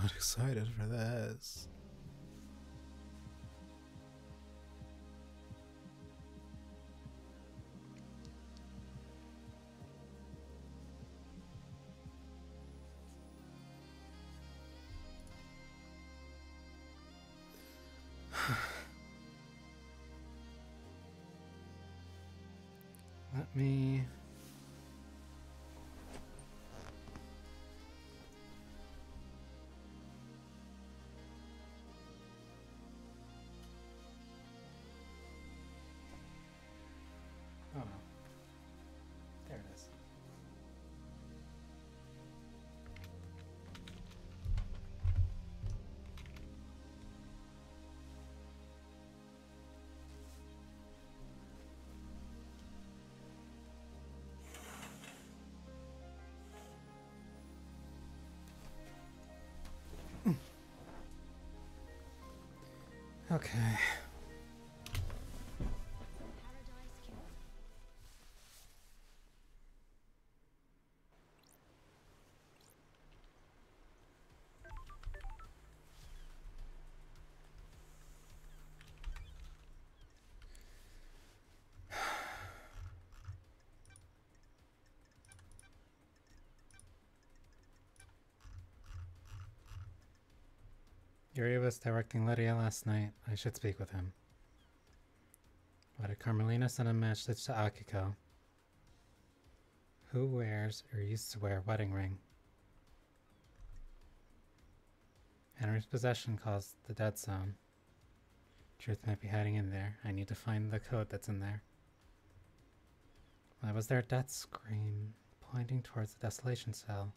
not excited for this. Let me... Oh no. There it is. Okay. Yuri was directing Lydia last night. I should speak with him. Why did Carmelina send a message to Akiko? Who wears or used to wear a wedding ring? Henry's possession caused the dead zone. Truth might be hiding in there. I need to find the code that's in there. Why was there a death scream pointing towards the desolation cell?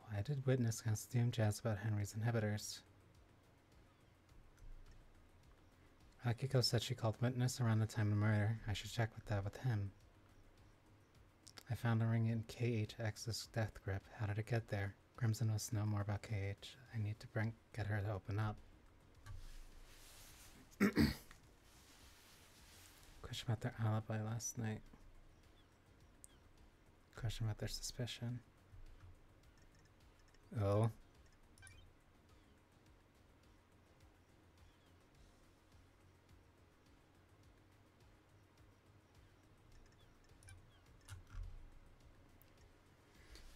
Why did Witness costume jazz about Henry's inhibitors? Akiko said she called Witness around the time of the murder. I should check with him. I found a ring in KHX's death grip. How did it get there? Crimson must know more about KH. I need to get her to open up. Question about their alibi last night. Question about their suspicion. Oh.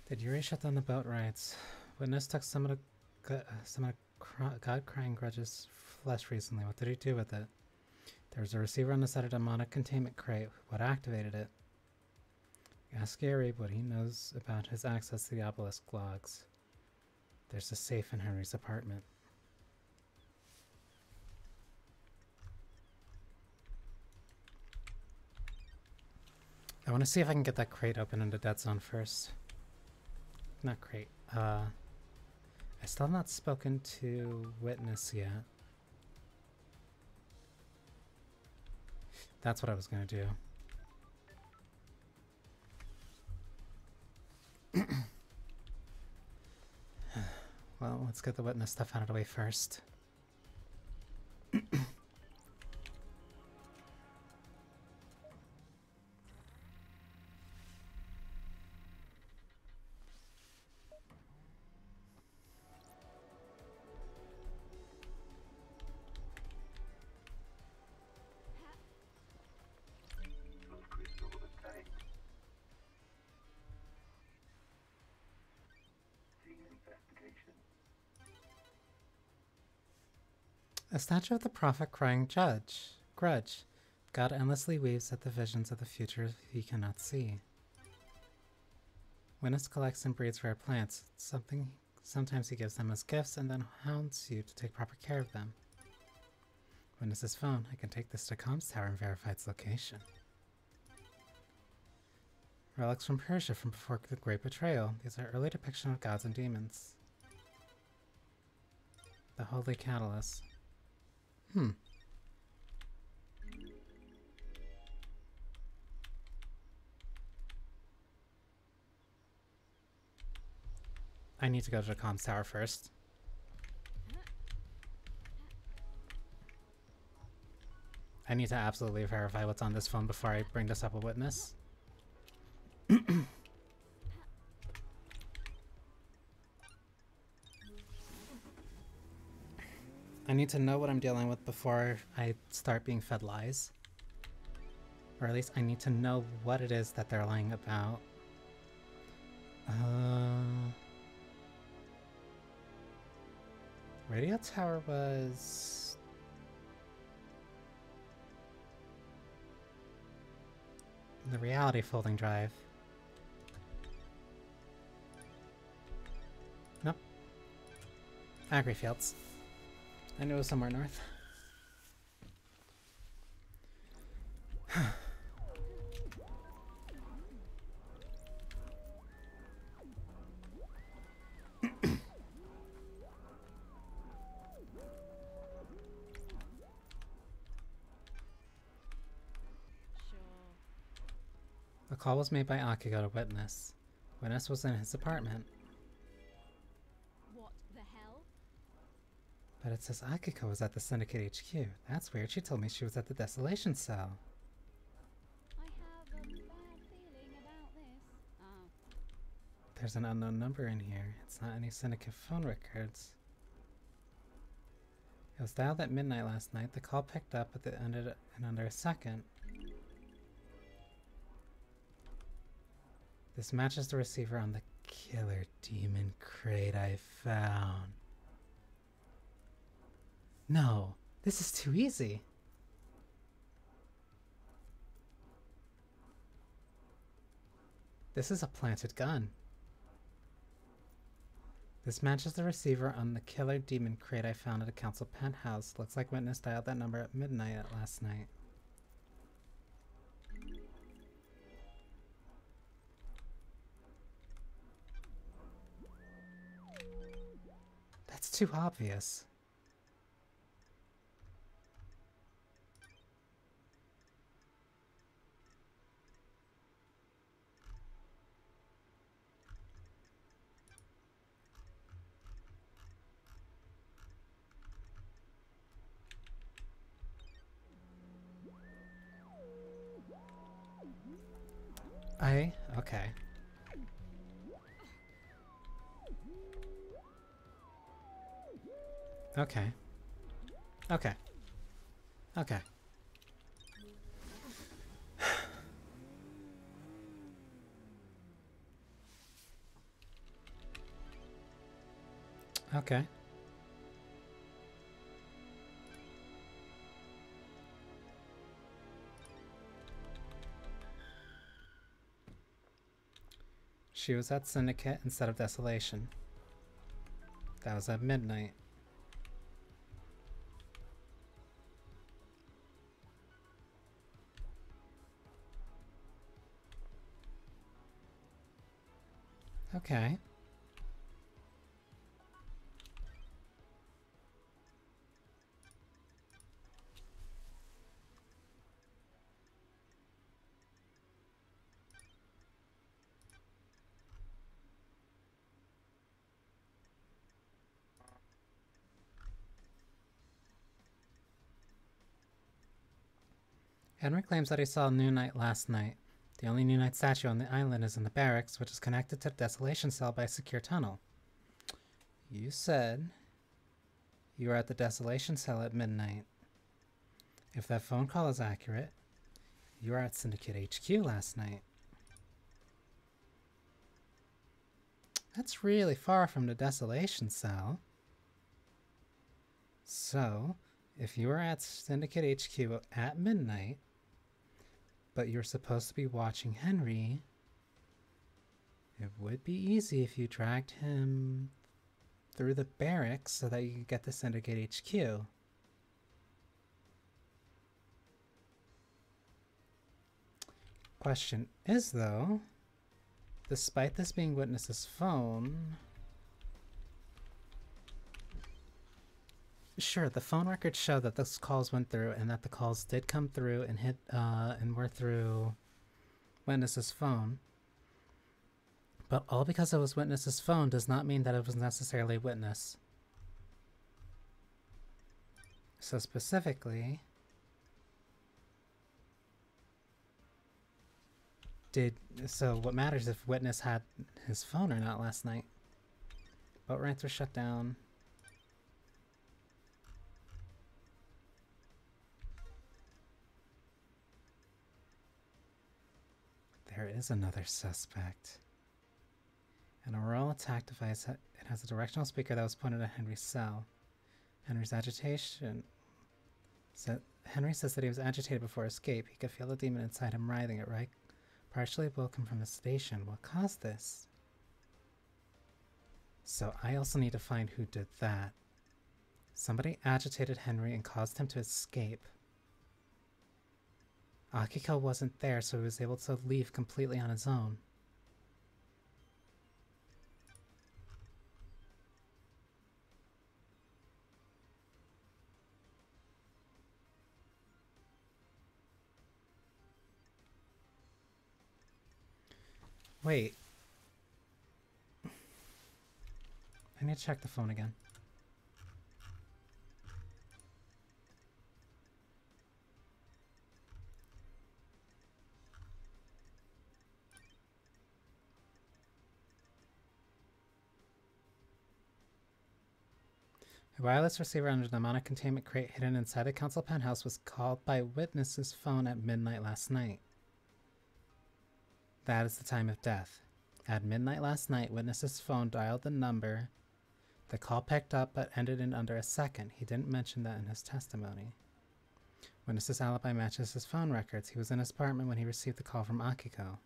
Did Yuri shut down the boat rides? Witness took some of the God-crying grudges flesh recently. What did he do with it? There was a receiver on the side of the demonic containment crate. What activated it? Ask Yuri what he knows about his access to the obelisk logs. There's a safe in Henry's apartment. I want to see if I can get that crate open in the dead zone first. Not crate. I still have not spoken to Witness yet. That's what I was going to do. Well, let's get the Witness stuff out of the way first. A statue of the prophet crying grudge. God endlessly weaves at the visions of the future he cannot see. Witness collects and breeds rare plants. Sometimes he gives them as gifts and then hounds you to take proper care of them. Witness's phone. I can take this to comms tower and verify its location. Relics from Persia from before the Great Betrayal. These are early depictions of gods and demons. The Holy Catalyst. I need to go to the comms tower first. I need to absolutely verify what's on this phone before I bring this up with Witness. I need to know what I'm dealing with before I start being fed lies. Or at least I need to know what it is that they're lying about. Radio tower was... the reality folding drive. Nope. Agri-fields. I knew it was somewhere north. The call was made by Akiko to witness. Witness was in his apartment. What the hell? But it says Akiko was at the Syndicate HQ. That's weird. She told me she was at the Desolation Cell. I have a bad feeling about this. Oh. There's an unknown number in here. It's not any Syndicate phone records. It was dialed at midnight last night. The call picked up, but it ended in under a second. This matches the receiver on the killer demon crate I found. No, this is too easy. This is a planted gun. This matches the receiver on the killer demon crate I found at a council penthouse. Looks like witness dialed that number at midnight last night. That's too obvious. Okay. Okay. Okay. Okay. Okay. She was at Syndicate instead of Desolation. That was at midnight. Okay. Henry claims that he saw a New Knight last night. The only New Knight statue on the island is in the barracks, which is connected to the Desolation Cell by a secure tunnel. You said you were at the Desolation Cell at midnight. If that phone call is accurate, you were at Syndicate HQ last night. That's really far from the Desolation Cell. So, if you were at Syndicate HQ at midnight, but you're supposed to be watching Henry, it would be easy if you dragged him through the barracks so that you could get to Syndicate HQ. Question is, though, despite this being Witness's phone... Sure, the phone records show that those calls went through and that the calls did come through and hit and were through Witness's phone. But all because it was Witness's phone does not mean that it was necessarily Witness. So specifically, so what matters if Witness had his phone or not last night? Boat ramps were shut down. There is another suspect. An aural attack device. It has a directional speaker that was pointed at Henry's cell. Henry's agitation. Henry says that he was agitated before escape. He could feel the demon inside him writhing. It partially woke him from his sedation. What caused this? So I also need to find who did that. Somebody agitated Henry and caused him to escape. Akiko wasn't there, so he was able to leave completely on his own. Wait. I need to check the phone again. A wireless receiver under the mnemonic containment crate hidden inside the council penthouse was called by witness's phone at midnight last night. That is the time of death. At midnight last night, witness's phone dialed the number. The call picked up but ended in under a second. He didn't mention that in his testimony. Witness's alibi matches his phone records. He was in his apartment when he received the call from Akiko.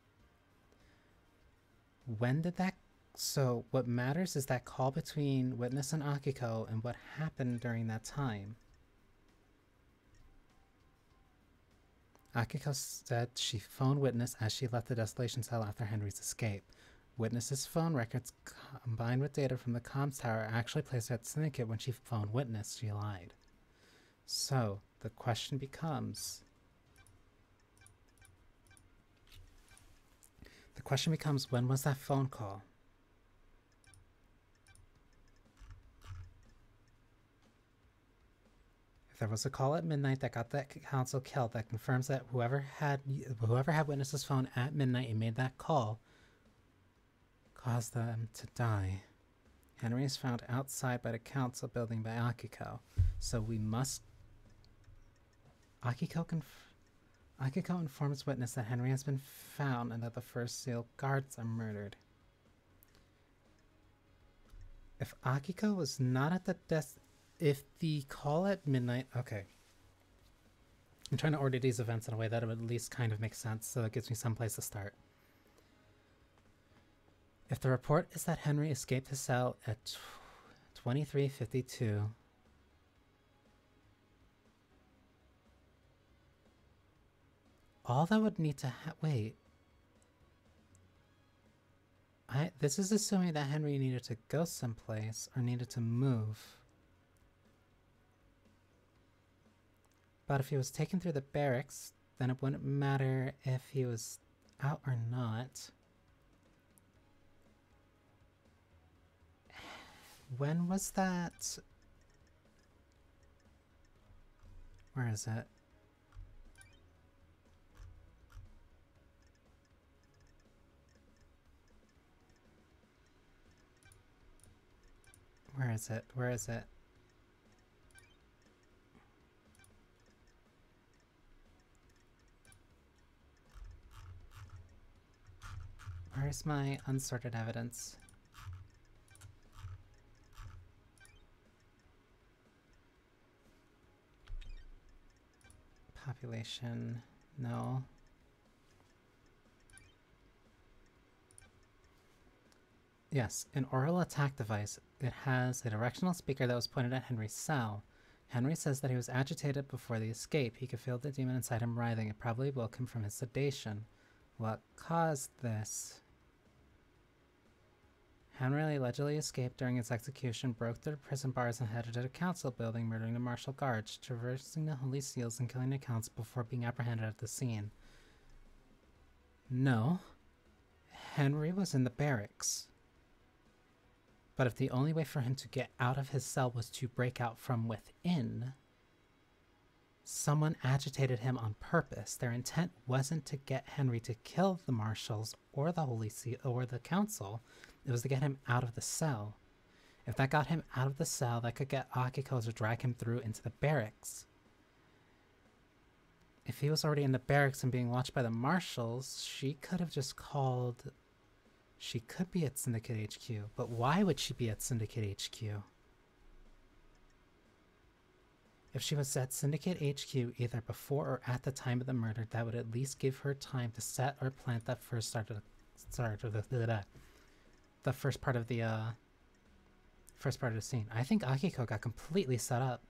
When did that... So what matters is that call between witness and Akiko and what happened during that time. Akiko said she phoned witness as she left the desolation cell after Henry's escape. Witness's phone records combined with data from the comms tower actually placed her at Syndicate when she phoned witness. She lied. So the question becomes... when was that phone call? If there was a call at midnight that got that council killed, that confirms that whoever had witness's phone at midnight and made that call caused them to die. Henry is found outside by the council building by Akiko. So we must... Akiko informs witness that Henry has been found and that the first seal guards are murdered. If Akiko was not at the desk... If the call at midnight... Okay. I'm trying to order these events in a way that it would at least kind of make sense, so it gives me some place to start. If the report is that Henry escaped his cell at 23:52... all that would need to wait. This is assuming that Henry needed to go someplace or needed to move. But if he was taken through the barracks, then it wouldn't matter if he was out or not. When was that? Where is it? Where is it? Where is it? Where's my unsorted evidence? Population, no. Yes, an oral attack device. It has a directional speaker that was pointed at Henry's cell. Henry says that he was agitated before the escape. He could feel the demon inside him writhing. It probably woke him from his sedation. What caused this? Henry allegedly escaped during his execution, broke through the prison bars and headed to the council building, murdering the martial guards, traversing the holy seals and killing the counts before being apprehended at the scene. No. Henry was in the barracks. But if the only way for him to get out of his cell was to break out from within, someone agitated him on purpose. Their intent wasn't to get Henry to kill the marshals or the holy seal or the council. It was to get him out of the cell. If that got him out of the cell, that could get Akiko to drag him through into the barracks. if he was already in the barracks and being watched by the marshals, she could have just called. She could be at Syndicate HQ, but why would she be at Syndicate HQ? If she was at Syndicate HQ either before or at the time of the murder, that would at least give her time to set or plant that first the first part of the scene. I think Akiko got completely set up.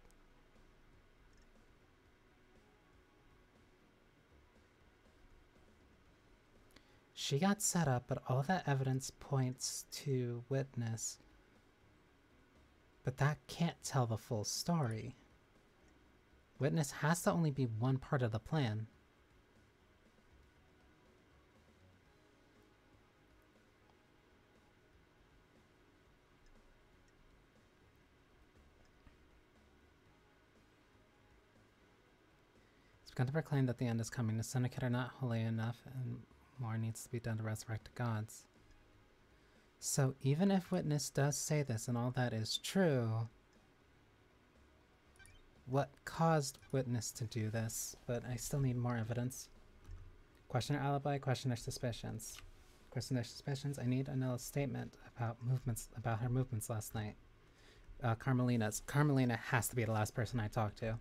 She got set up, but all that evidence points to witness. But that can't tell the full story. Witness has to only be one part of the plan. It's begun to proclaim that the end is coming. The Syndicate are not holy enough, and more needs to be done to resurrect the gods. So even if Witness does say this and all that is true, what caused Witness to do this? But I still need more evidence. Question her alibi, question her suspicions. Question their suspicions. I need another statement about her movements last night. Carmelina's. Carmelina has to be the last person I talked to.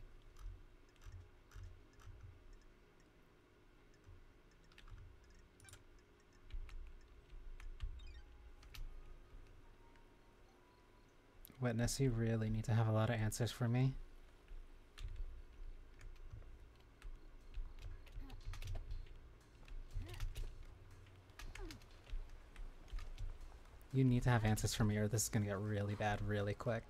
Witness, you really need to have a lot of answers for me. You need to have answers for me or this is gonna get really bad really quick.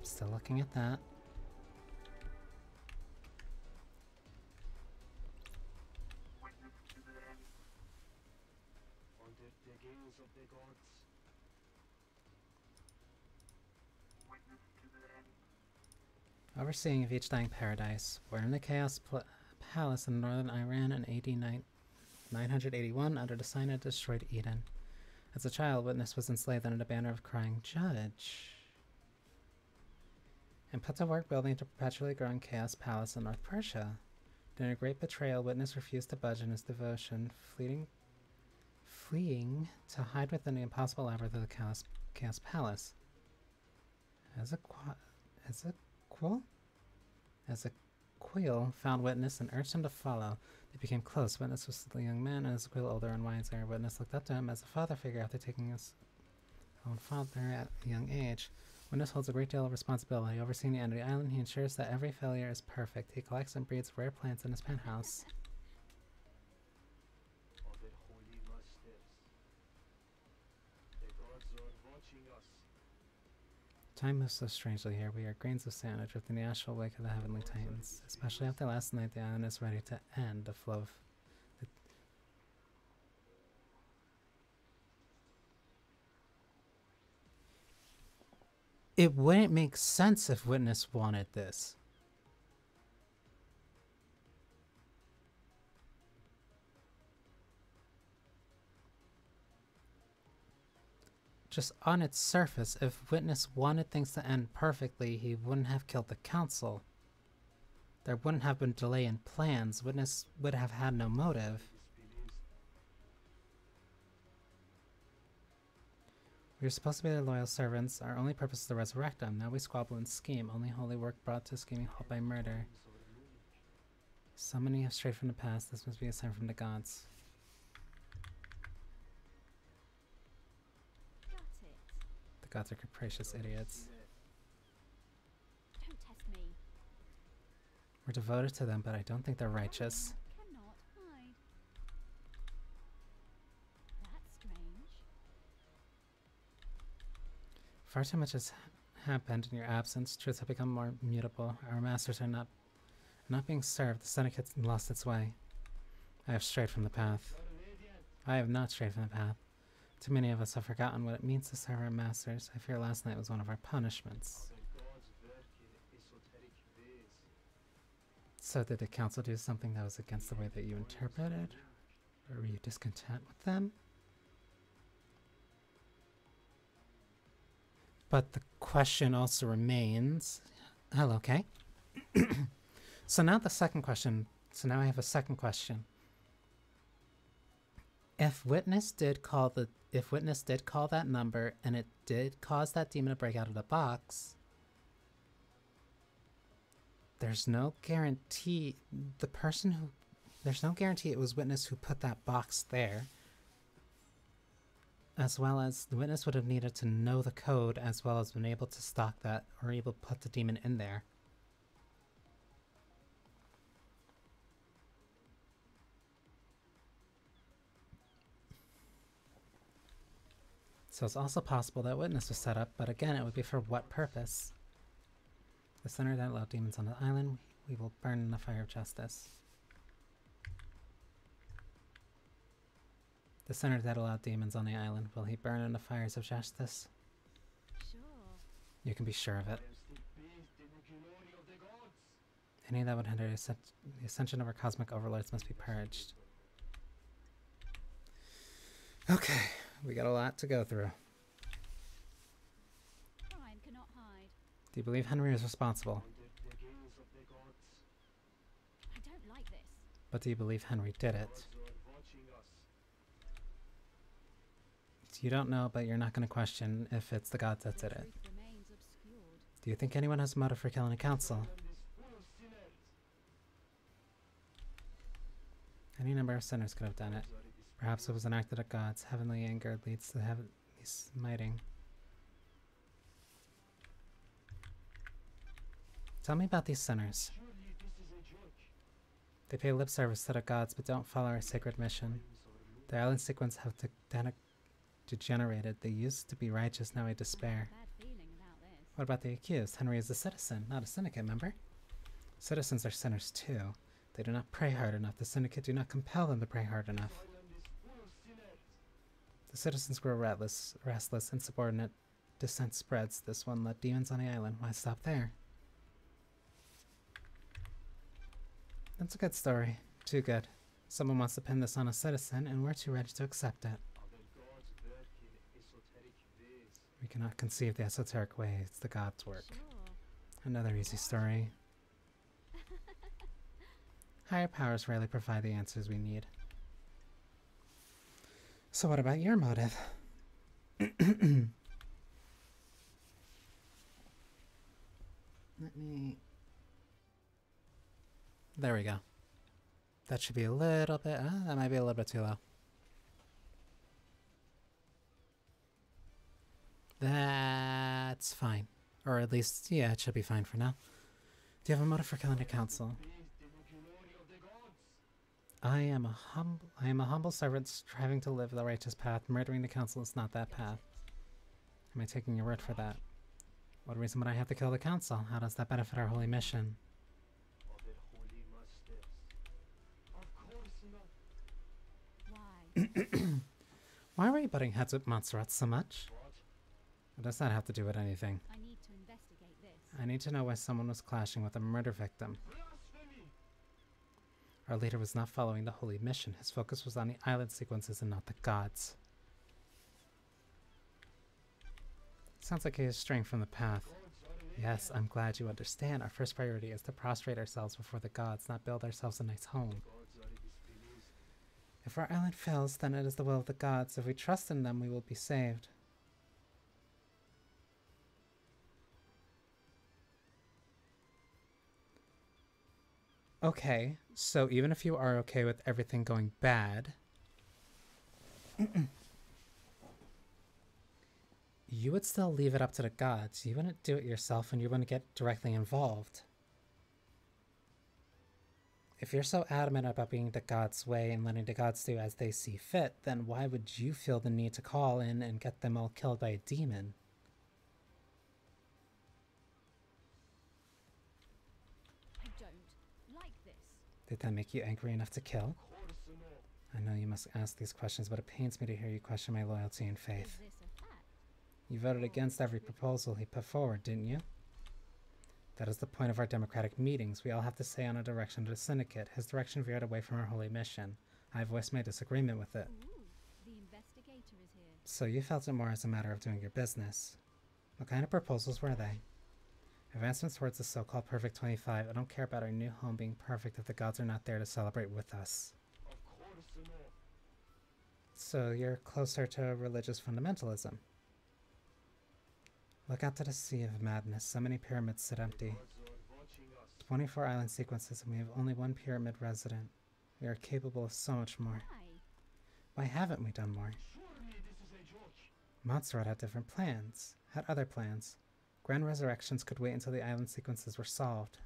Still looking at that. Overseeing of each dying paradise. We're in the Chaos Palace in northern Iran in AD 981 under the sign of destroyed Eden. As a child, Witness was enslaved under the banner of Crying Judge and put to work building the perpetually growing Chaos Palace in North Persia. During a great betrayal, Witness refused to budge in his devotion, fleeing to hide within the impossible labyrinth of the Chaos Palace. Ezequiel found Witness and urged him to follow. They became close. Witness was still a young man, and Ezequiel older and wiser. Witness looked up to him as a father figure after taking his own father at a young age. Witness holds a great deal of responsibility. Overseeing the end of the island, he ensures that every failure is perfect. He collects and breeds rare plants in his penthouse. Time moves so strangely here. We are grains of sand adrift in the astral wake of the heavenly titans. Especially after last night, the island is ready to end the flow of... It wouldn't make sense if Witness wanted this. Just on its surface, if Witness wanted things to end perfectly, he wouldn't have killed the council. There wouldn't have been delay in plans. Witness would have had no motive. We were supposed to be their loyal servants. Our only purpose is to resurrect them. Now we squabble and scheme. Only holy work brought to scheming halt by murder. So many have strayed from the past. This must be a sign from the gods. The gods are capricious idiots. Don't test me. We're devoted to them, but I don't think they're righteous. Cannot hide. That's strange. Far too much has happened in your absence. Truths have become more mutable. Our masters are not being served. The Syndicate lost its way. I have strayed from the path. I have not strayed from the path. Too many of us have forgotten what it means to serve our masters. I fear last night was one of our punishments. So did the council do something that was against the way that you interpreted? Or were you discontent with them? But the question also remains... Hello, Kay. So now the second question. So now I have a second question. If witness did call that number and it did cause that demon to break out of the box, there's no guarantee there's no guarantee it was witness who put that box there. As well as the witness would have needed to know the code as well as been able to stock that or able to put the demon in there. So it's also possible that witness was set up, but again, it would be for what purpose? The center that allowed demons on the island, we will burn in the fire of justice. The center that allowed demons on the island, will he burn in the fires of justice? Sure. You can be sure of it. Any that would hinder the ascension of our cosmic overlords must be purged. Okay, we got a lot to go through. Crime cannot hide. Do you believe Henry is responsible? I don't like this. But do you believe Henry did it? You don't know, but you're not going to question if it's the gods that did it. Truth remains obscured. Do you think anyone has a motive for killing the council? Any number of sinners could have done it. Perhaps it was an act of the gods. Heavenly anger leads to heavenly smiting. Tell me about these sinners. They pay lip service to the gods, but don't follow our sacred mission. The island sequence have degenerated. They used to be righteous, now I despair. Bad feeling about this. What about the accused? Henry is a citizen, not a syndicate member. Citizens are sinners too. They do not pray hard enough. The syndicate do not compel them to pray hard enough. The citizens grow restless, insubordinate. Dissent spreads. This one let demons on the island. Why stop there? That's a good story. Too good. Someone wants to pin this on a citizen, and we're too ready to accept it. We cannot conceive the esoteric way. It's the gods' work. Sure. Another easy story. Higher powers rarely provide the answers we need. So what about your motive? Let me... There we go. That should be a little bit... that might be a little bit too low. That's fine. Or at least, yeah, it should be fine for now. Do you have a motive for killing the council? I am a humble servant striving to live the righteous path. Murdering the council is not that path. Am I taking your word for that? What reason would I have to kill the council? How does that benefit our holy mission? Why? Why are you butting heads with Montserrat so much? What does that have to do with anything? I need to investigate this. I need to know why someone was clashing with a murder victim. Our leader was not following the holy mission. His focus was on the island sequences and not the gods. Sounds like he is straying from the path. Yes, I'm glad you understand. Our first priority is to prostrate ourselves before the gods, not build ourselves a nice home. If our island fails, then it is the will of the gods. If we trust in them, we will be saved. Okay, so even if you are okay with everything going bad, you would still leave it up to the gods. You wouldn't do it yourself and you wouldn't get directly involved. If you're so adamant about being the gods' way and letting the gods do as they see fit, then why would you feel the need to call in and get them all killed by a demon? I don't like this. Did that make you angry enough to kill? I know you must ask these questions, but it pains me to hear you question my loyalty and Is faith. this a fact? You voted against every proposal he put forward, didn't you? That is the point of our democratic meetings. We all have to say on a direction to the syndicate. His direction veered away from our holy mission. I voiced my disagreement with it. Ooh, the investigator is here. So you felt it more as a matter of doing your business. What kind of proposals were they? Advancements towards the so-called Perfect 25. I don't care about our new home being perfect if the gods are not there to celebrate with us. So you're closer to religious fundamentalism. Look out to the sea of madness. So many pyramids sit empty. 24 island sequences and we have only one pyramid resident. We are capable of so much more. Why haven't we done more? Montserrat had different plans. Had other plans. Grand resurrections could wait until the island sequences were solved.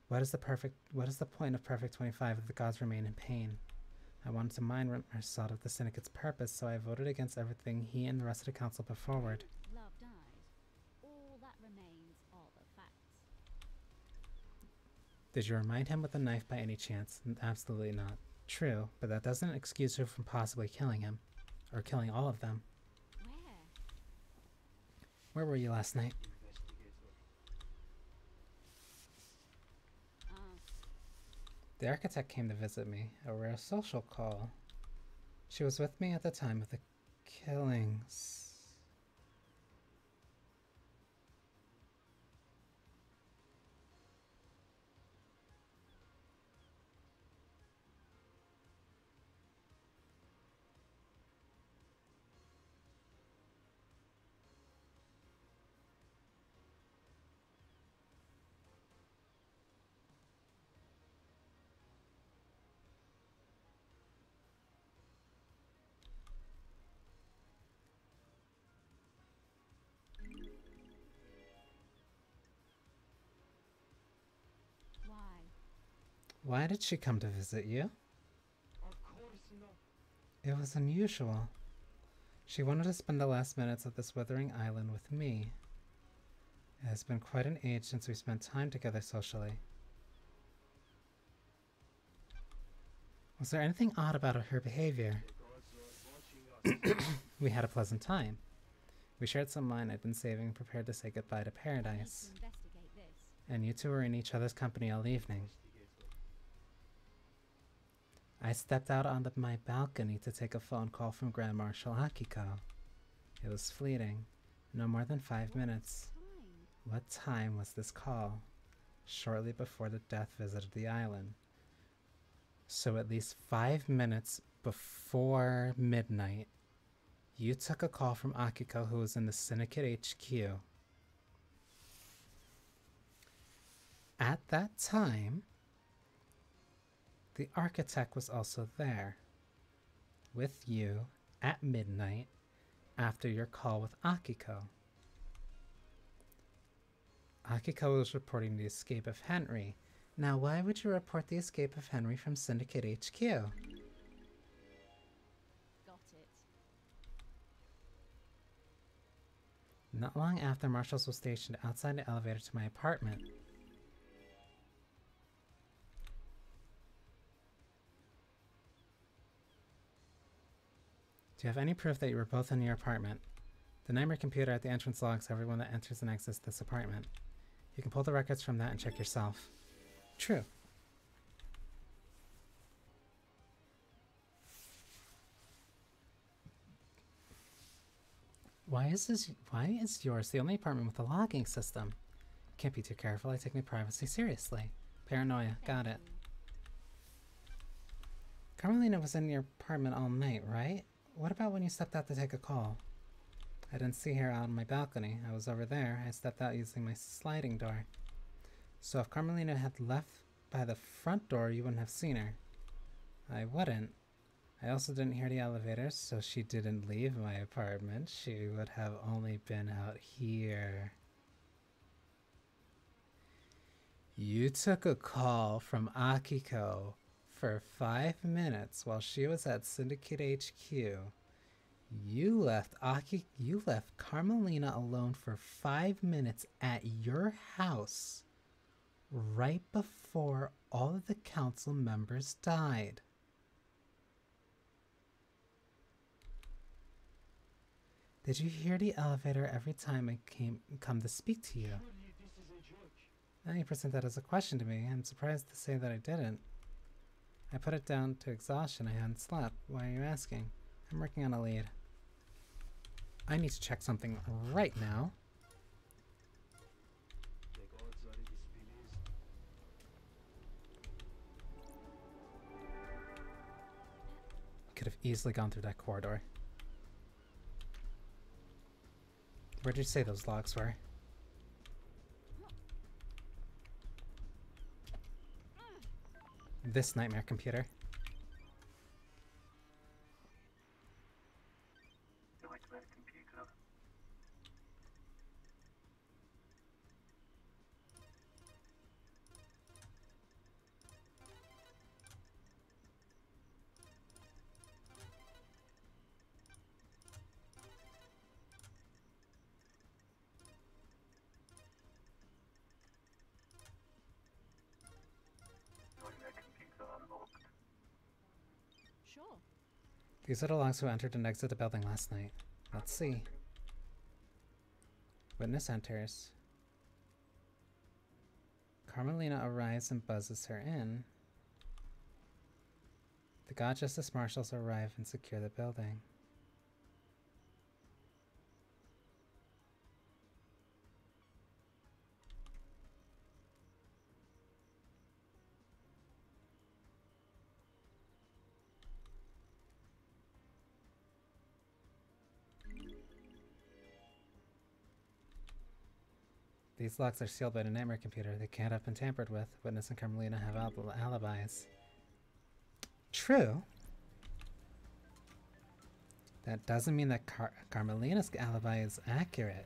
What is the point of Perfect 25 if the gods remain in pain? I wanted to mind Mersat of the Syndicate's purpose, so I voted against everything he and the rest of the council put forward. Love dies. All that remains are the facts. Did you remind him with a knife by any chance? Absolutely not. True, but that doesn't excuse you from possibly killing him. Or killing all of them. Where were you last night? The architect came to visit me, a rare social call. She was with me at the time of the killings. Why did she come to visit you? It was unusual. She wanted to spend the last minutes of this withering island with me. It has been quite an age since we spent time together socially. Was there anything odd about her behavior? We had a pleasant time. We shared some wine I'd been saving, prepared to say goodbye to paradise. And you two were in each other's company all evening. I stepped out on my balcony to take a phone call from Grand Marshal Akiko. It was fleeting, no more than 5 minutes. What time was this call? Shortly before the death visited the island. So at least 5 minutes before midnight, you took a call from Akiko, who was in the Syndicate HQ. At that time, the architect was also there, with you at midnight after your call with Akiko. Akiko was reporting the escape of Henry. Now, why would you report the escape of Henry from Syndicate HQ? Got it. Not long after, marshals were stationed outside the elevator to my apartment. Do you have any proof that you were both in your apartment? The nightmare computer at the entrance logs everyone that enters and exits this apartment. You can pull the records from that and check yourself. True. Why is yours the only apartment with a logging system? Can't be too careful, I take my privacy seriously. Paranoia, got it. Carmelina was in your apartment all night, right? What about when you stepped out to take a call? I didn't see her out on my balcony. I was over there. I stepped out using my sliding door. So if Carmelina had left by the front door, you wouldn't have seen her. I wouldn't. I also didn't hear the elevators, so she didn't leave my apartment. She would have only been out here. You took a call from Akiko for 5 minutes while she was at Syndicate HQ. You left Carmelina alone for 5 minutes at your house right before all of the council members died. Did you hear the elevator every time I come to speak to you? Now you present that as a question to me. I'm surprised to say that I didn't. I put it down to exhaustion. I hadn't slept. Why are you asking? I'm working on a lead. I need to check something right now. Could have easily gone through that corridor. Where did you say those logs were? This nightmare computer. Sure. These are the logs who entered and exited the building last night. Let's see. Witness enters. Carmelina arrives and buzzes her in. The God Justice Marshals arrive and secure the building. These locks are sealed by the nightmare computer. They can't have been tampered with. Witness and Carmelina have alibis. True. That doesn't mean that Carmelina's alibi is accurate.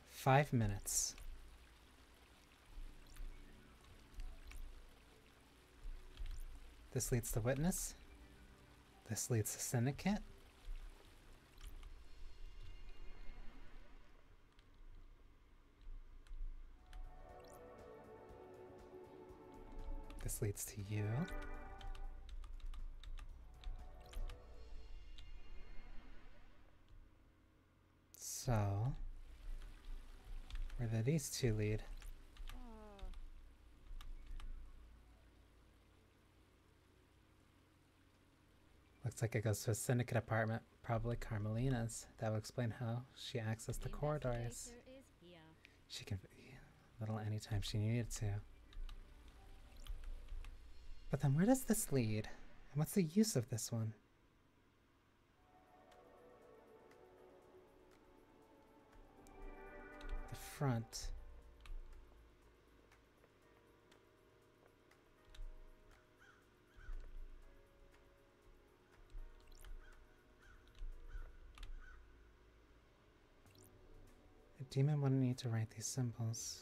Five minutes. This leads to witness. This leads to syndicate. This leads to you. So, where do these two lead? Looks like it goes to a syndicate apartment, probably Carmelina's. That would explain how she accessed the corridors. She can little anytime she needed to. But then where does this lead? And what's the use of this one? The front. A demon wouldn't need to write these symbols.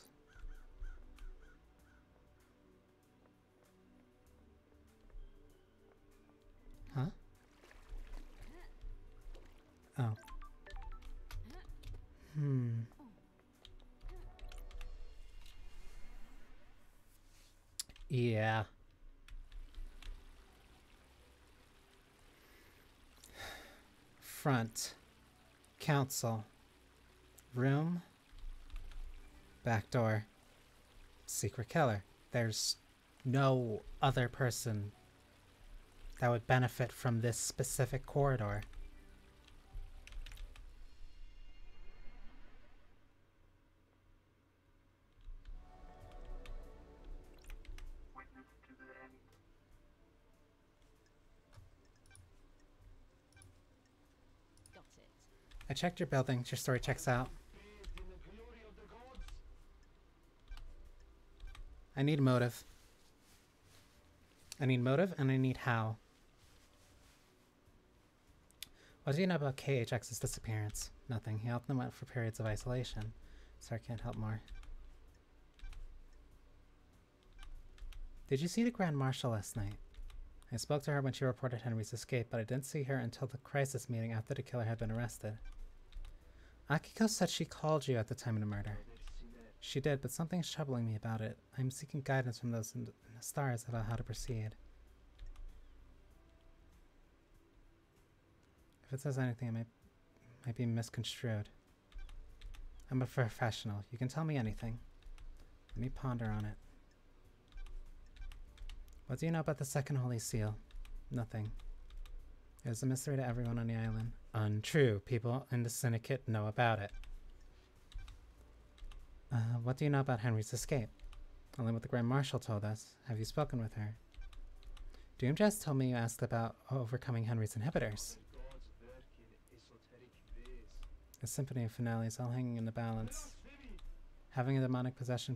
Huh? Oh. Yeah. Front. Council. Room. Back door. Secret killer. There's no other person that would benefit from this specific corridor. Got it. I checked your building. Your story checks out. I need motive. I need motive and I need how. What do you know about KHX's disappearance? Nothing. He often went for periods of isolation, so I can't help more. Did you see the Grand Marshal last night? I spoke to her when she reported Henry's escape, but I didn't see her until the crisis meeting after the killer had been arrested. Akiko said she called you at the time of the murder. She did, but something's troubling me about it. I'm seeking guidance from those in the stars about how to proceed. If it says anything, it might be misconstrued. I'm a professional. You can tell me anything. Let me ponder on it. What do you know about the second Holy Seal? Nothing. It was a mystery to everyone on the island. Untrue. People in the Syndicate know about it. What do you know about Henry's escape? Only what the Grand Marshal told us. Have you spoken with her? Doom just told me you asked about overcoming Henry's inhibitors. A symphony of finales all hanging in the balance. Having a demonically possessed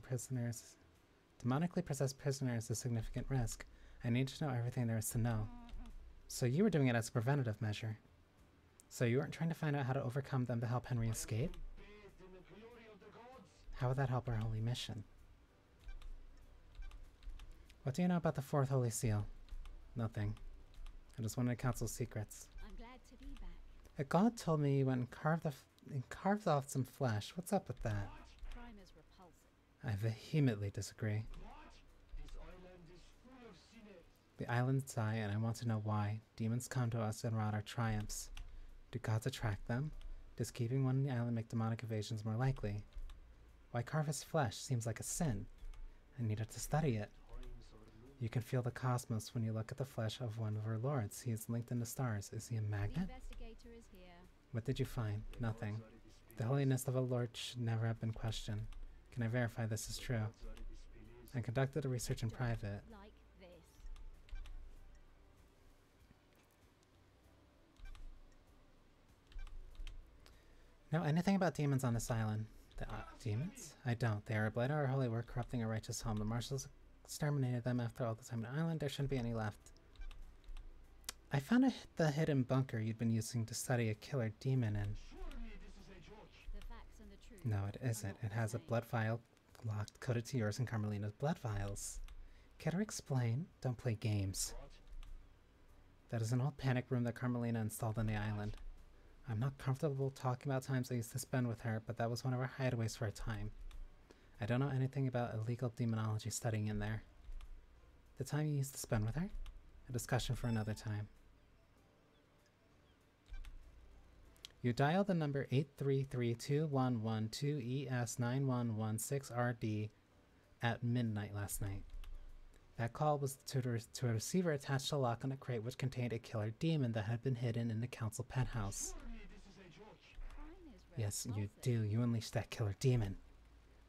prisoner is a significant risk. I need to know everything there is to know. So you were doing it as a preventative measure. So you weren't trying to find out how to overcome them to help Henry escape? How would that help our holy mission? What do you know about the fourth Holy Seal? Nothing. I just wanted to counsel secrets. I'm glad to be back. A god told me you went and carved off some flesh. What's up with that? Crime is repulsive. I vehemently disagree. The islands die, and I want to know why. Demons come to us and rout our triumphs. Do gods attract them? Does keeping one on the island make demonic evasions more likely? Why carve his flesh? Seems like a sin. I needed to study it. You can feel the cosmos when you look at the flesh of one of our lords. He is linked in the stars. Is he a magnet? The investigator is here. What did you find? Nothing. The holiness of a lord should never have been questioned. Can I verify this is true? I conducted a research in private. Like this. Know anything about demons on this island? The demons? I don't. They are a blight on our holy work, corrupting a righteous home. The marshals exterminated them after all the time on the island. There shouldn't be any left. I found the hidden bunker you'd been using to study a killer demon in. The facts and the truth. No, it isn't. It has a blood vial locked, coded to yours and Carmelina's blood vials. Can I explain? Don't play games. That is an old panic room that Carmelina installed on the island. I'm not comfortable talking about times I used to spend with her, but that was one of our hideaways for a time. I don't know anything about illegal demonology studying in there. The time you used to spend with her? A discussion for another time. You dialed the number 833-2112-ES9116RD at midnight last night. That call was to a receiver attached to a lock on a crate which contained a killer demon that had been hidden in the council penthouse. Crime is Yes, you repulsive. do. You unleashed that killer demon.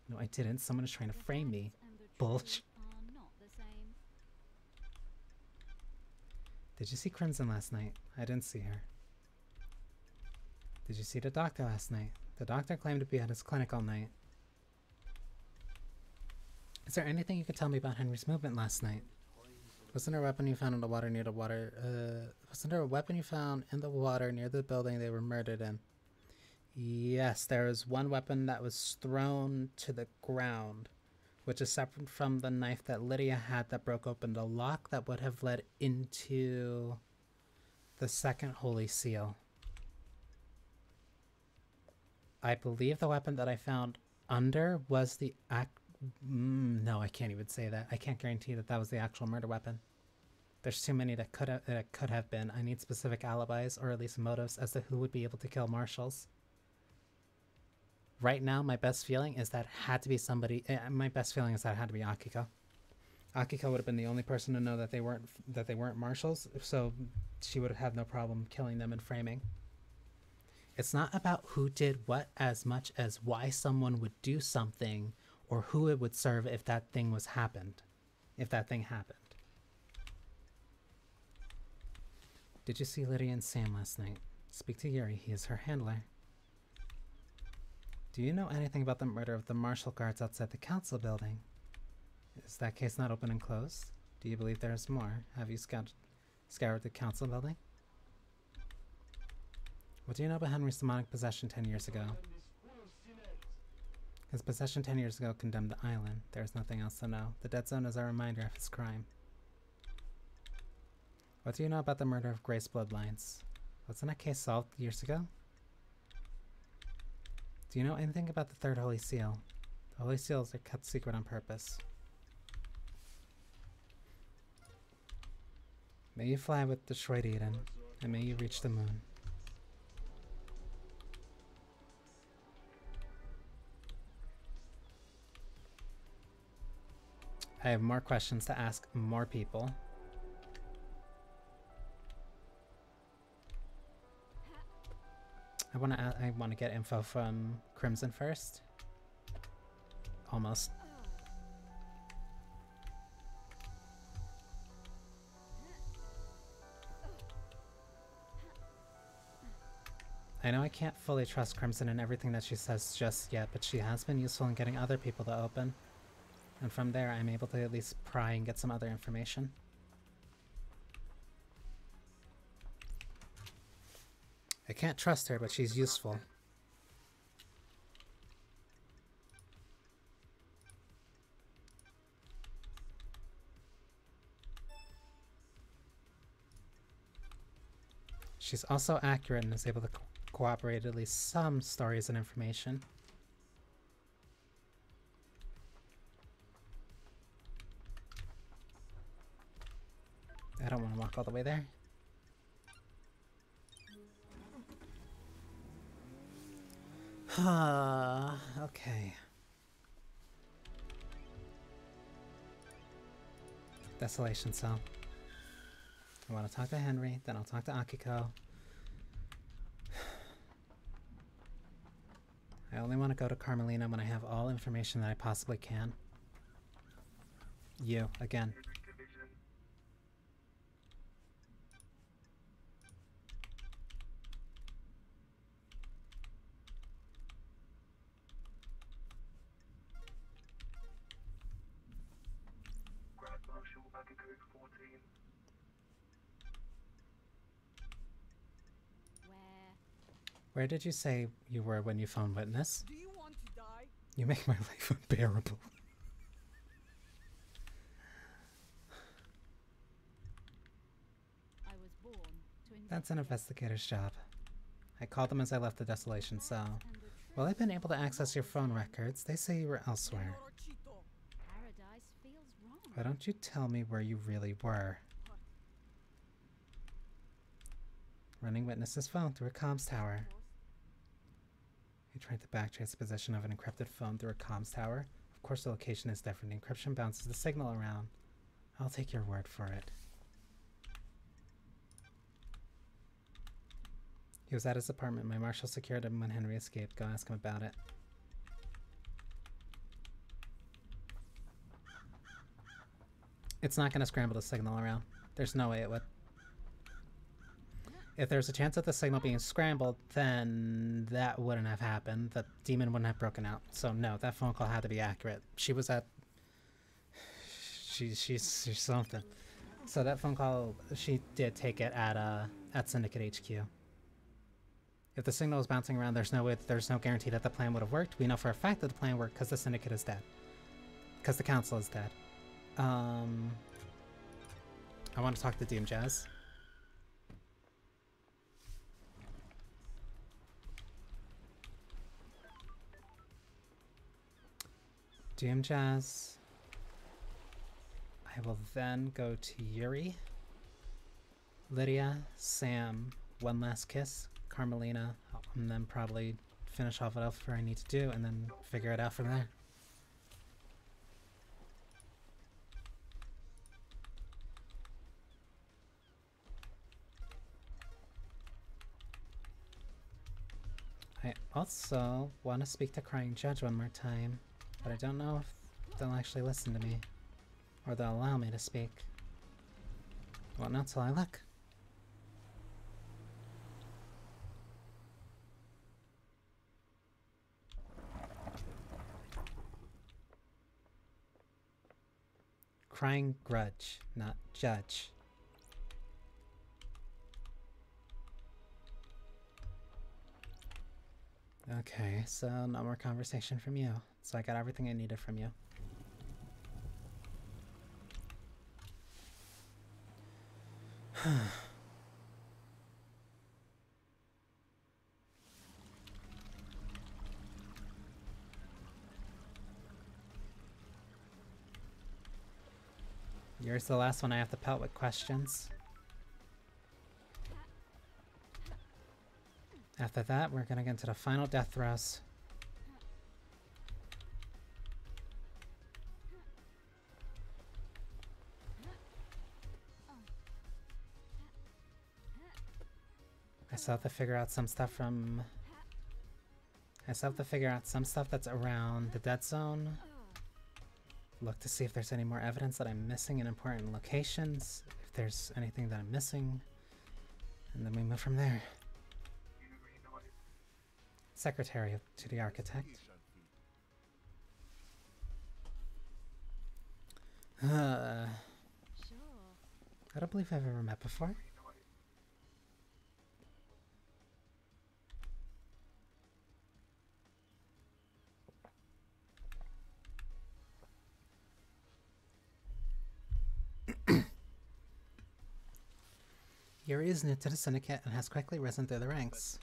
No, I didn't. Someone is trying to The frame me. facts and the truth Bullshit. are not the same. Did you see Crimson last night? I didn't see her. Did you see the doctor last night? The doctor claimed to be at his clinic all night. Is there anything you could tell me about Henry's movement last night? Wasn't there a weapon you found in the water near the wasn't there a weapon you found in the water near the building they were murdered in? Yes, there was one weapon that was thrown to the ground, which is separate from the knife that Lydia had that broke open the lock that would have led into the second Holy Seal. I believe the weapon that I found under was the no, I can't even say that. I can't guarantee that that was the actual murder weapon. There's too many that could have been. I need specific alibis, or at least motives, as to who would be able to kill marshals. Right now, my best feeling is that had to be somebody. My best feeling is that it had to be Akiko. Akiko would have been the only person to know that they weren't marshals, so she would have had no problem killing them and framing. It's not about who did what as much as why someone would do something, or who it would serve if that thing happened. Did you see Lydia and Sam last night? Speak to Yuri, he is her handler. Do you know anything about the murder of the marshal guards outside the council building? Is that case not open and closed? Do you believe there is more? Have you scoured the council building? What do you know about Henry's demonic possession 10 years ago? His possession 10 years ago condemned the island. There is nothing else to know. The dead zone is a reminder of his crime. What do you know about the murder of Grace Bloodlines? Wasn't that case solved years ago? Do you know anything about the third Holy Seal? The Holy Seals are kept secret on purpose. May you fly with the Shroid Eden, and may you reach the moon. I have more questions to ask more people. I want to get info from Crimson first. Almost. I know I can't fully trust Crimson in everything that she says just yet, but she has been useful in getting other people to open. And from there, I'm able to at least pry and get some other information. I can't trust her, but she's useful. She's also accurate and is able to cooperate at least some stories and information. I don't want to walk all the way there. Okay. Desolation cell. I want to talk to Henry, then I'll talk to Akiko. I only want to go to Carmelina when I have all information that I possibly can. You, again. Where did you say you were when you found Witness? Do you want to die? You make my life unbearable. I was born to That's an investigator's job. I called them as I left the Desolation cell. Well, I've been able to access your phone records. They say you were elsewhere. Paradise feels wrong. Why don't you tell me where you really were? Running Witness's phone through a comms tower. You tried to backtrace the position of an encrypted phone through a comms tower. Of course the location is different. The encryption bounces the signal around. I'll take your word for it. He was at his apartment. My marshal secured him when Henry escaped. Go ask him about it. It's not going to scramble the signal around. There's no way it would. If there's a chance of the signal being scrambled, then that wouldn't have happened. The demon wouldn't have broken out. So no, that phone call had to be accurate. She was at... She's something. So that phone call, she did take it at Syndicate HQ. If the signal was bouncing around, there's no guarantee that the plan would have worked. We know for a fact that the plan worked because the Syndicate is dead. Because the Council is dead. I want to talk to Doom Jazz. Doom Jazz. I will then go to Yuri, Lydia, Sam, One Last Kiss, Carmelina, and then probably finish off whatever I need to do and then figure it out from there. I also want to speak to Crying Judge one more time, but I don't know if they'll actually listen to me, or they'll allow me to speak. Well, not till I look. Crying Grudge, not Judge. Okay, so no more conversation from you. So I got everything I needed from you. You're the last one I have to pelt with questions. After that, we're gonna get into the final death throws. I still have to figure out some stuff from... I still have to figure out some stuff that's around the dead zone. Look to see if there's any more evidence that I'm missing in important locations. If there's anything that I'm missing. And then we move from there. Secretary to the architect. I don't believe I've ever met before. Yuri is new to the syndicate and has quickly risen through the ranks.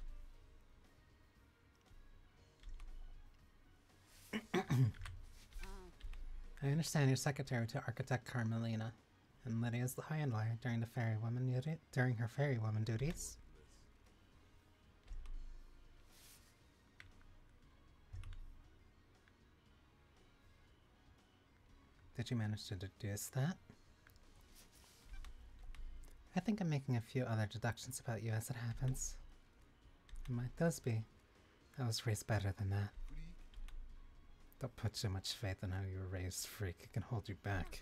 I understand you're secretary to Architect Carmelina, and Lydia is the handler during her ferrywoman duties. Did you manage to deduce that? I think I'm making a few other deductions about you as it happens. It might those be. I was raised better than that. Don't put too much faith in how you were raised, freak. It can hold you back.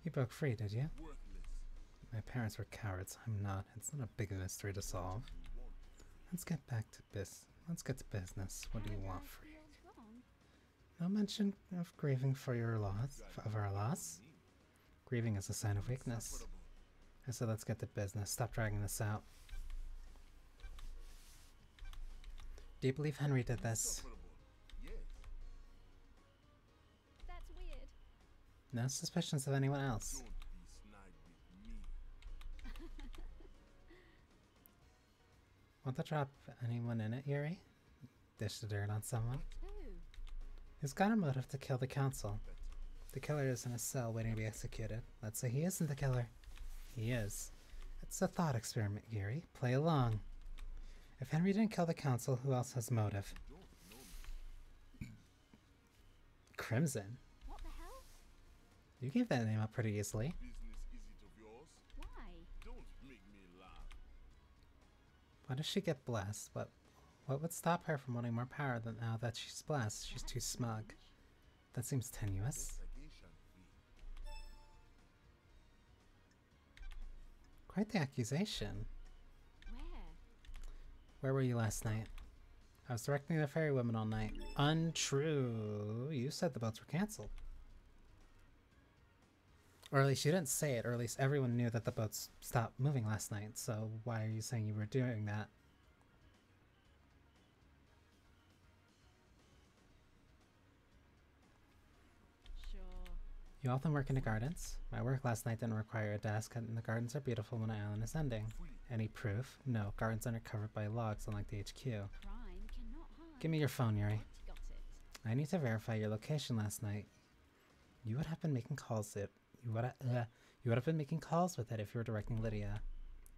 You broke free, did you? My parents were cowards. I'm not. It's not a big mystery to solve. Let's get to business. What do you want, freak? No mention of grieving for your loss, of our loss. Grieving is a sign of weakness. I said let's get to business. Stop dragging this out. Do you believe Henry did this? That's weird. No suspicions of anyone else. Want to drop anyone in it, Yuri? Dish the dirt on someone? Who's got a motive to kill the council? The killer is in a cell waiting to be executed. Let's say he isn't the killer. He is. It's a thought experiment, Yuri. Play along. If Henry didn't kill the council, who else has motive? Crimson. What the hell? You gave that name up pretty easily. Why? Why does she get blessed? What would stop her from wanting more power than now that she's blessed? She's too smug. That seems tenuous. Quite the accusation. Where were you last night? I was directing the ferrywoman all night. Untrue. You said the boats were cancelled. Or at least you didn't say it, or at least everyone knew that the boats stopped moving last night, so why are you saying you were doing that? You often work in the gardens. My work last night didn't require a desk, and the gardens are beautiful when the island is ending. Any proof? No, gardens aren't covered by logs, unlike the HQ. Give me your phone, Yuri. I need to verify your location last night. You would have been making calls you would have been making calls with it if you were directing Lydia.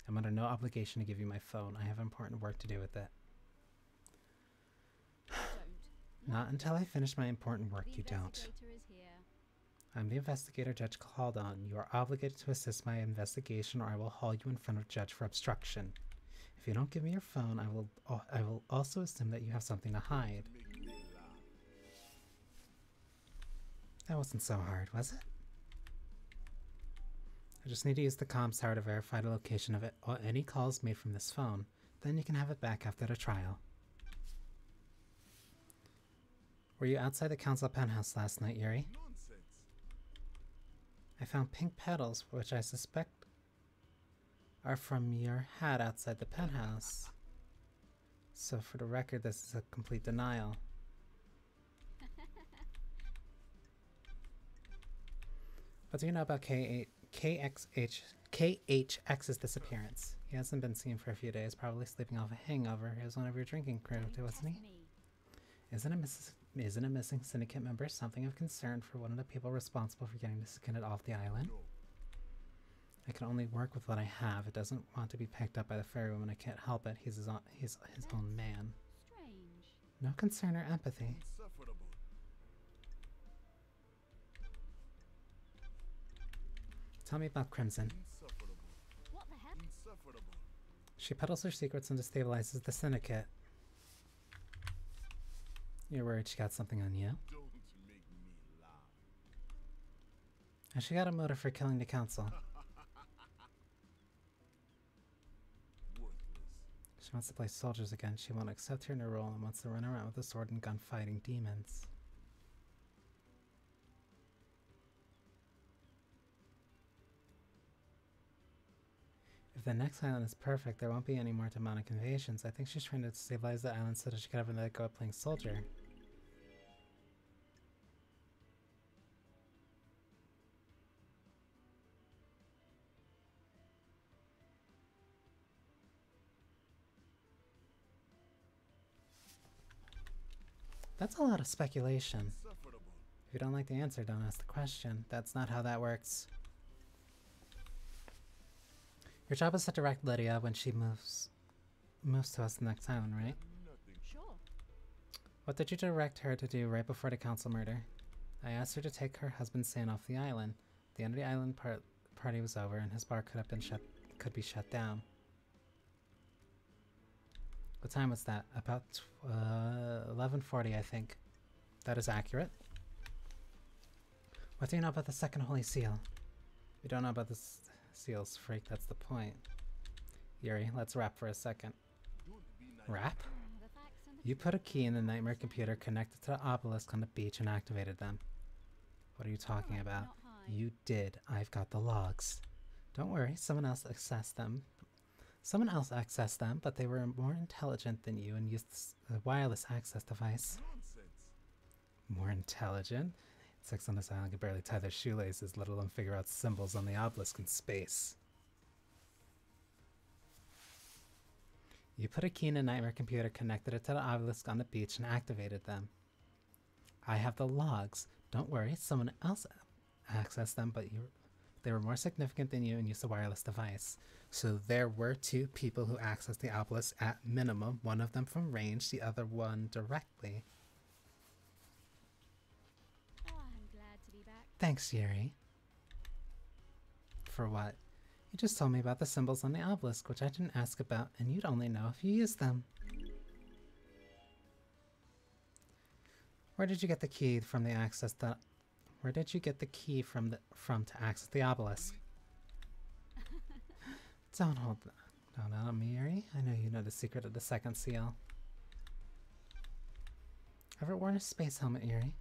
I'm under no obligation to give you my phone. I have important work to do with it. Not until I finish my important work, you don't. I'm the investigator Judge called on. You are obligated to assist my investigation or I will haul you in front of Judge for obstruction. If you don't give me your phone, I will also assume that you have something to hide. That wasn't so hard, was it? I just need to use the comms tower to verify the location of any calls made from this phone. Then you can have it back after the trial. Were you outside the council penthouse last night, Yuri? I found pink petals, which I suspect are from your hat outside the penthouse. So for the record, this is a complete denial. What do you know about KHX's disappearance? He hasn't been seen for a few days, probably sleeping off a hangover. He was one of your drinking crew, wasn't he? Isn't a missing syndicate member something of concern for one of the people responsible for getting the syndicate off the island? I can only work with what I have. It doesn't want to be picked up by the ferrywoman. I can't help it. He's his own man. No concern or empathy. Tell me about Crimson. What the heck? She peddles her secrets and destabilizes the syndicate. You're worried she got something on you? Don't make me laugh. And she got a motive for killing the council. Worthless. She wants to play soldiers again. She won't accept her new role and wants to run around with a sword and gun fighting demons. If the next island is perfect, there won't be any more demonic invasions. I think she's trying to stabilize the island so that she can have another go at playing soldier. That's a lot of speculation. Insufferable. If you don't like the answer, don't ask the question. That's not how that works. Your job is to direct Lydia when she moves to us the next island, right? Nothing. Sure. What did you direct her to do right before the council murder? I asked her to take her husband's Sand off the island. The end of the island party was over, and his bar could be shut down. What time was that? About 11:40, I think. That is accurate. What do you know about the second holy seal? We don't know about the seals, freak. That's the point. Yuri, let's rap for a second. Don't be naive. Rap? The facts and the You put a key in the nightmare computer connected to the obelisk on the beach and activated them. What are you talking Alright, about? not high. You did. I've got the logs. Don't worry, someone else accessed them. Someone else accessed them, but they were more intelligent than you and used a wireless access device. Nonsense. More intelligent? Insects on this island can barely tie their shoelaces, let alone figure out symbols on the obelisk in space. You put a key in a nightmare computer, connected it to the obelisk on the beach, and activated them. I have the logs. Don't worry, someone else accessed them, but they were more significant than you and used a wireless device. So there were two people who accessed the obelisk at minimum, one of them from range, the other one directly. Oh, I'm glad to be back. Thanks, Yuri. For what? You just told me about the symbols on the obelisk, which I didn't ask about, and you'd only know if you used them. Where did you get the key from the access that? Where did you get the key from to access the obelisk? Don't hold that. Don't on me, Yuri. I know you know the secret of the second seal. Ever worn a space helmet, Yuri?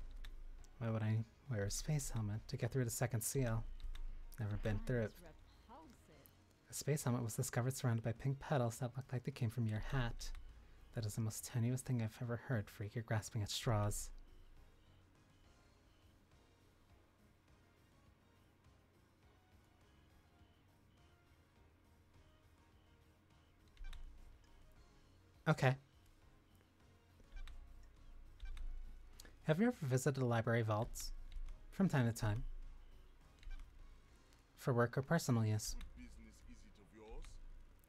Why would I wear a space helmet? To get through the second seal. Never been through it. Sounds repulsive. A space helmet was discovered surrounded by pink petals that looked like they came from your hat. That is the most tenuous thing I've ever heard, freak. You're grasping at straws. Okay. Have you ever visited the library vaults? From time to time. For work or personal use. What business is it of yours?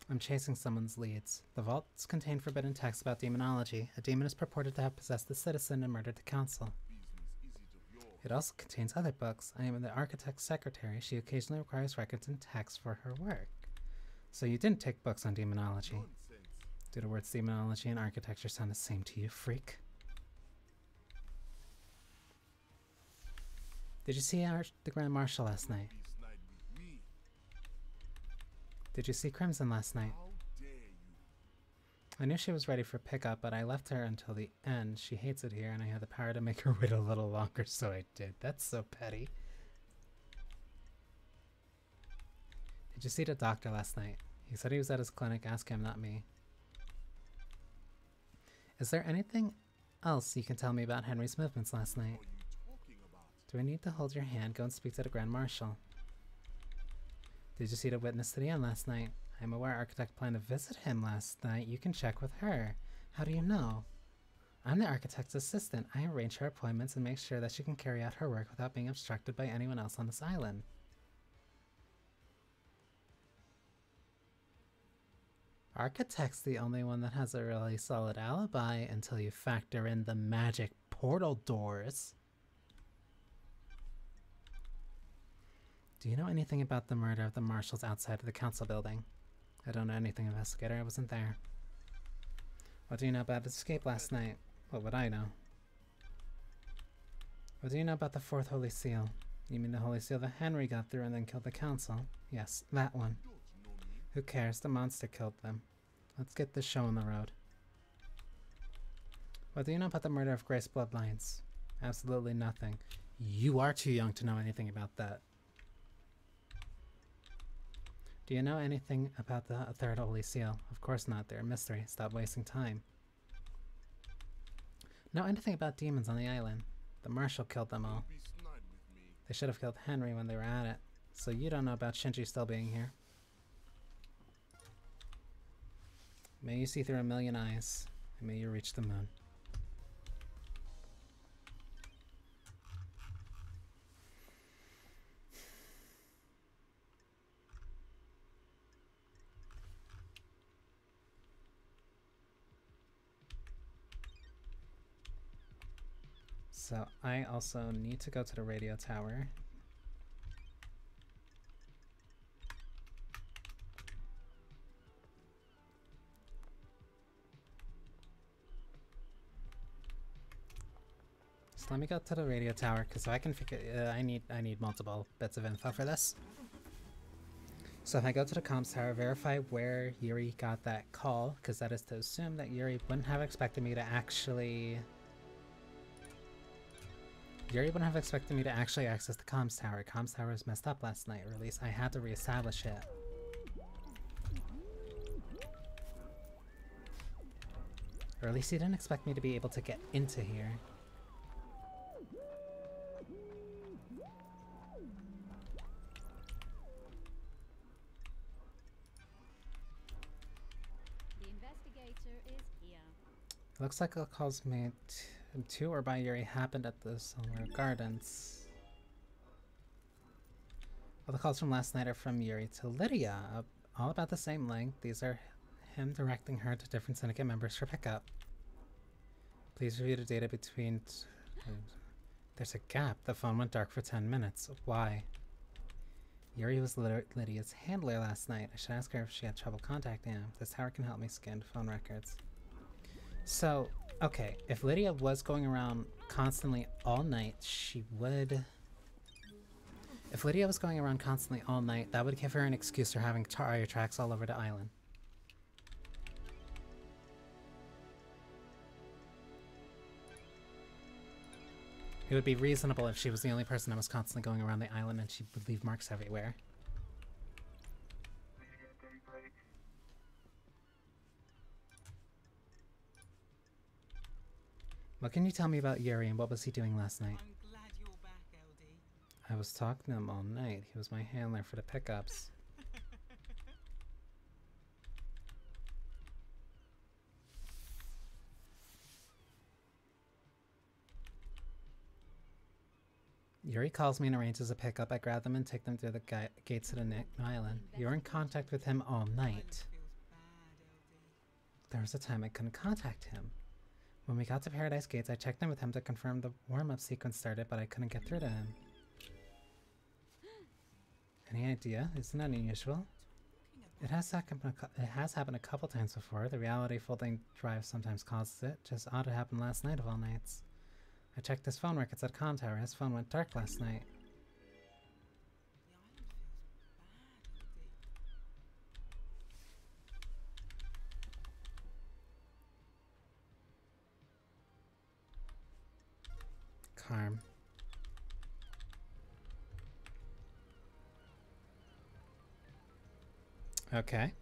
I'm chasing someone's leads. The vaults contain forbidden texts about demonology. A demon is purported to have possessed the citizen and murdered the council. Business is it of yours? It also contains other books. I am the architect's secretary. She occasionally requires records and texts for her work. So you didn't take books on demonology. Nonsense. Do the words demonology and architecture sound the same to you, freak? Did you see the Grand Marshal last night? Be snide with me. Did you see Crimson last night? How dare you? I knew she was ready for pickup, but I left her until the end. She hates it here, and I had the power to make her wait a little longer, so I did. That's so petty. Did you see the doctor last night? He said he was at his clinic. Ask him, not me. Is there anything else you can tell me about Henry's movements last night? What are you talking about? Do I need to hold your hand? Go and speak to the Grand Marshal. Did you see the witness to the end last night? I'm aware Architect planned to visit him last night. You can check with her. How do you know? I'm the architect's assistant. I arrange her appointments and make sure that she can carry out her work without being obstructed by anyone else on this island. Architect's the only one that has a really solid alibi until you factor in the magic portal doors. Do you know anything about the murder of the marshals outside of the council building? I don't know anything, investigator. I wasn't there. What do you know about his escape last night? What would I know? What do you know about the fourth Holy Seal? You mean the Holy Seal that Henry got through and then killed the Council? Yes, that one. You don't know me. Who cares? The monster killed them. Let's get this show on the road. What do you know about the murder of Grace Bloodlines? Absolutely nothing. You are too young to know anything about that. Do you know anything about the third Holy Seal? Of course not. They're a mystery. Stop wasting time. Know anything about demons on the island? The Marshal killed them all. Be snide with me. They should have killed Henry when they were at it. So you don't know about Shinji still being here. May you see through a million eyes, and may you reach the moon. So I also need to go to the radio tower. So let me go to the radio tower because if I can figure, I need multiple bits of info for this. So if I go to the comms tower, verify where Yuri got that call, because that is to assume that Yuri wouldn't have expected me to actually. Yuri wouldn't have expected me to actually access the comms tower. Comms tower was messed up last night, or at least I had to reestablish it. Or at least he didn't expect me to be able to get into here. The investigator is here. It looks like the calls made to or by Yuri happened at the Silver Gardens. All the calls from last night are from Yuri to Lydia, all about the same length. These are him directing her to different syndicate members for pickup. Please review the data between... There's a gap. The phone went dark for 10 minutes. Why? Yuri was Lydia's handler last night. I should ask her if she had trouble contacting him. This tower can help me scan phone records. So, okay, if Lydia was going around constantly all night, she would... If Lydia was going around constantly all night, that would give her an excuse for having tire tracks all over the island. It would be reasonable if she was the only person that was constantly going around the island and she would leave marks everywhere. What can you tell me about Yuri and what was he doing last night? I'm glad you're back, LD. I was talking to him all night. He was my handler for the pickups. Yuri calls me and arranges a pickup. I grab them and take them through the gates to the island. You're in contact with him all night. Feels bad, LD. There was a time I couldn't contact him. When we got to Paradise Gates, I checked in with him to confirm the warm-up sequence started, but I couldn't get through to him. Any idea? Isn't that unusual? It has happened a couple times before. The reality folding drive sometimes causes it. Just ought to happen last night of all nights. I checked his phone records at Com Tower. His phone went dark last night. The island feels bad, LD. Carm. Okay.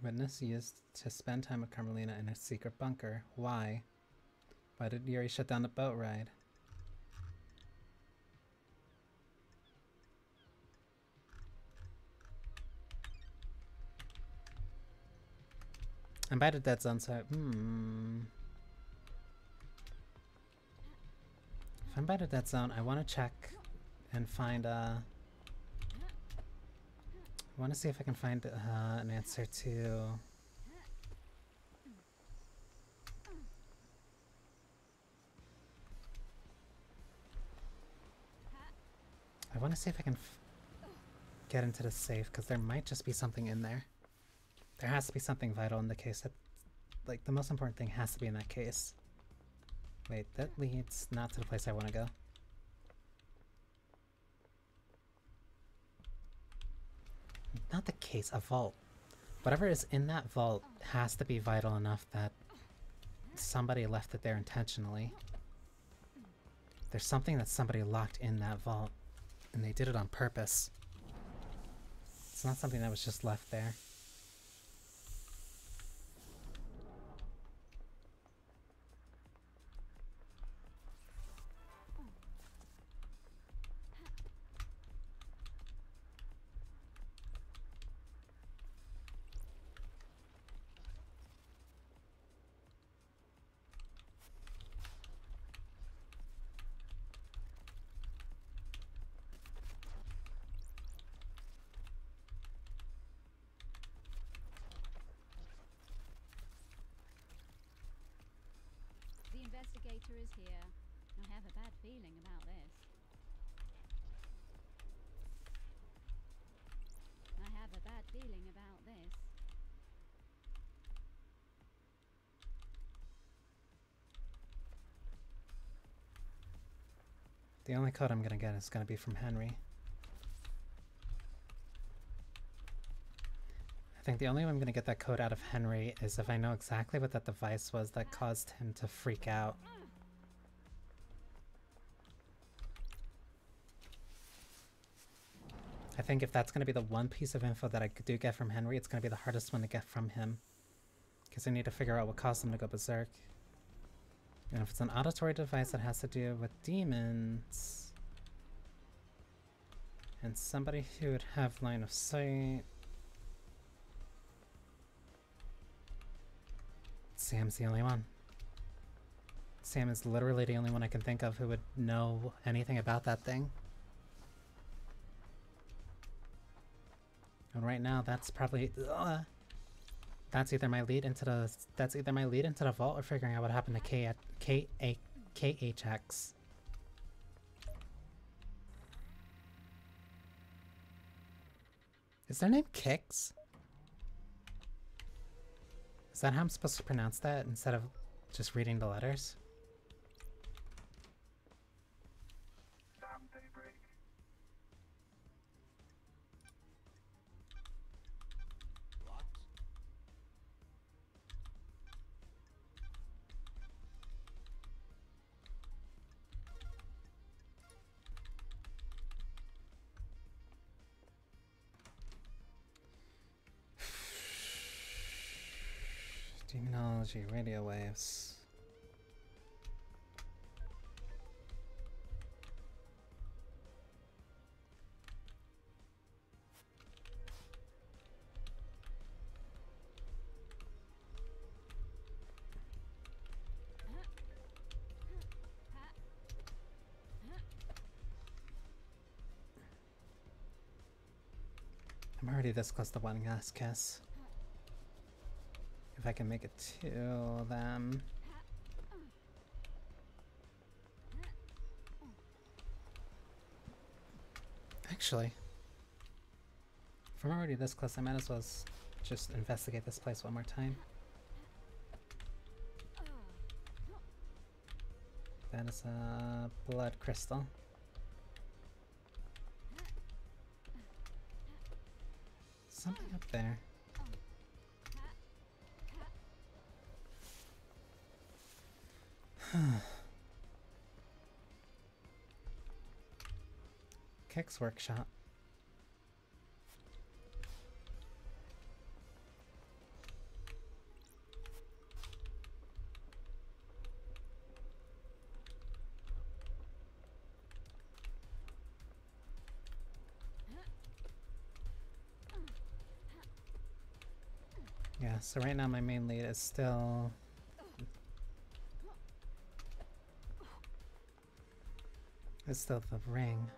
Witness used to spend time with Carmelina in a secret bunker. Why? Why did Yuri shut down the boat ride? I'm by the dead zone, so if I'm by the dead zone, I want to check and find I want to see if I can find an answer to. I want to see if I can get into the safe, because there might just be something in there. There has to be something vital in the case. That, like, the most important thing has to be in that case. Wait, that leads not to the place I want to go. Not the case, a vault. Whatever is in that vault has to be vital enough that somebody left it there intentionally. There's something that somebody locked in that vault, and they did it on purpose. It's not something that was just left there. The investigator is here. I have a bad feeling about this. I have a bad feeling about this. The only code I'm gonna get is gonna be from Henry. I think the only way I'm gonna get that code out of Henry is if I know exactly what that device was that caused him to freak out. I think if that's gonna be the one piece of info that I do get from Henry, it's gonna be the hardest one to get from him. Because I need to figure out what caused him to go berserk. And if it's an auditory device that has to do with demons, and somebody who would have line of sight, Sam's the only one. Sam is literally the only one I can think of who would know anything about that thing. And right now, that's probably that's either my lead into the vault or figuring out what happened to KHX. Is their name Kix? Is that how I'm supposed to pronounce that instead of just reading the letters? What? Demonology, radio waves. I'm already this close to one last kiss. If I can make it to them. Actually, if I'm already this close, I might as well just investigate this place one more time. That is a blood crystal. Something up there. Kix workshop. Yeah, so right now my main lead is still the ring.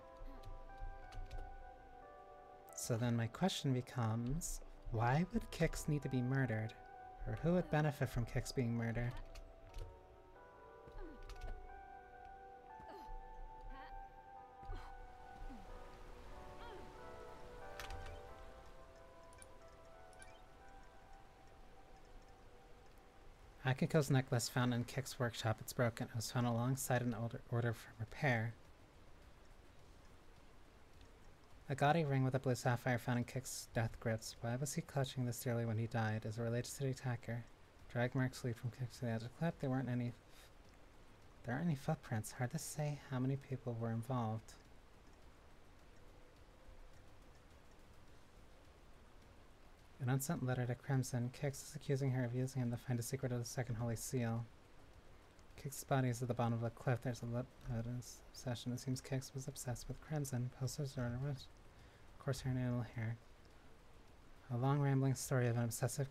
So then my question becomes, why would Kix need to be murdered? Or who would benefit from Kix being murdered? Akiko's necklace found in Kix's workshop. It's broken. It was found alongside an order for repair. A gaudy ring with a blue sapphire found in Kix's death grips. Why was he clutching this dearly when he died? Is it related to the attacker? Drag marks lead from Kix to the edge of the cliff. There aren't any footprints. Hard to say how many people were involved. An unsent letter to Crimson. Kix is accusing her of using him to find a secret of the second holy seal. Kix's body is at the bottom of the cliff. There's a evidence obsession. It seems Kix was obsessed with Crimson. Posters are coarse hair and animal hair. A long rambling story of an obsessive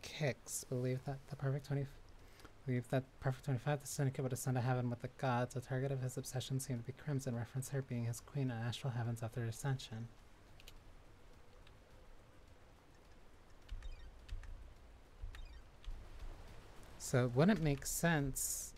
Kix believed that Perfect 25, the syndicate, would ascend to heaven with the gods. The target of his obsession seemed to be Crimson, reference her being his queen in astral heavens after her ascension. So wouldn't it make sense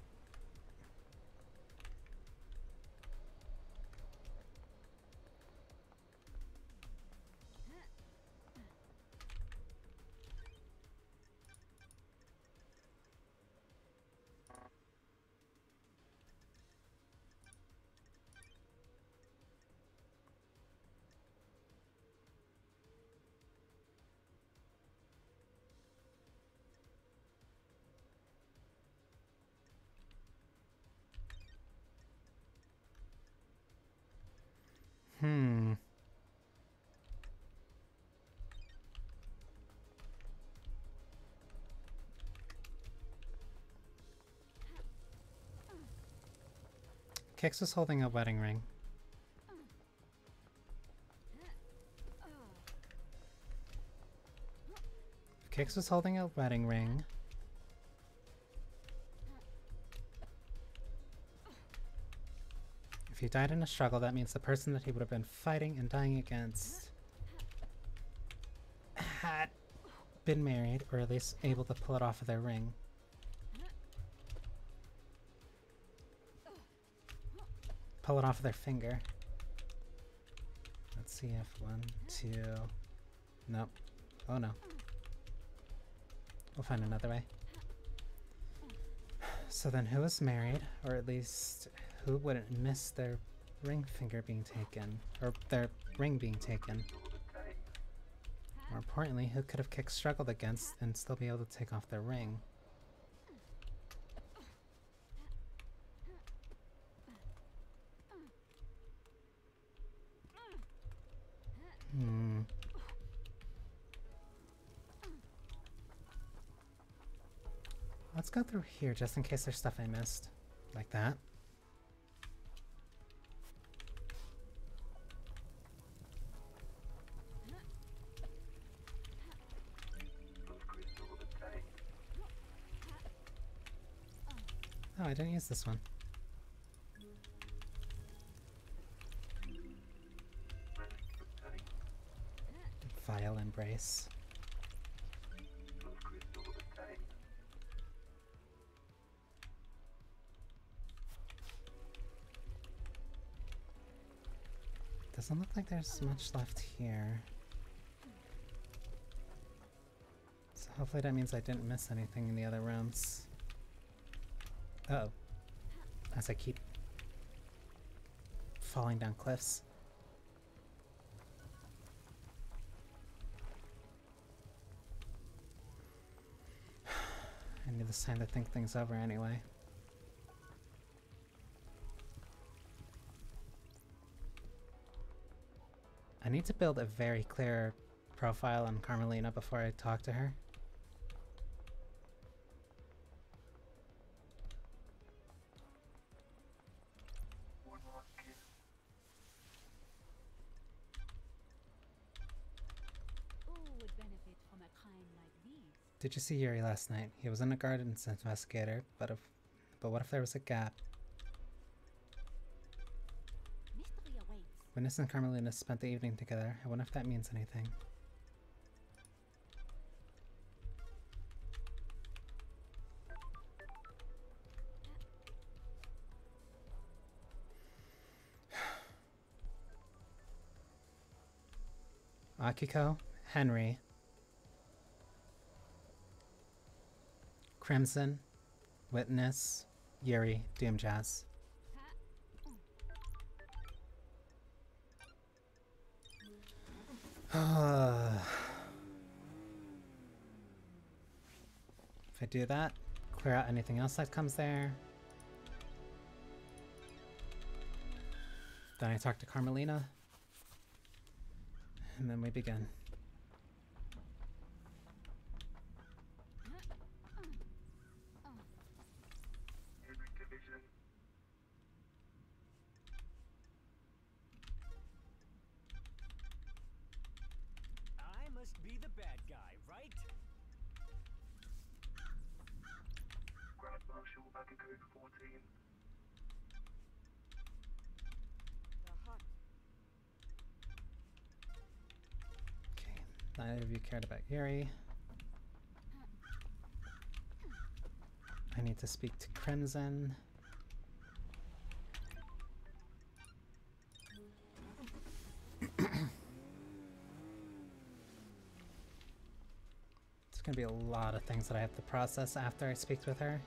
Kix was holding a wedding ring. If Kix was holding a wedding ring, if he died in a struggle, that means the person that he would have been fighting and dying against had been married, or at least able to pull it off of their ring. Pull it off of their finger. Let's see if 1, 2... Nope. Oh no. We'll find another way. So then who was married, or at least who wouldn't miss their ring finger being taken, or their ring being taken? More importantly, who could have Kix struggled against and still be able to take off their ring? Let's go through here just in case there's stuff I missed. Like that. Oh, I didn't use this one. Vile embrace. Doesn't look like there's much left here. So hopefully that means I didn't miss anything in the other rooms. Uh-oh. As I keep falling down cliffs. I need this time to think things over anyway. I need to build a very clear profile on Carmelina before I talk to her. Did you see Yuri last night? He was in a gardens investigator, but what if there was a gap? Mystery awaits. Witness and Carmelina spent the evening together. I wonder if that means anything. Akiko, Henry, Crimson, Witness, Yuri, Doom Jazz. If I do that, clear out anything else that comes there. Then I talk to Carmelina. And then we begin. I must be the bad guy, right? Grand Marshal back at code 14. Okay, neither of you cared about Yuri. I need to speak to Crimson. There's gonna be a lot of things that I have to process after I speak with her.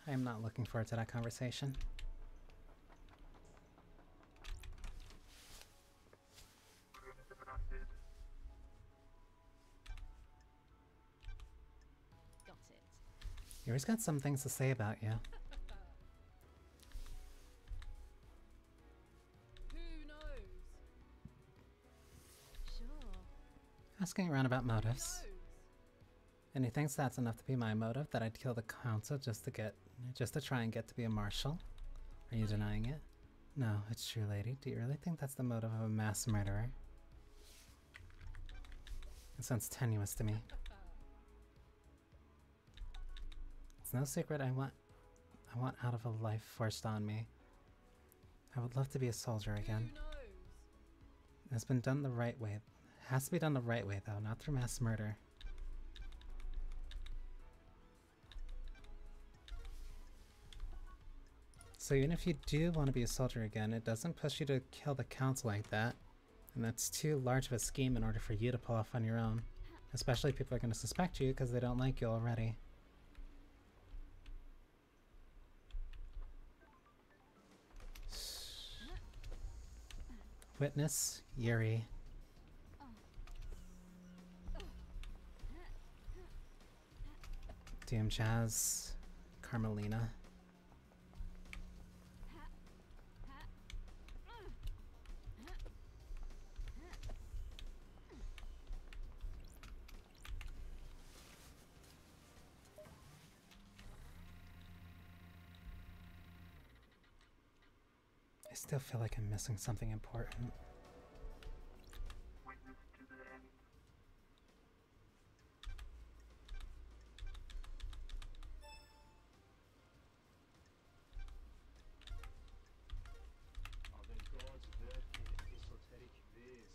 I am not looking forward to that conversation. Got it. Yuri's got some things to say about you. Who knows? Sure. Asking around about motives. Knows? And he thinks that's enough to be my motive, that I'd kill the council just to try and get to be a marshal. Are you denying it? No, it's true, lady. Do you really think that's the motive of a mass murderer? It sounds tenuous to me. It's no secret I want out of a life forced on me. I would love to be a soldier again. Who knows? It's been done the right way. It has to be done the right way, though, not through mass murder. So even if you do want to be a soldier again, it doesn't push you to kill the council like that. And that's too large of a scheme in order for you to pull off on your own. Especially if people are going to suspect you because they don't like you already. Witness, Yuri. Doom Jazz, Carmelina. I still feel like I'm missing something important. Witness to the end. Avant-garde work in esoteric ways.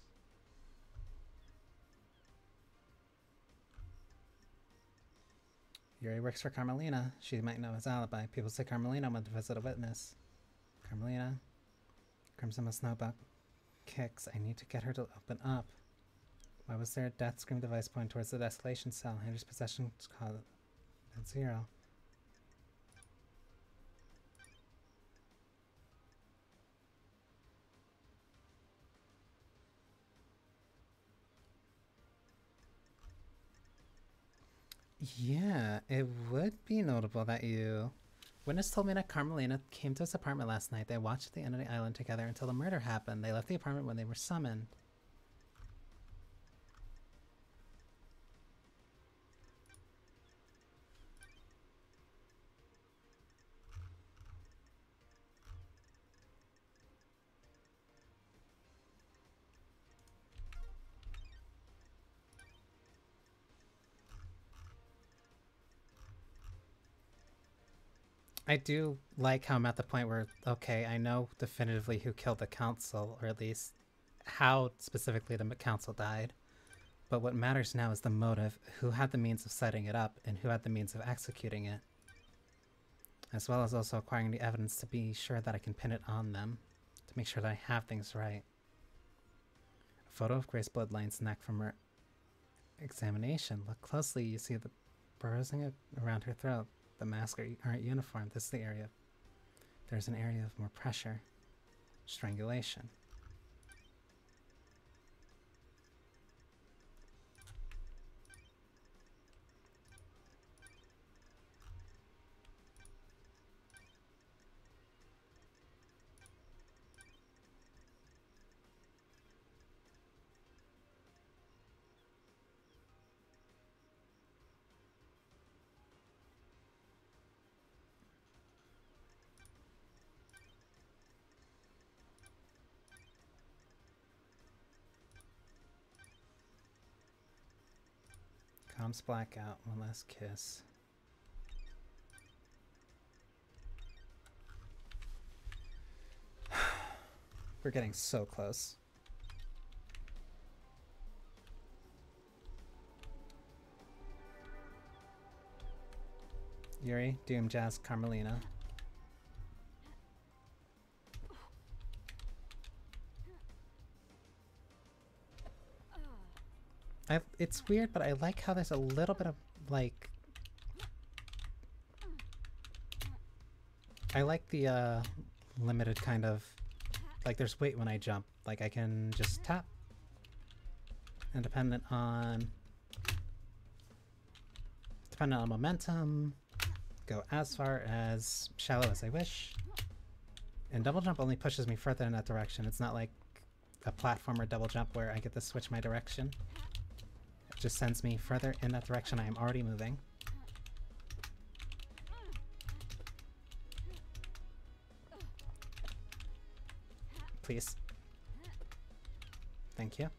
Yuri works for Carmelina. She might know his alibi. People say Carmelina went to visit a witness. Carmelina. Crimson must know about Kicks. I need to get her to open up. Why was there a death scream device pointing towards the escalation cell? Henry's possession caused at 0. Yeah, it would be notable that you... Witness told me that Carmelina came to his apartment last night. They watched at the end of the island together until the murder happened. They left the apartment when they were summoned. I do like how I'm at the point where, okay, I know definitively who killed the council, or at least how specifically the council died. But what matters now is the motive, who had the means of setting it up, and who had the means of executing it. As well as also acquiring the evidence to be sure that I can pin it on them, to make sure that I have things right. A photo of Grace Bloodline's neck from her examination. Look closely, you see the bruising around her throat. The masks aren't uniform. This is the area. There's an area of more pressure. Strangulation. Comms blackout, one last kiss. We're getting so close. Yuri, Doom, Jazz, Carmelina. It's weird, but I like how there's a little bit of, like... I like the, limited kind of... Like, there's weight when I jump. Like, I can just tap. And dependent on momentum, go as far as shallow as I wish. And double jump only pushes me further in that direction. It's not like a platformer double jump where I get to switch my direction. It just sends me further in that direction I am already moving. Please. Thank you.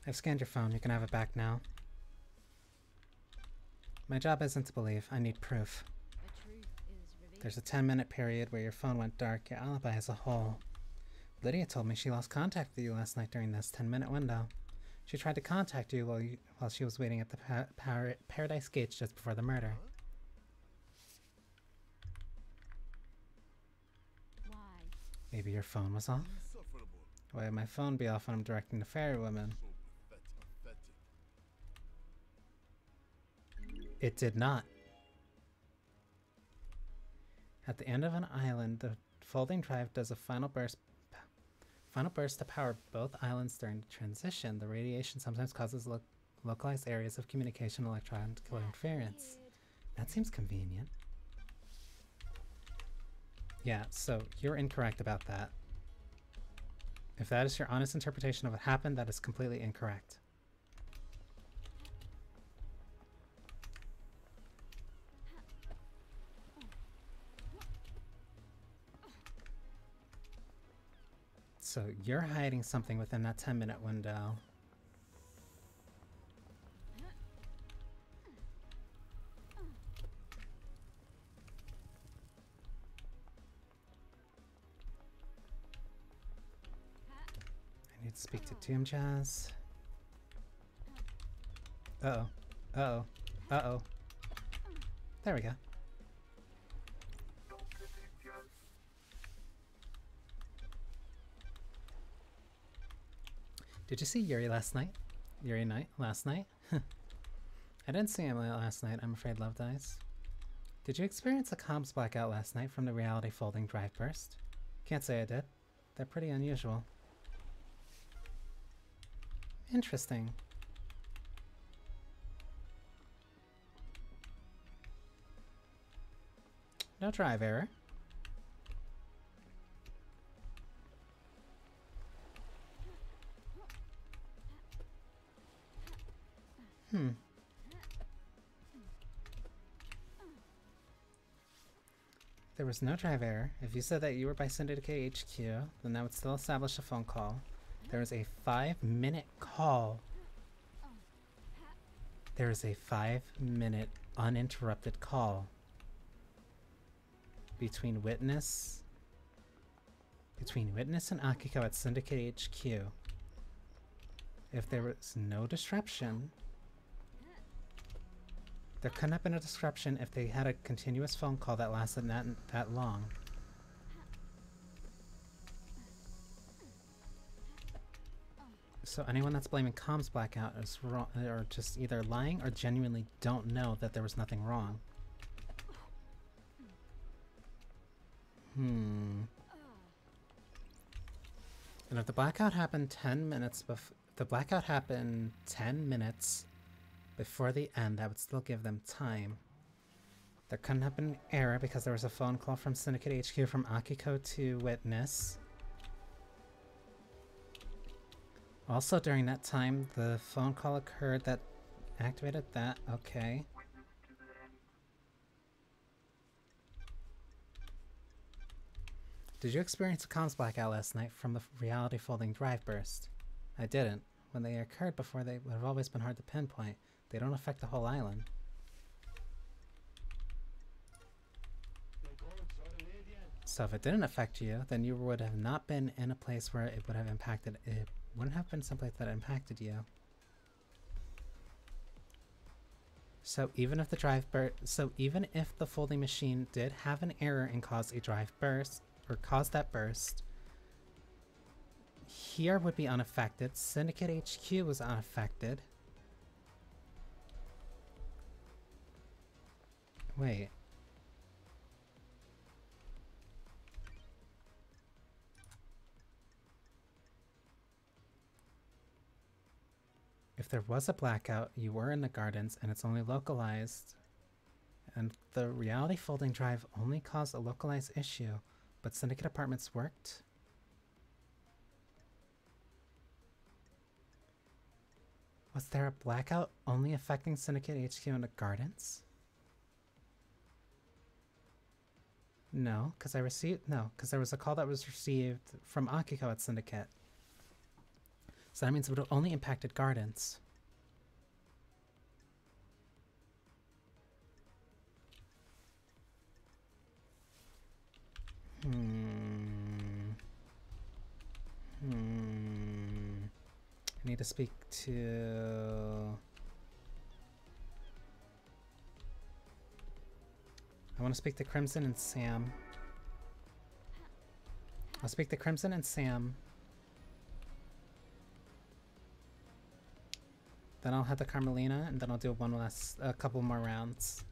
I've scanned your phone. You can have it back now. My job isn't to believe. I need proof. The truth is revealed. There's a 10-minute period where your phone went dark, your alibi as a whole. Lydia told me she lost contact with you last night during this 10-minute window. She tried to contact you while she was waiting at the Paradise Gates just before the murder. Why? Maybe your phone was off? Why would my phone be off when I'm directing the fairy woman? It did not. At the end of an island, the folding drive does a final burst to power both islands during the transition. The radiation sometimes causes localized areas of communication electronic interference. That seems convenient. Yeah, so you're incorrect about that. If that is your honest interpretation of what happened, that is completely incorrect. So you're hiding something within that 10-minute window. I need to speak to Doom Jazz. Uh-oh. Uh-oh. Uh-oh. There we go. Did you see Yuri last night? Last night? I didn't see him last night, I'm afraid, Love Dice. Did you experience a comms blackout last night from the reality folding drive burst? Can't say I did. They're pretty unusual. Interesting. No drive error. There was no drive error. If you said that you were by Syndicate HQ, then that would still establish a phone call. There was a 5-minute call. There is a 5-minute uninterrupted call between witness and Akiko at Syndicate HQ. If there was no disruption, there couldn't have been a disruption if they had a continuous phone call that lasted that long. So anyone that's blaming comms blackout is wrong, or just either lying or genuinely don't know that there was nothing wrong. And if the blackout happened 10 minutes before the end, that would still give them time. There couldn't have been an error because there was a phone call from Syndicate HQ from Akiko to witness. Also during that time, the phone call occurred that activated that. Okay. Did you experience a comms blackout last night from the reality folding drive burst? I didn't. When they occurred before, they would have always been hard to pinpoint. They don't affect the whole island. So if it didn't affect you, then you would have not been in a place where it would have impacted it. Wouldn't have been someplace that impacted you. So even if the folding machine did have an error and cause a drive burst, or cause that burst, here would be unaffected. Syndicate HQ was unaffected. Wait. If there was a blackout, you were in the gardens and it's only localized. And the reality folding drive only caused a localized issue, but Syndicate Apartments worked. Was there a blackout only affecting Syndicate HQ in the gardens? No, because there was a call that was received from Akiko at Syndicate. So that means it would have only impacted gardens. I need to speak to... I want to speak to Crimson and Sam. I'll speak to Crimson and Sam. Then I'll head to Carmelina, and then I'll do a couple more rounds.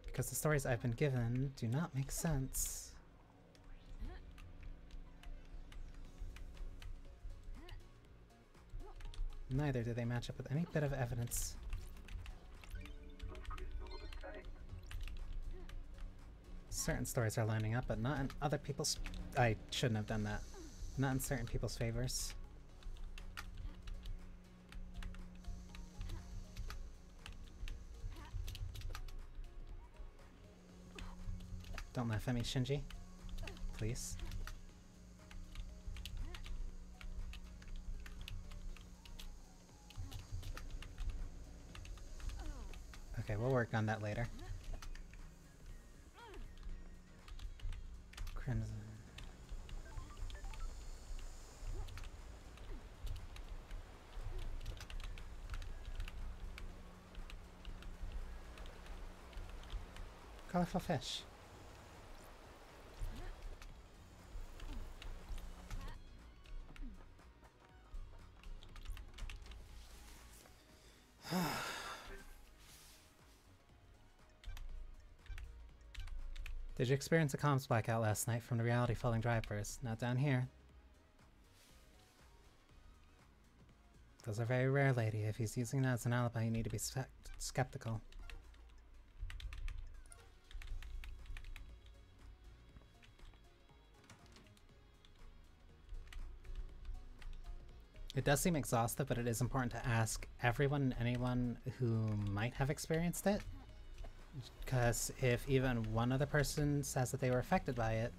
Because the stories I've been given do not make sense. Neither do they match up with any bit of evidence. Certain stories are lining up, but not in other people's... I shouldn't have done that. Not in certain people's favors. Don't laugh at me, Shinji. Please. Okay, we'll work on that later. Crimson. Colorful fish. Did you experience a comms blackout last night from the reality falling drive burst? Not down here. Those are very rare, lady. If he's using that as an alibi, you need to be skeptical. It does seem exhaustive, but it is important to ask everyone and anyone who might have experienced it. Because if even one other person says that they were affected by it,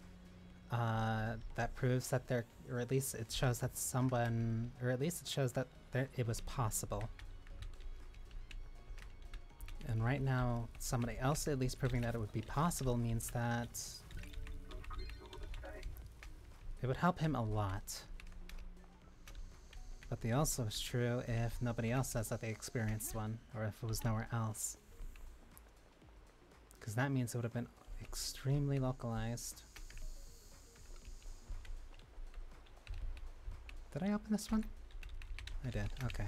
that proves that there, or at least it shows that someone, or at least it shows that it was possible. And right now, somebody else at least proving that it would be possible means that it would help him a lot. But the also is true if nobody else says that they experienced one, or if it was nowhere else. Because that means it would have been extremely localized. Did I open this one? I did, okay.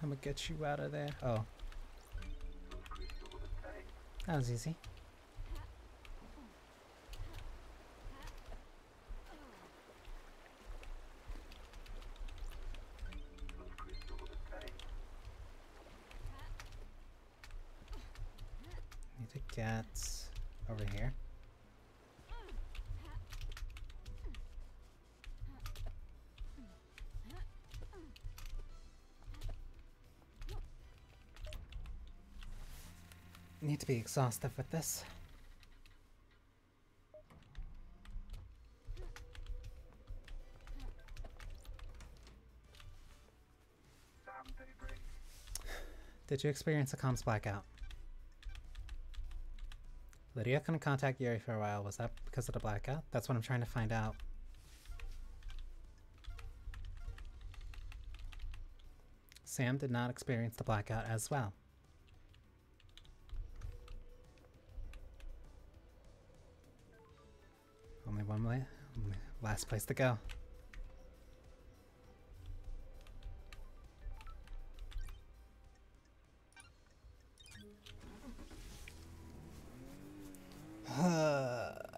I'm gonna get you out of there. Oh. That was easy. Need to get over here. Need to be exhaustive with this. Did you experience a comms blackout? Lydia couldn't contact Yuri for a while. Was that because of the blackout? That's what I'm trying to find out. Sam did not experience the blackout as well. Only one way. Last place to go.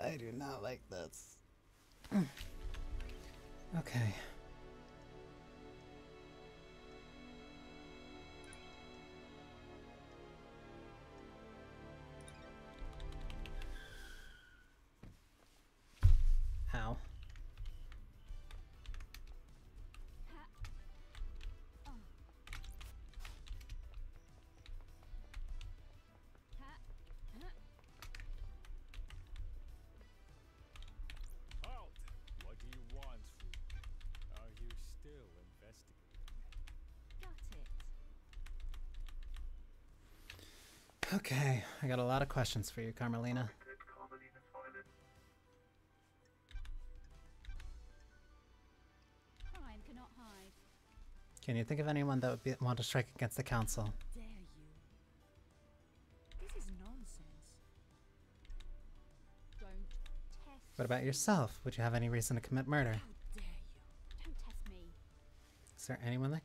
I do not like this. Okay. Ow. Halt! What do you want, Fook? Are you still investigating? Got it. Okay, I got a lot of questions for you, Carmelina. Crime cannot hide. Can you think of anyone that would want to strike against the council? Dare you? This is nonsense. Don't test What about yourself? Would you have any reason to commit murder? How dare you? Don't test me. Is there anyone that...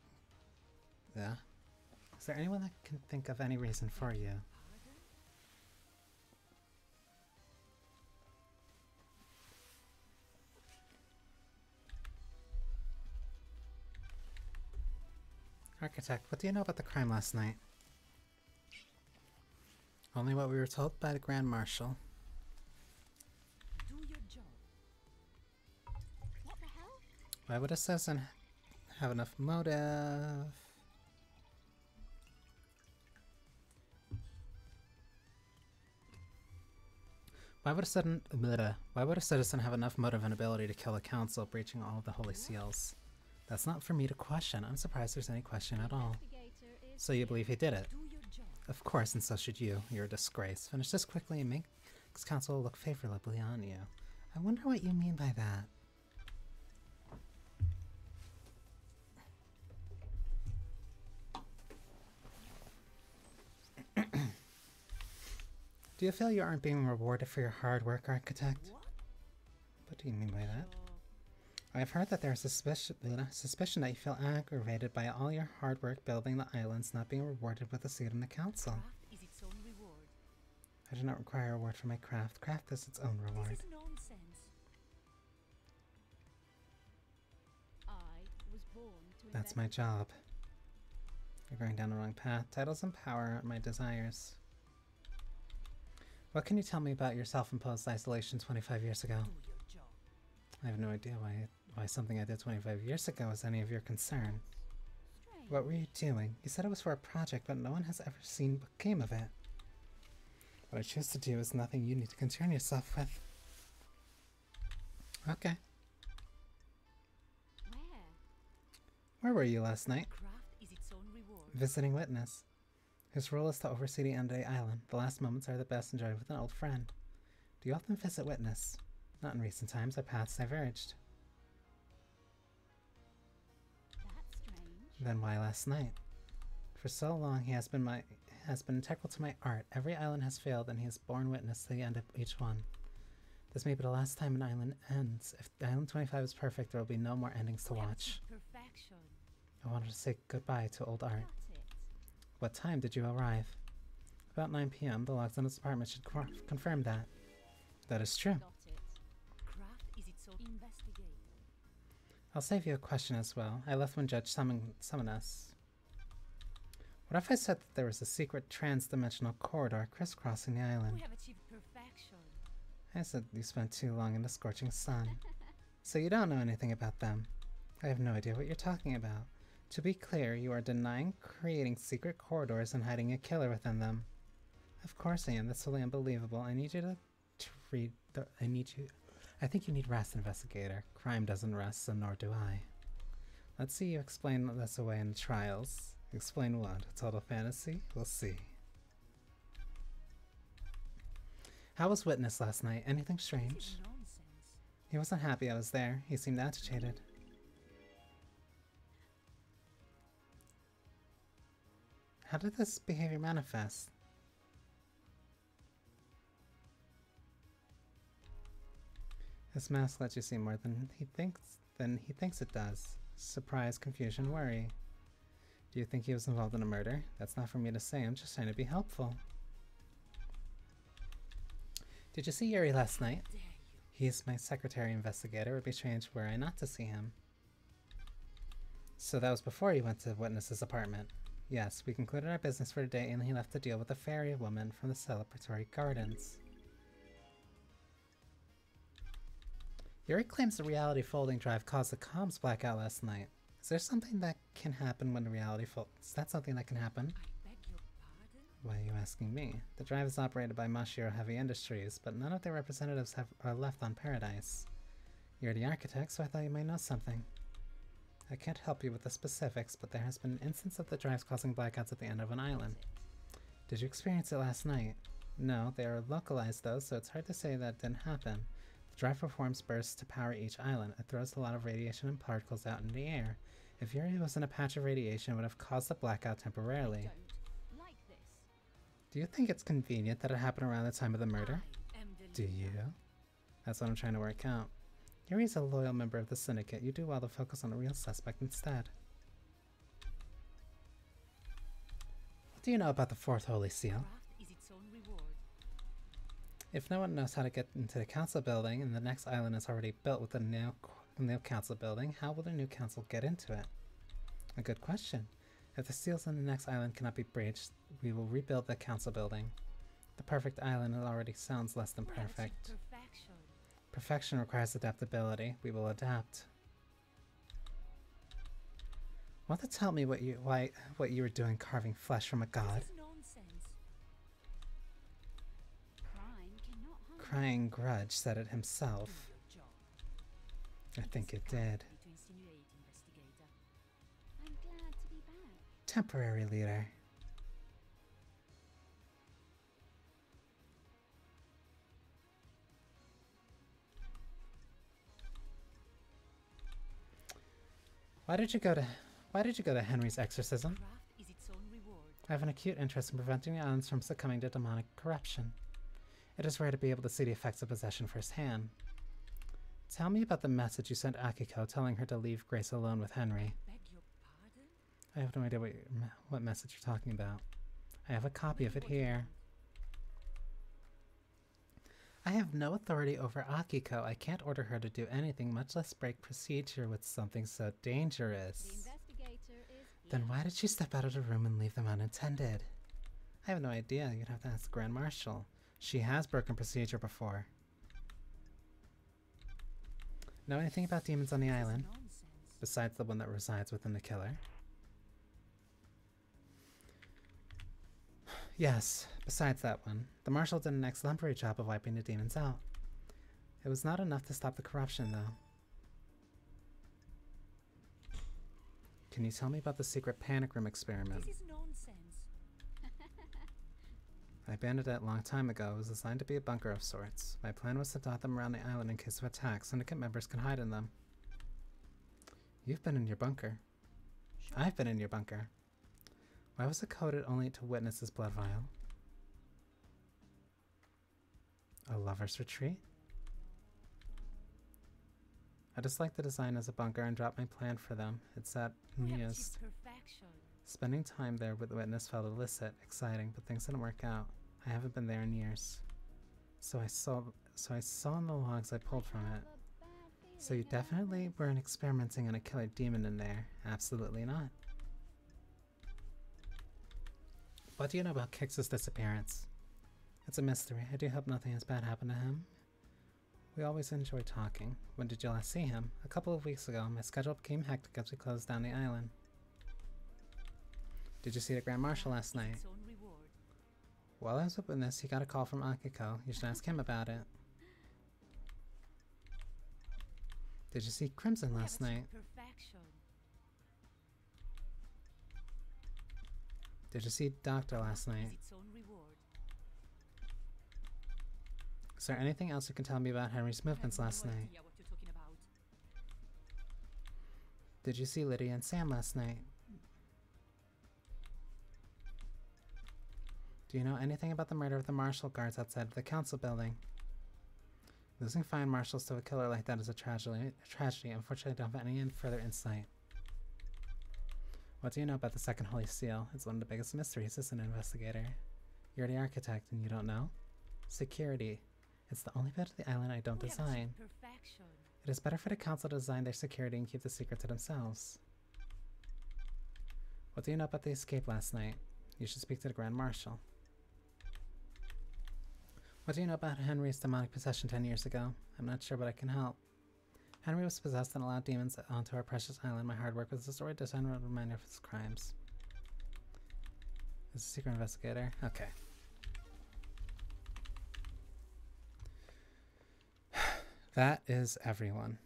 Yeah? Is there anyone that can think of any reason for you? Pardon? Architect, what do you know about the crime last night? Only what we were told by the Grand Marshal. Do your job. What the hell? Why would a citizen have enough motive? Why would a citizen have enough motive and ability to kill a council breaching all of the holy seals? That's not for me to question. I'm surprised there's any question at all. Investigator is So you believe he did it? Do your job. Of course, and so should you. You're a disgrace. Finish this quickly and make this council look favorably on you. I wonder what you mean by that. Do you feel you aren't being rewarded for your hard work, Architect? What? What do you mean by that? Sure. I've heard that there's a suspicion that you feel aggravated by all your hard work building the islands not being rewarded with a seat in the council. Craft is its own reward. I do not require a reward for my craft. Craft is its own reward. This is nonsense. I was born to That's my job. You're going down the wrong path. Titles and power aren't my desires. What can you tell me about your self-imposed isolation 25 years ago? Do your job. I have no idea why something I did 25 years ago is any of your concern. What were you doing? You said it was for a project, but no one has ever seen what came of it. What I choose to do is nothing you need to concern yourself with. Okay. Where were you last night? Craft is its own reward. Visiting witness. His role is to oversee the end of the island. The last moments are the best enjoyed with an old friend. Do you often visit witness? Not in recent times. Our paths diverged. That's strange. Then why last night? For so long he has been integral to my art. Every island has failed, and he has borne witness to the end of each one. This may be the last time an island ends. If Island 25 is perfect, there will be no more endings to watch. Perfection. I wanted to say goodbye to old art. Got it. What time did you arrive? About 9 p.m. The logs on his apartment should confirm that. That is true. Got it. Craft is its own investigate. I'll save you a question as well. I left when Judge summoned us. What if I said that there was a secret trans-dimensional corridor crisscrossing the island? We have achieved perfection. I said you spent too long in the scorching sun. So you don't know anything about them. I have no idea what you're talking about. To be clear, you are denying creating secret corridors and hiding a killer within them. Of course I am. That's totally unbelievable. I need you to read the... I think you need rest, investigator. Crime doesn't rest, so nor do I. Let's see you explain this away in the trials. Explain what? A total fantasy? We'll see. How was witness last night? Anything This strange? is nonsense. He wasn't happy I was there. He seemed agitated. How did this behavior manifest? His mask lets you see more than he thinks it does. Surprise, confusion, worry. Do you think he was involved in a murder? That's not for me to say. I'm just trying to be helpful. Did you see Yuri last night? Dare you? He's my secretary investigator. It would be strange were I not to see him. So that was before you went to Witness's apartment. Yes, we concluded our business for today and he left to deal with a fairy woman from the celebratory gardens. Yuri claims the reality folding drive caused the comms blackout last night. Is there something that can happen when the reality folds? Is that something that can happen? I beg your pardon? Why are you asking me? The drive is operated by Mashiro Heavy Industries, but none of their representatives are left on Paradise. You're the architect, so I thought you might know something. I can't help you with the specifics, but there has been an instance of the drives causing blackouts at the end of an island. Did you experience it last night? No, they are localized though, so it's hard to say that didn't happen. The drive performs bursts to power each island. It throws a lot of radiation and particles out in the air. If Yuri was in a patch of radiation, it would have caused the blackout temporarily. Don't like this. Do you think it's convenient that it happened around the time of the murder? I am the Do leader. you? That's what I'm trying to work out. Yuri's a loyal member of the syndicate. You do well to focus on the real suspect instead. What do you know about the Fourth Holy Seal? Craft is its own reward. If no one knows how to get into the council building and the next island is already built with the new council building, how will the new council get into it? A good question. If the seals on the next island cannot be breached, we will rebuild the council building. The perfect island already sounds less than We have achieved perfect. perfection. Perfection requires adaptability. We will adapt. Want to tell me what you were doing carving flesh from a god? This is nonsense. Crime cannot hide. Crying grudge said it Do himself. your job. I think it is did. cowardly to insinuate, investigator. I'm glad to be back. Temporary leader. Why did you go to Henry's exorcism? Craft is its own reward. I have an acute interest in preventing the islands from succumbing to demonic corruption. It is rare to be able to see the effects of possession firsthand. Tell me about the message you sent Akiko telling her to leave Grace alone with Henry. Beg your pardon? I have no idea what message you're talking about. I have a copy of it here. I have no authority over Akiko. I can't order her to do anything, much less break procedure with something so The dangerous. investigator is Then here. why did she step out of the room and leave them unattended? I have no idea. You'd have to ask the Grand Marshal. She has broken procedure before. Know anything about demons on the This is island? nonsense. Besides the one that resides within the killer? Yes, besides that one, the Marshal did an exemplary job of wiping the demons out. It was not enough to stop the corruption, though. Can you tell me about the secret panic room experiment? This is nonsense. I abandoned it a long time ago. It was designed to be a bunker of sorts. My plan was to dot them around the island in case of attack. Syndicate members can hide in them. You've been in your bunker. I've been in your bunker. Why was it coded only to witness this blood vial? A lover's retreat? I just like the design as a bunker and dropped my plan for them. It's at Mia's. Perfection. Spending time there with the witness felt illicit, exciting, but things didn't work out. I haven't been there in years. So I saw in the logs I pulled from it. So you definitely weren't experimenting on a killer demon in there. Absolutely not. What do you know about Kix's disappearance? It's a mystery. I do hope nothing as bad happened to him. We always enjoy talking. When did you last see him? A couple of weeks ago. My schedule became hectic as we closed down the island. Did you see the Grand Marshal last night? Its own reward. While I was up in this, he got a call from Akiko. You should ask him about it. Did you see Crimson last night? Perfection. Did you see Doctor last night? Its own reward. Is there anything else you can tell me about Henry's movements last night? Idea what you're talking about. Did you see Lydia and Sam last night? Do you know anything about the murder of the marshal guards outside of the council building? Losing fine marshals to a killer like that is a tragedy. Unfortunately, I don't have any further insight. What do you know about the second Holy Seal? It's one of the biggest mysteries, isn't it, investigator? You're the architect and you don't know? Security. It's the only bit of the island I don't design. Perfection. It is better for the council to design their security and keep the secret to themselves. What do you know about the escape last night? You should speak to the Grand Marshal. What do you know about Henry's demonic possession 10 years ago? I'm not sure, but I can help. Henry was possessed and allowed demons onto our precious island. My hard work was a story designed around a reminder of his crimes. Is a secret investigator? Okay. That is everyone.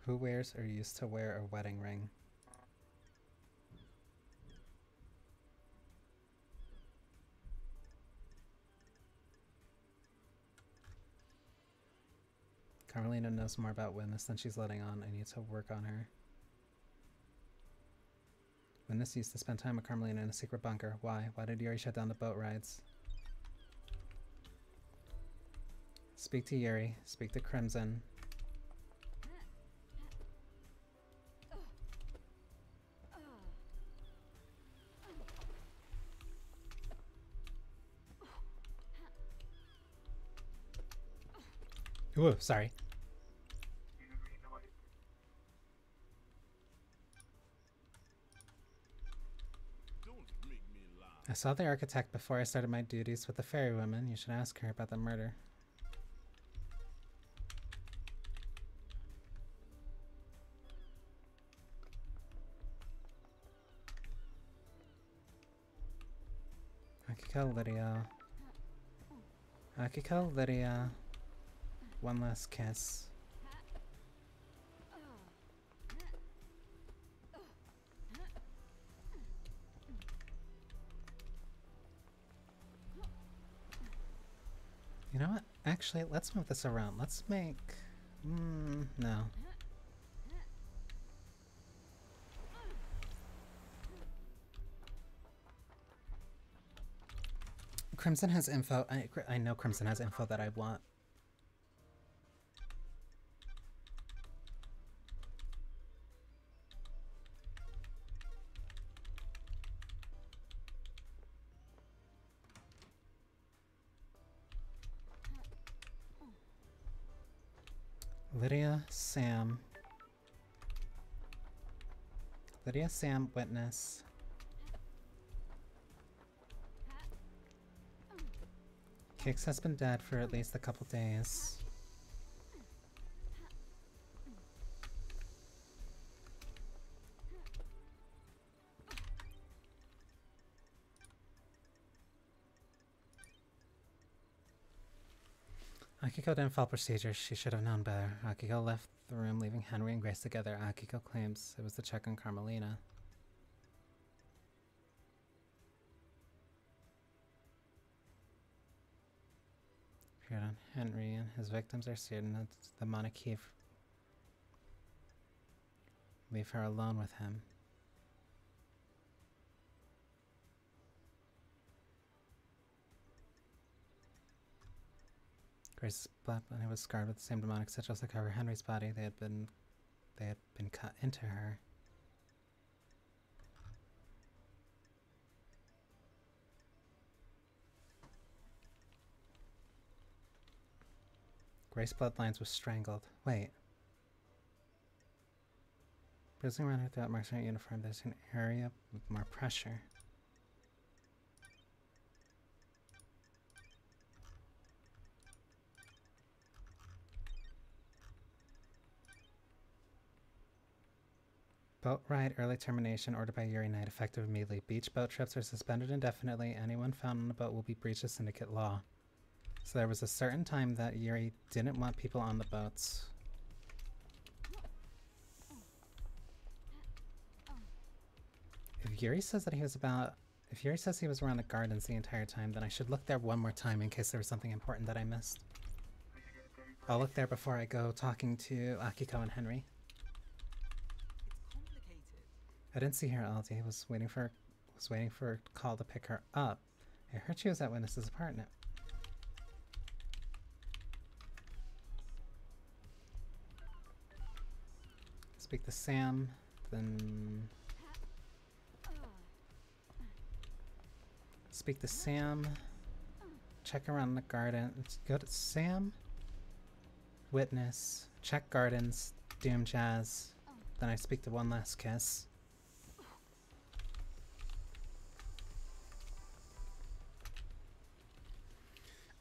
Who wears or used to wear a wedding ring? Carmelina knows more about Witness than she's letting on. I need to work on her. Witness used to spend time with Carmelina in a secret bunker. Why? Why did Yuri shut down the boat rides? Speak to Yuri. Speak to Crimson. Ooh, sorry. I saw the architect before I started my duties with the fairy woman. You should ask her about the murder. Akiko, Lydia. Akiko, Lydia. One last kiss. You know what? Actually, let's move this around. Let's make... no. Crimson has info. I know Crimson has info that I want. Lydia, Sam. Lydia, Sam, Witness. Kix has been dead for at least a couple days. Akiko didn't follow procedures. She should have known better. Akiko left the room, leaving Henry and Grace together. Akiko claims it was to check on Carmelina. Appeared on Henry and his victims are seared in the Monarchy. Leave her alone with him. Grace's black body was scarred with the same demonic sigils that cover Henry's body. They had been cut into her. Grace bloodlines was strangled. Wait. Bruising around her throughout marks her uniform. There's an area with more pressure. Boat ride early termination ordered by Yuri Knight effective immediately. Beach boat trips are suspended indefinitely. Anyone found on the boat will be breach of syndicate law. So there was a certain time that Yuri didn't want people on the boats. If Yuri says that he was if Yuri says he was around the gardens the entire time, then I should look there one more time in case there was something important that I missed. I'll look there before I go talking to Akiko and Henry. I didn't see her all day. I was waiting for a call to pick her up. I heard she was at Witness's apartment. Speak to Sam, then speak to Sam. Check around the garden. Let's go to Sam. Witness. Check gardens. Doom Jazz. Then I speak to One Last Kiss.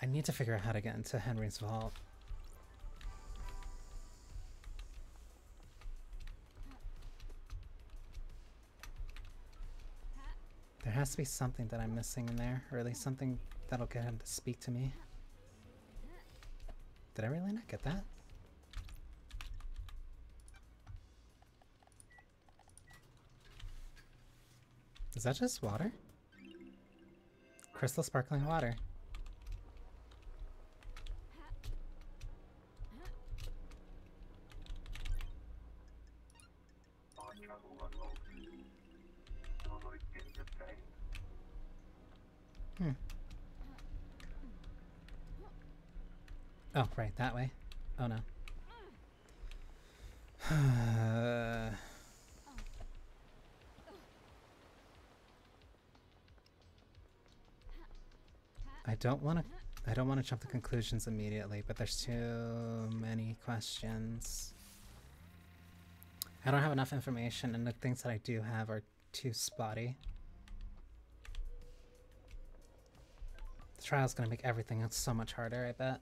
I need to figure out how to get into Henry's vault. There has to be something that I'm missing in there, or at least something that'll get him to speak to me. Did I really not get that? Is that just water? Crystal sparkling water. Oh, right, that way. Oh no. I don't want to jump to conclusions immediately, but there's too many questions. I don't have enough information, and the things that I do have are too spotty. The trial's gonna make everything else so much harder, I bet.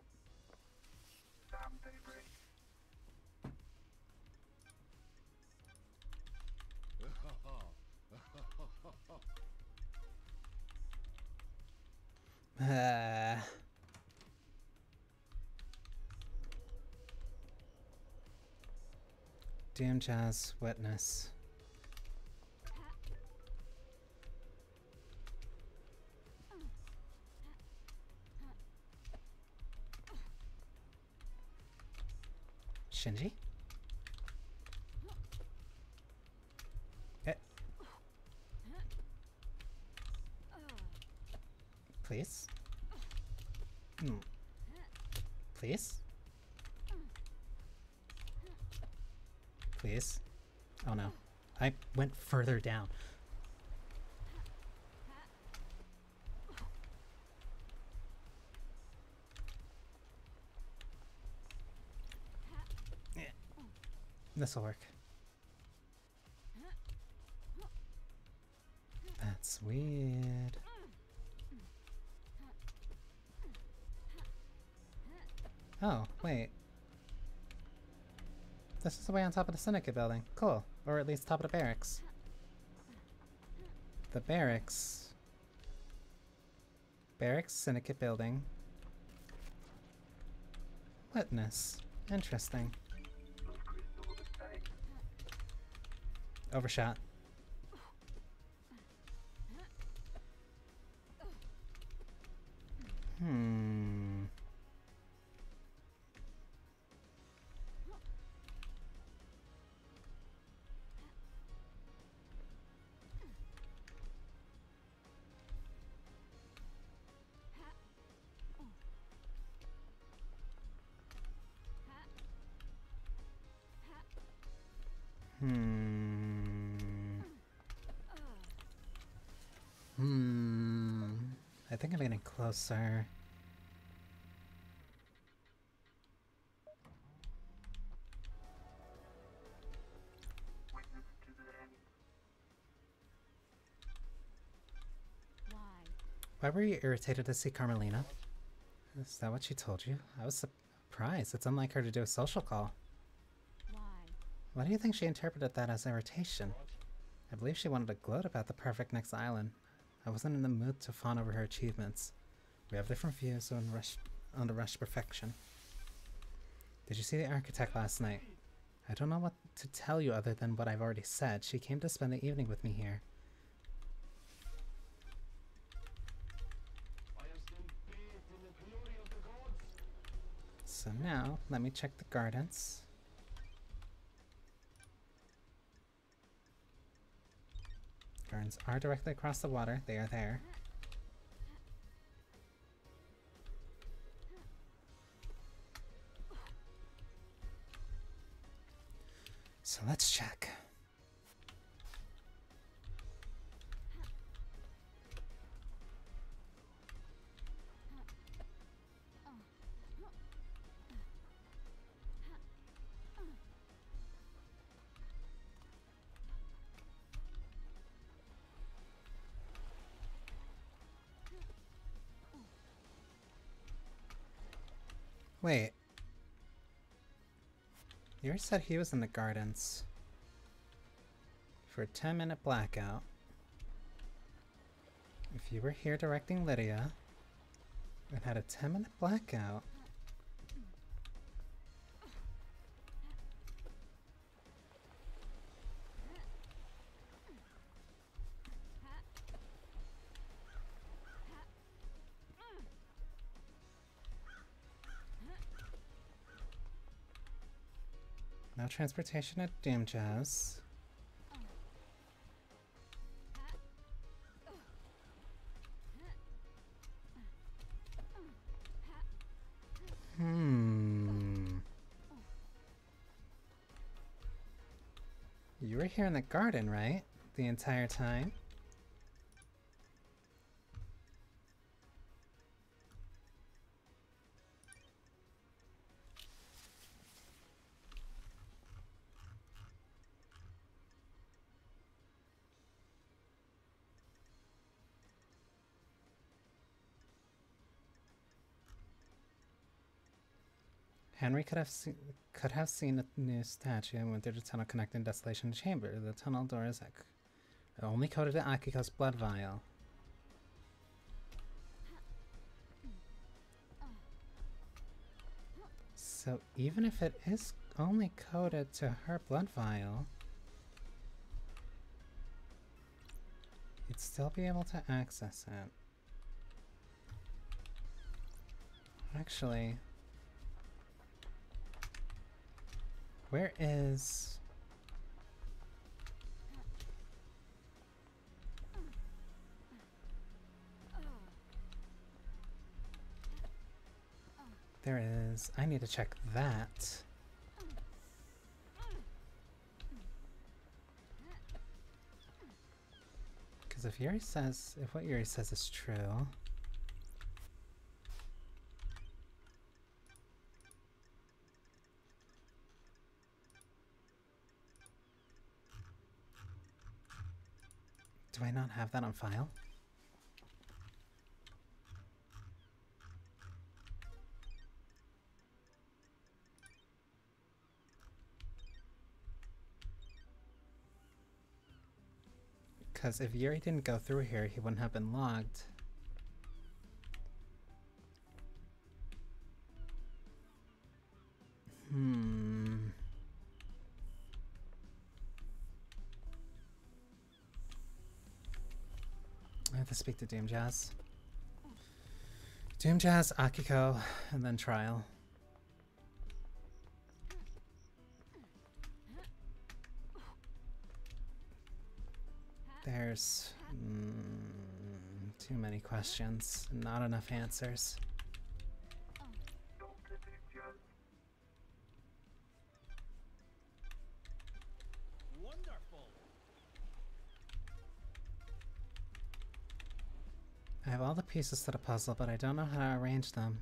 Doom Jazz Witness. Shinji? Please? Please? Please? Oh no. I went further down. This'll work. That's weird. Oh, wait. This is the way on top of the Syndicate building. Cool. Or at least top of the barracks. The barracks. Barracks, Syndicate building. Witness. Interesting. Overshot. Hmm. I think I'm getting closer. Why? Why were you irritated to see Carmelina? Is that what she told you? I was surprised. It's unlike her to do a social call. Why? Why do you think she interpreted that as irritation? I believe she wanted to gloat about the perfect next island. I wasn't in the mood to fawn over her achievements. We have different views on the rush to perfection. Did you see the architect last night? I don't know what to tell you other than what I've already said. She came to spend the evening with me here. I am still bathed in the glory of the gods. So now, let me check the gardens. Gardens are directly across the water. They are there. So let's check. Wait. You already said he was in the gardens. For a 10-minute blackout. If you were here directing Lydia and had a 10-minute blackout. No transportation at Doom Jazz. You were here in the garden, right? The entire time? Henry could have seen a new statue and went through the tunnel connecting Desolation Chamber. The tunnel door is only coded to Akiko's blood vial. So even if it is only coded to her blood vial, you'd still be able to access it. Actually, where is... There is... I need to check that. Because if Yuri says... If what Yuri says is true... Do I not have that on file? Because if Yuri didn't go through here, he wouldn't have been logged. I have to speak to Doom Jazz. Doom Jazz, Akiko, and then Trial. There's too many questions, not enough answers. Dr. Ninja. Wonderful. I have all the pieces to the puzzle, but I don't know how to arrange them.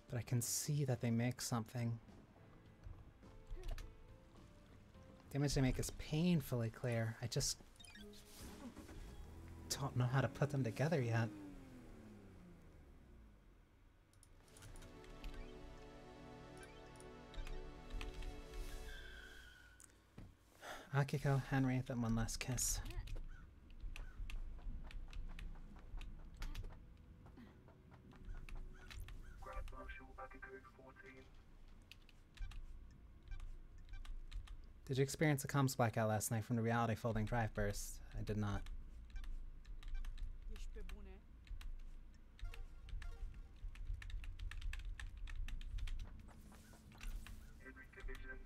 But I can see that they make something. The image they make is painfully clear. I just don't know how to put them together yet. Akiko, Henry, then one last kiss. Grand Marshal Bakugo 14. Did you experience a comms blackout last night from the reality folding drive burst? I did not. Henry Division.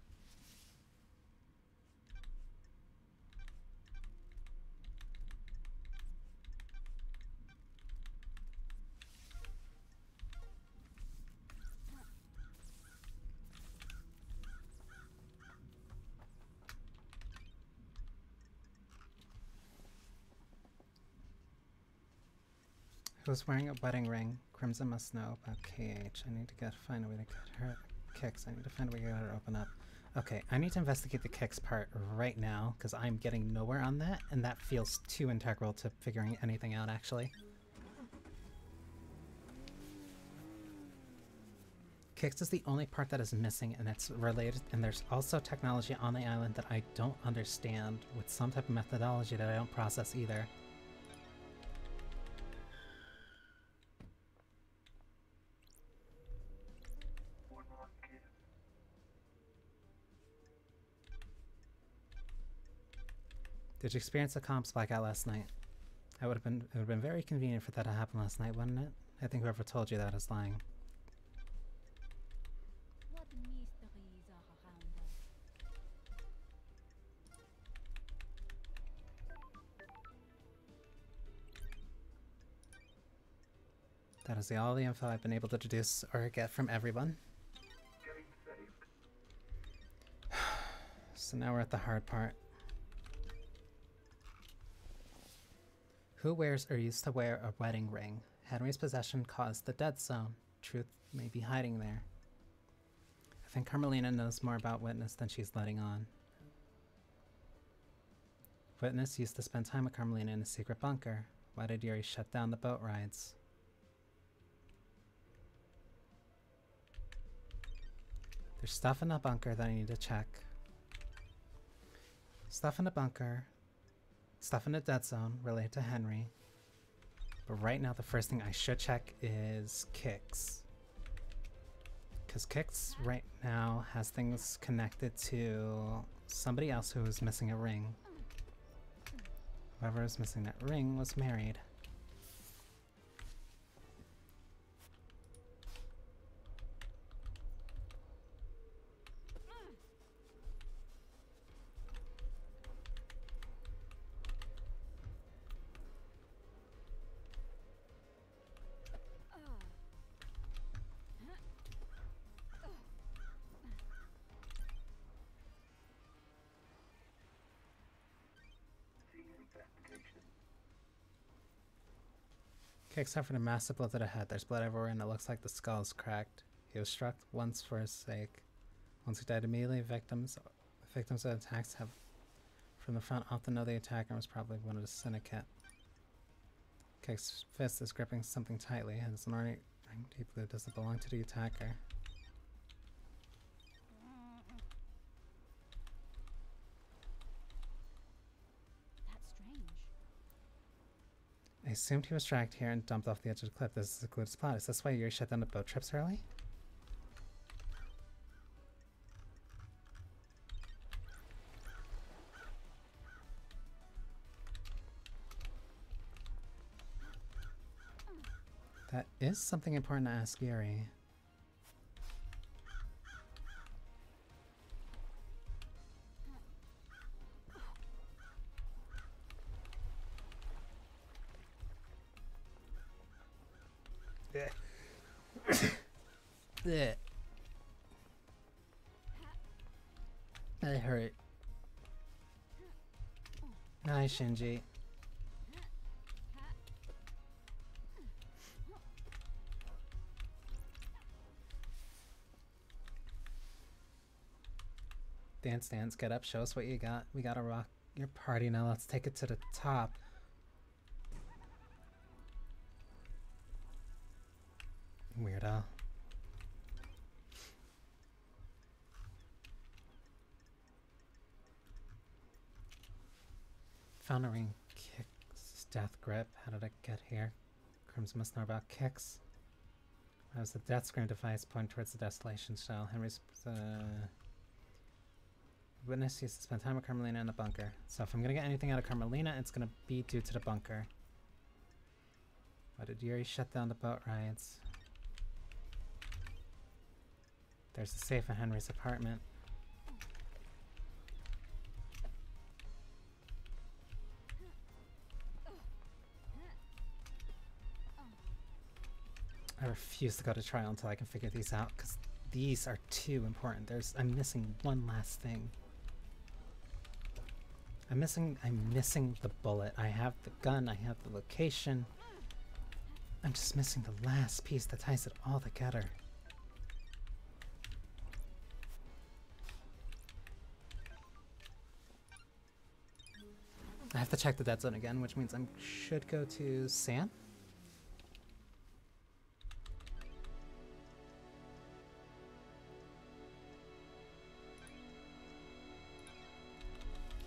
Who's wearing a wedding ring? Crimson must know about KH. I need to find a way to get her kicks. I need to find a way to get her to open up. Okay, I need to investigate the kicks part right now because I'm getting nowhere on that, and that feels too integral to figuring anything out, actually. Kicks is the only part that is missing, and it's related, and there's also technology on the island that I don't understand with some type of methodology that I don't process either. Did you experience a comps blackout last night? It would have been very convenient for that to happen last night, wouldn't it? I think whoever told you that is lying. What mysteries are around us? That is all the info I've been able to deduce or get from everyone. Game saved. So now we're at the hard part. Who wears or used to wear a wedding ring? Henry's possession caused the dead zone. Truth may be hiding there. I think Carmelina knows more about Witness than she's letting on. Witness used to spend time with Carmelina in a secret bunker. Why did Yuri shut down the boat rides? There's stuff in the bunker that I need to check. Stuff in the bunker. Stuff in the dead zone related to Henry. But right now the first thing I should check is Kix. Because Kix right now has things connected to somebody else who is missing a ring. Whoever is missing that ring was married. Kix suffered a massive blow to the head. There's blood everywhere and it looks like the skull is cracked. He was struck once for his sake. Once he died immediately, victims of attacks have from the front often know the attacker was probably one of the syndicate. Kix's fist is gripping something tightly and it's already deeply. Does it belong to the attacker? assumed he was dragged here and dumped off the edge of the cliff. This is a secluded spot. Is this why Yuri shut down the boat trips early? That is something important to ask Yuri. That hurt. Hi, Shinji. Dance, dance, get up, show us what you got. We gotta rock your party now. Let's take it to the top. Weirdo. Found a ring. Kicks. Death grip. How did I get here? Crims must know about kicks. That was the death scream device pointing towards the desolation shell. Henry's witness used to spend time with Carmelina in the bunker. So if I'm gonna get anything out of Carmelina, it's gonna be due to the bunker. Why did Yuri shut down the boat rides? There's a safe in Henry's apartment. I refuse to go to trial until I can figure these out, because these are too important. I'm missing one last thing. I'm missing the bullet. I have the gun, I have the location. I'm just missing the last piece that ties it all together. I have to check the dead zone again, which means I should go to Sam.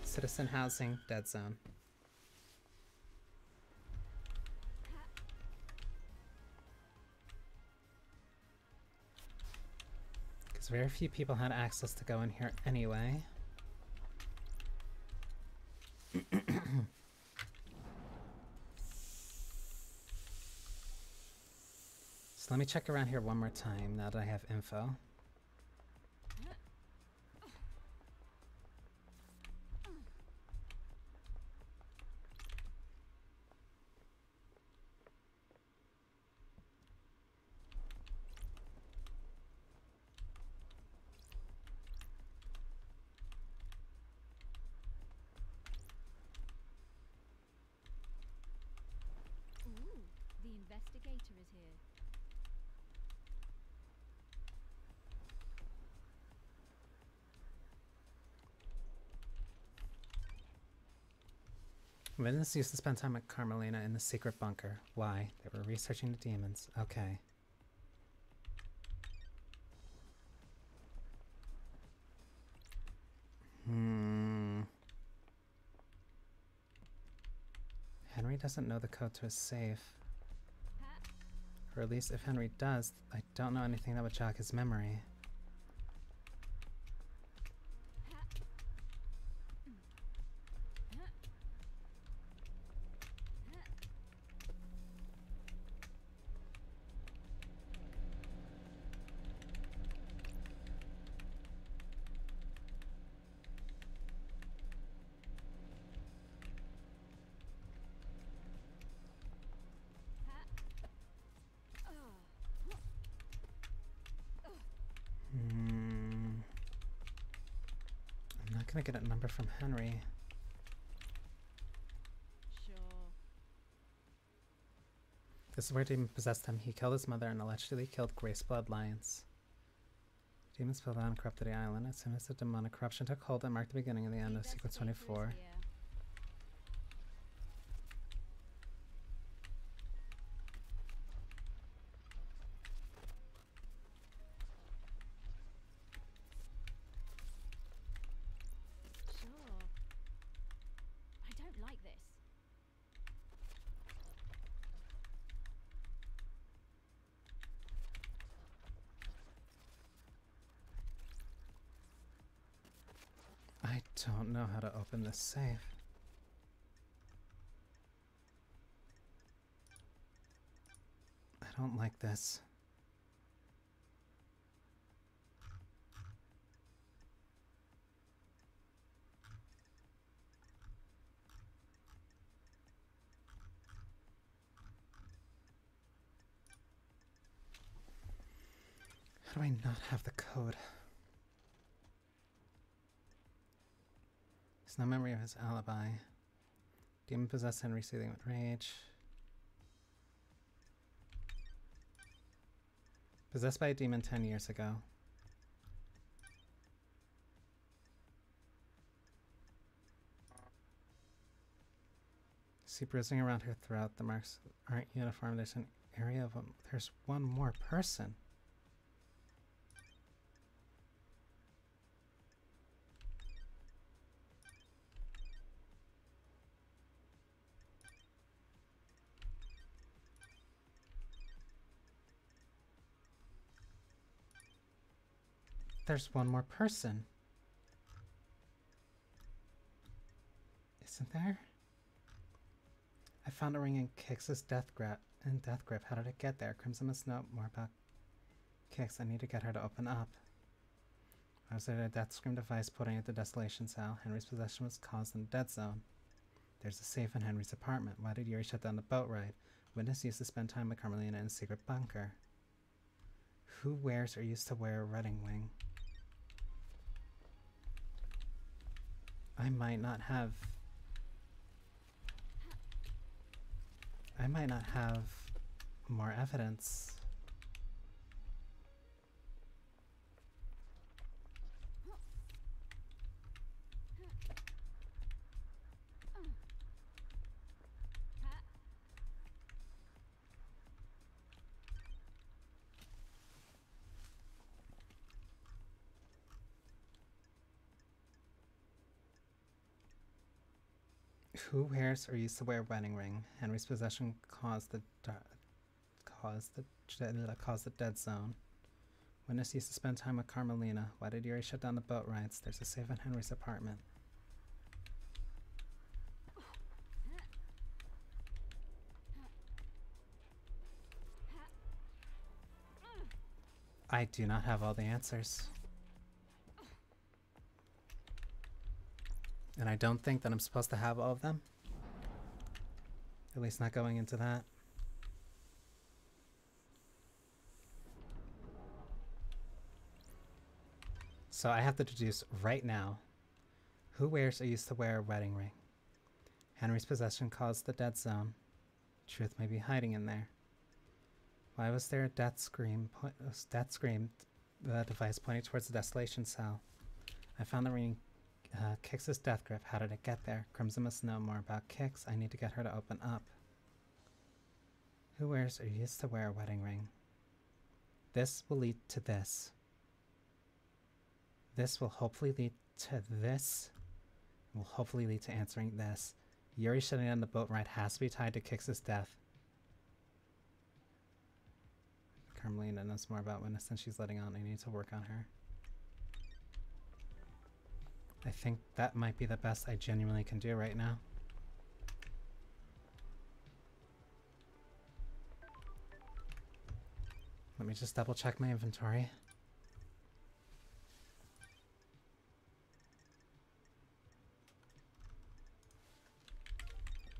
Citizen housing, dead zone. Because very few people had access to go in here anyway. So let me check around here one more time now that I have info. Ooh, the investigator is here. Witness used to spend time with Carmelina in the secret bunker. Why? They were researching the demons. Okay. Henry doesn't know the code to his safe. Or at least if Henry does, I don't know anything that would jog his memory. I'm not gonna get a number from Henry. Sure. This is where demon possessed him. He killed his mother and allegedly killed Grace Bloodlines. Demons fell down and corrupted the island. As soon as the demonic corruption took hold, it marked the beginning and the end of sequence 24. Sure. I don't like this. don't know how to open this safe. I don't like this. How do I not have the code? There's no memory of his alibi. Demon possessed Henry seething with rage. Possessed by a demon 10 years ago. See bruising around her throat. The marks aren't uniform. There's an area of them. There's one more person. There's one more person. Isn't there? I found a ring in Kix's death grip. How did it get there? Crimson must know more about Kix. I need to get her to open up. I was at a death scream device putting at the desolation cell. Henry's possession was caused in the dead zone. There's a safe in Henry's apartment. Why did Yuri shut down the boat ride? Witness used to spend time with Carmelina in a secret bunker. Who wears or used to wear a wedding ring? I might not have more evidence. Who wears or used to wear a wedding ring? Henry's possession caused the dead zone. Witness used to spend time with Carmelina. Why did Yuri shut down the boat rides? There's a safe in Henry's apartment. I do not have all the answers. And I don't think that I'm supposed to have all of them. At least not going into that. So I have to deduce right now. Who wears or used to wear a wedding ring? Henry's possession caused the dead zone. Truth may be hiding in there. Why was there a death scream device pointing towards the desolation cell? I found the ring Kix's death grip. How did it get there? Crimson must know more about Kix. I need to get her to open up. Who wears or used to wear a wedding ring? This will lead to this. This will hopefully lead to this. Will hopefully lead to answering this. Yuri shutting down the boat ride has to be tied to Kix's death. Carmelina knows more about Witness than she's letting on. I need to work on her. I think that might be the best I genuinely can do right now. Let me just double check my inventory.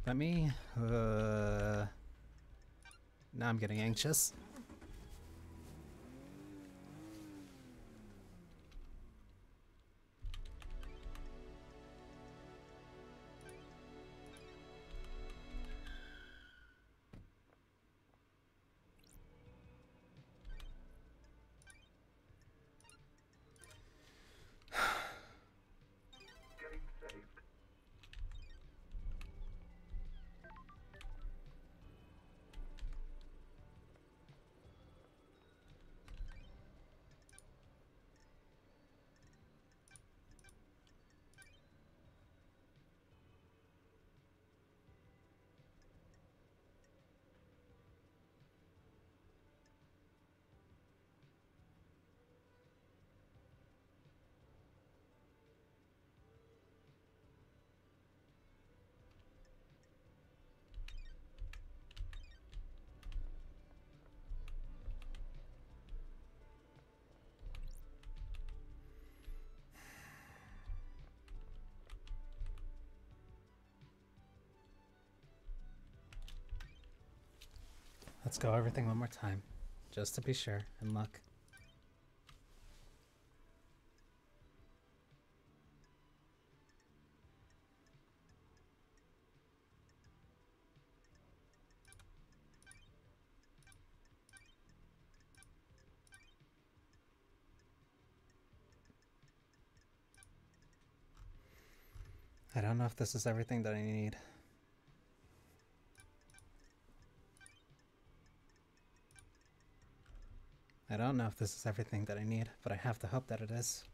Let me... now I'm getting anxious. Getting saved. Let's go everything one more time, just to be sure and look. I don't know if this is everything that I need. I don't know if this is everything that I need, but I have to hope that it is.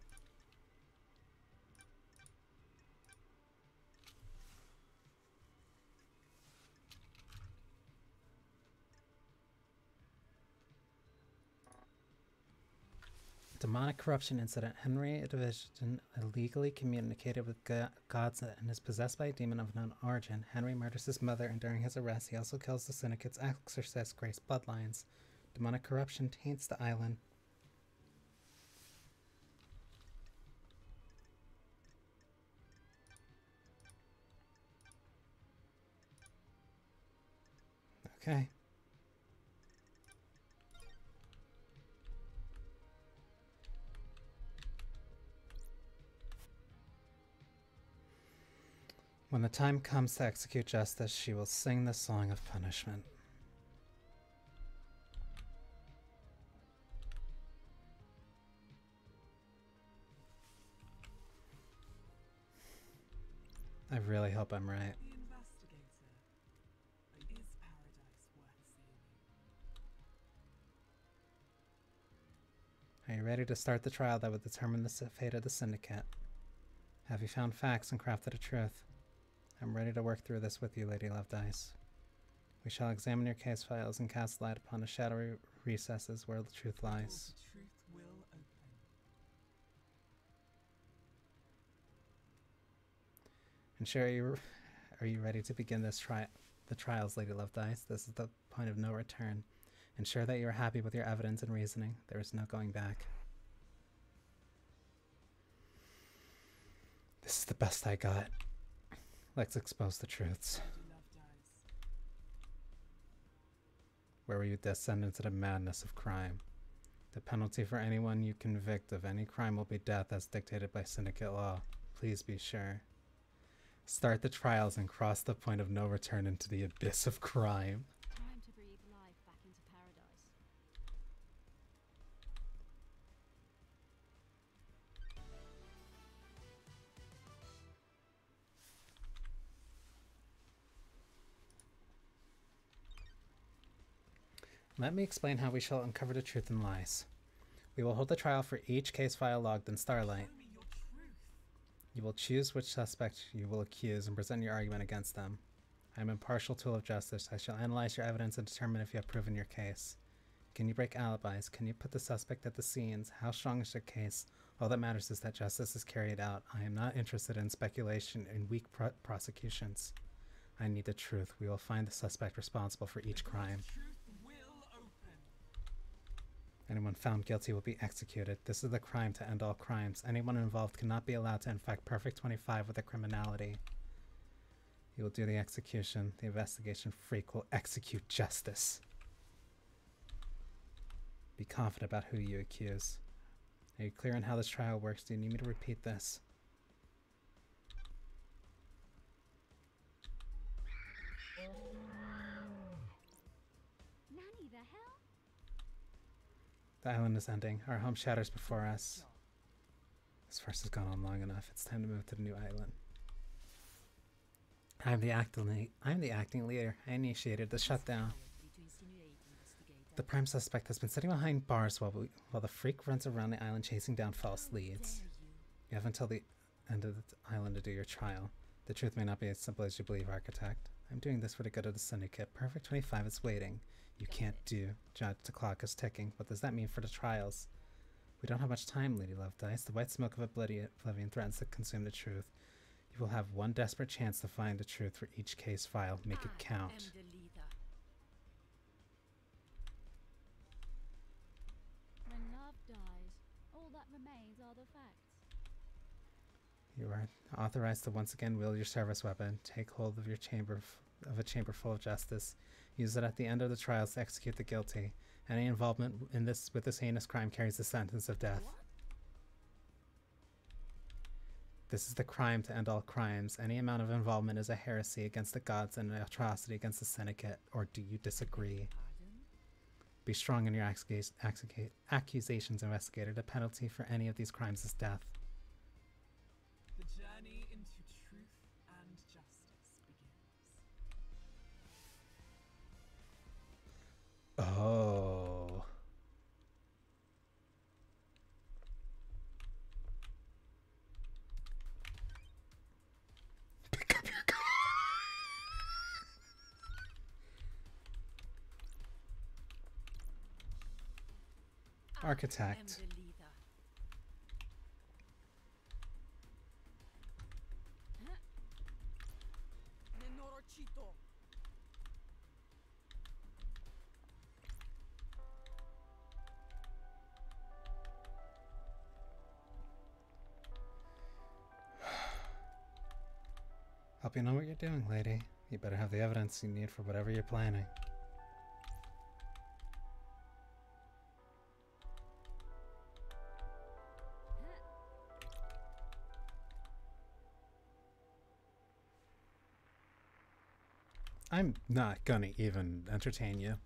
Demonic corruption incident. Henry Division illegally communicated with gods and is possessed by a demon of unknown origin. Henry murders his mother, and during his arrest, he also kills the syndicate's exorcist, Grace Bloodlines. Demonic corruption taints the island. Okay. When the time comes to execute justice, she will sing the song of punishment. I really hope I'm right. The investigator. Is paradise worth saving? Are you ready to start the trial that would determine the fate of the syndicate? Have you found facts and crafted a truth? I'm ready to work through this with you, Lady Lovedice. We shall examine your case files and cast light upon the shadowy recesses where the truth lies. The truth will open. Ensure are you ready to begin the trials, Lady Lovedice? This is the point of no return. Ensure that you are happy with your evidence and reasoning. There is no going back. This is the best I got. Let's expose the truths. Where were you descend into the madness of crime? The penalty for anyone you convict of any crime will be death as dictated by syndicate law. Please be sure. Start the trials and cross the point of no return into the abyss of crime. Time to breathe life back into paradise. Let me explain how we shall uncover the truth and lies. We will hold the trial for each case file logged in Starlight. Show me your truth. You will choose which suspect you will accuse and present your argument against them. I am an impartial tool of justice. I shall analyze your evidence and determine if you have proven your case. Can you break alibis? Can you put the suspect at the scenes? How strong is your case? All that matters is that justice is carried out. I am not interested in speculation and weak prosecutions. I need the truth. We will find the suspect responsible for each crime. The truth will open. Anyone found guilty will be executed. This is the crime to end all crimes. Anyone involved cannot be allowed to infect Perfect 25 with their criminality. You will do the execution. The investigation freak will execute justice. Be confident about who you accuse. Are you clear on how this trial works? Do you need me to repeat this? Nanny, the hell? The island is ending. Our home shatters before us. This farce has gone on long enough. It's time to move to the new island. I'm the acting leader. I initiated the shutdown. The prime suspect has been sitting behind bars while the freak runs around the island chasing down false leads. You have until the end of the island to do your trial. The truth may not be as simple as you believe, Architect. I'm doing this for the good of the Syndicate. Perfect 25 is waiting. You can't do. Judge, the clock is ticking. What does that mean for the trials? We don't have much time, Lady Lovedice. The white smoke of oblivion threatens to consume the truth. You will have one desperate chance to find the truth for each case file. Make it count. When love dies, all that remains are the facts. You are authorized to once again wield your service weapon. Take hold of your chamber of a chamber full of justice. Use it at the end of the trials to execute the guilty. Any involvement with this heinous crime carries the sentence of death. This is the crime to end all crimes. Any amount of involvement is a heresy against the gods and an atrocity against the syndicate. Or do you disagree? Pardon? Be strong in your accusations, investigator. The penalty for any of these crimes is death. The journey into truth and justice begins. Oh. Pick up your car. Architect. I am the leader. Nenorochito. Hope you know what you're doing, lady. You better have the evidence you need for whatever you're planning. I'm not gonna even entertain you.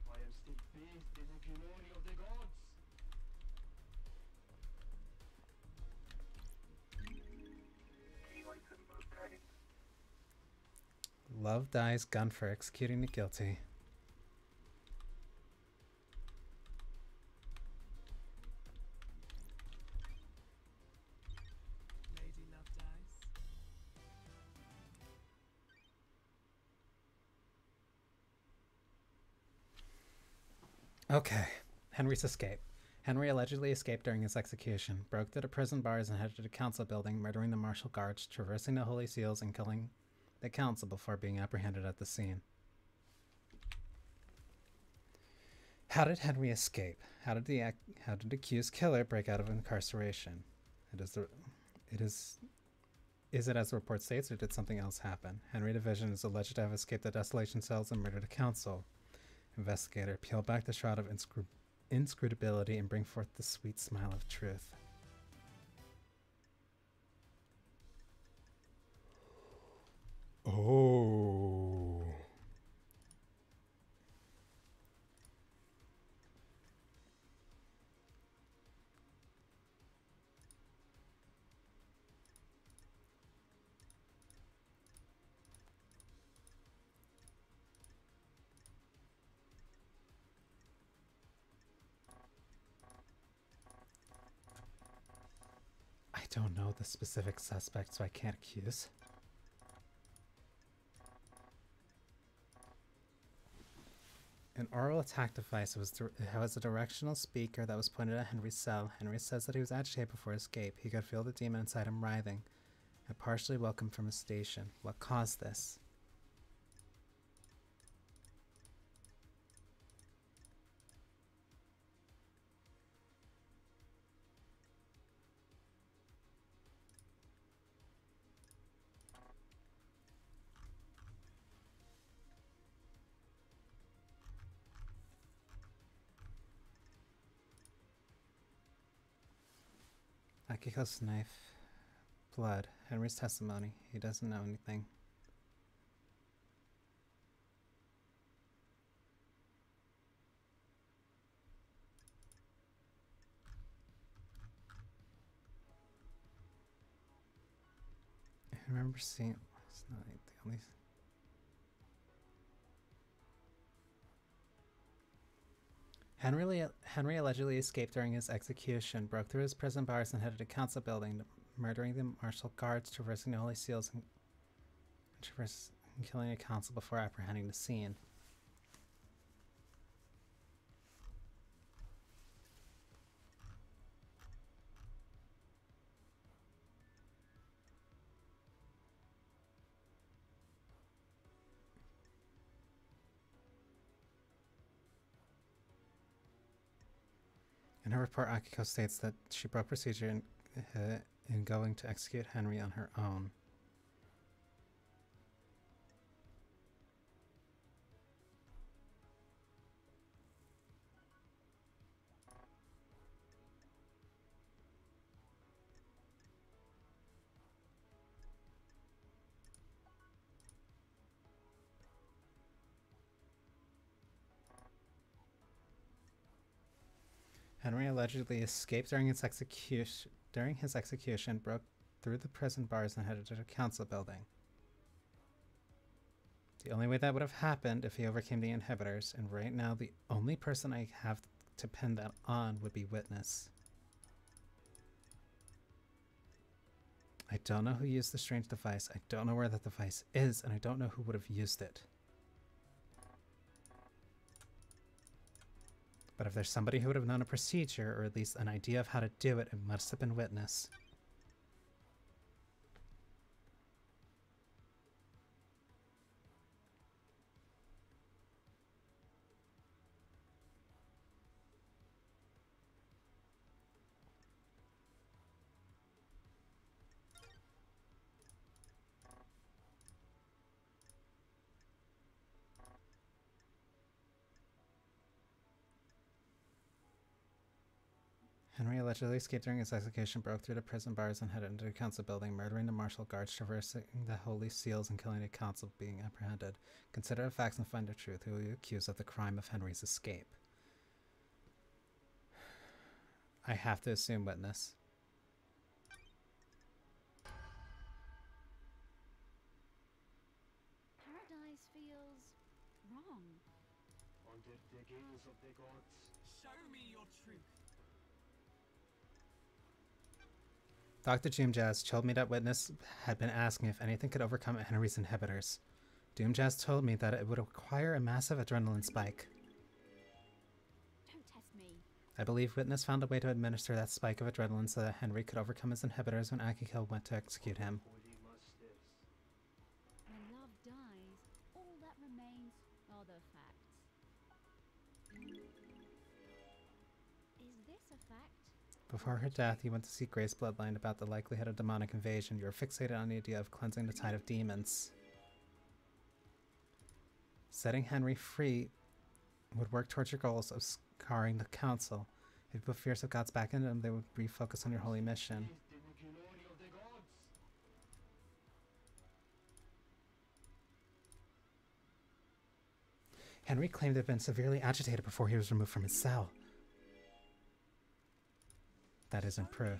I am still bathed in the glory of the gods. Love dies gun for executing the guilty. Lady Love dies. Okay. Henry's escape. Henry allegedly escaped during his execution, broke through the prison bars and headed to the council building, murdering the martial guards, traversing the holy seals, and killing the council before being apprehended at the scene. How did Henry escape? How did the accused killer break out of incarceration? Is it as the report states, or did something else happen? Henry Division is alleged to have escaped the desolation cells and murdered a council. Investigator, peel back the shroud of inscrutability and bring forth the sweet smile of truth. Oh. I don't know the specific suspect, so I can't accuse. An oral attack device was a directional speaker that was pointed at Henry's cell. Henry says that he was agitated before escape. He could feel the demon inside him writhing, and partially welcomed from his station. What caused this? Akiko's knife. Blood. Henry's testimony. He doesn't know anything. I remember seeing... It's not the only... Henry allegedly escaped during his execution, broke through his prison bars and headed to council building, murdering the martial guards, traversing the holy seals, and killing a council before apprehending the scene. In her report, Akiko states that she broke procedure in going to execute Henry on her own. Henry allegedly escaped during his execution, broke through the prison bars and headed to the council building. The only way that would have happened if he overcame the inhibitors, and right now the only person I have to pin that on would be Witness. I don't know who used the strange device, I don't know where that device is, and I don't know who would have used it. But if there's somebody who would have known a procedure, or at least an idea of how to do it, it must have been Witness. Henry allegedly escaped during his execution, broke through the prison bars and headed into the council building, murdering the martial guards, traversing the holy seals, and killing the council being apprehended. Consider the facts and find the truth. Who will you accuse of the crime of Henry's escape? I have to assume Witness. Paradise feels wrong. Under the gaze of the gods. Show me your truth. Dr. Doomjazz told me that Witness had been asking if anything could overcome Henry's inhibitors. Doomjazz told me that it would require a massive adrenaline spike. Don't test me. I believe Witness found a way to administer that spike of adrenaline so that Henry could overcome his inhibitors when Akiko went to execute him. Holy masters. When love dies, all that remains are the facts. Is this a fact? Before her death, you went to see Grace Bloodline about the likelihood of demonic invasion. You were fixated on the idea of cleansing the tide of demons. Setting Henry free would work towards your goals of scarring the council. If you put fears of gods back into them, they would refocus on your holy mission. The glory of the gods. Henry claimed to have been severely agitated before he was removed from his cell. That isn't proof.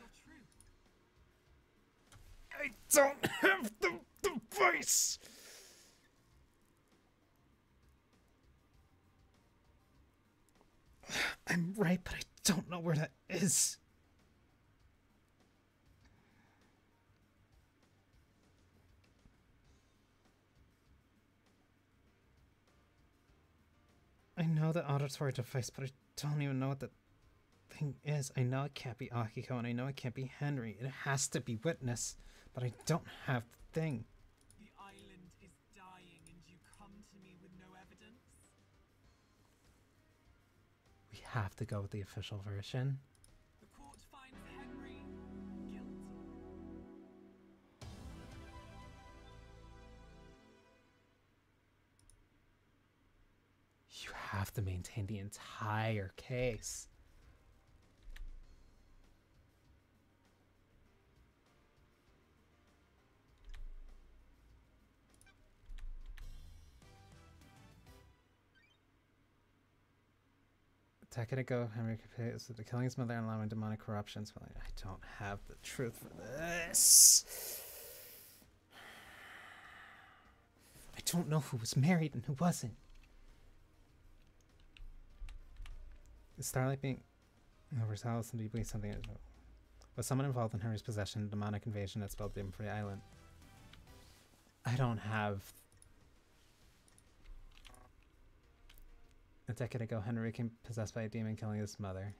I don't have the device! I'm right, but I don't know where that is. I know the auditory device, but I don't even know what the thing is. I know it can't be Akiko, and I know it can't be Henry. It has to be Witness, but I don't have the thing. The island is dying and you come to me with no evidence? We have to go with the official version. The court finds Henry guilty. You have to maintain the entire case. A decade ago, Henry confessed to killing his mother and allowing demonic corruptions. Well, I don't have the truth for this. I don't know who was married and who wasn't. Is Starlight being overzealous and deeply something? Was someone involved in Henry's possession of demonic invasion that spelled doom for the island? I don't have. A decade ago, Henry became possessed by a demon, killing his mother.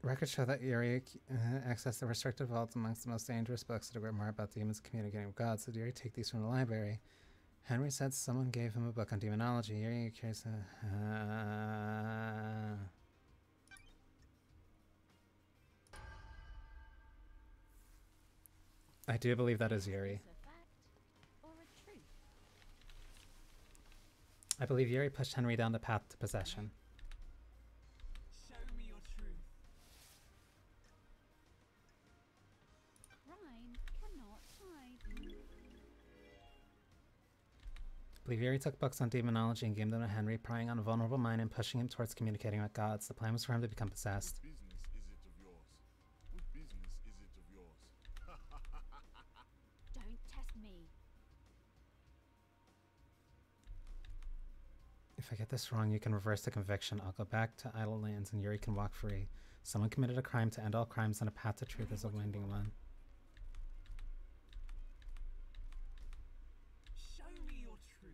Records show that Yuri accessed the restricted vaults amongst the most dangerous books that were more about demons communicating with gods. Did Yuri take these from the library? Henry said someone gave him a book on demonology. Yuri carries I do believe that is Yuri. Is a fact or a truth? I believe Yuri pushed Henry down the path to possession. Show me your truth. Crime cannot hide. I believe Yuri took books on demonology and gave them to Henry, prying on a vulnerable mind and pushing him towards communicating with gods. The plan was for him to become possessed. Business is it of yours? What business is it of yours? Don't test me. If I get this wrong, you can reverse the conviction. I'll go back to Idle Lands and Yuri can walk free. Someone committed a crime to end all crimes, and a path to truth is a winding one. Show me your truth.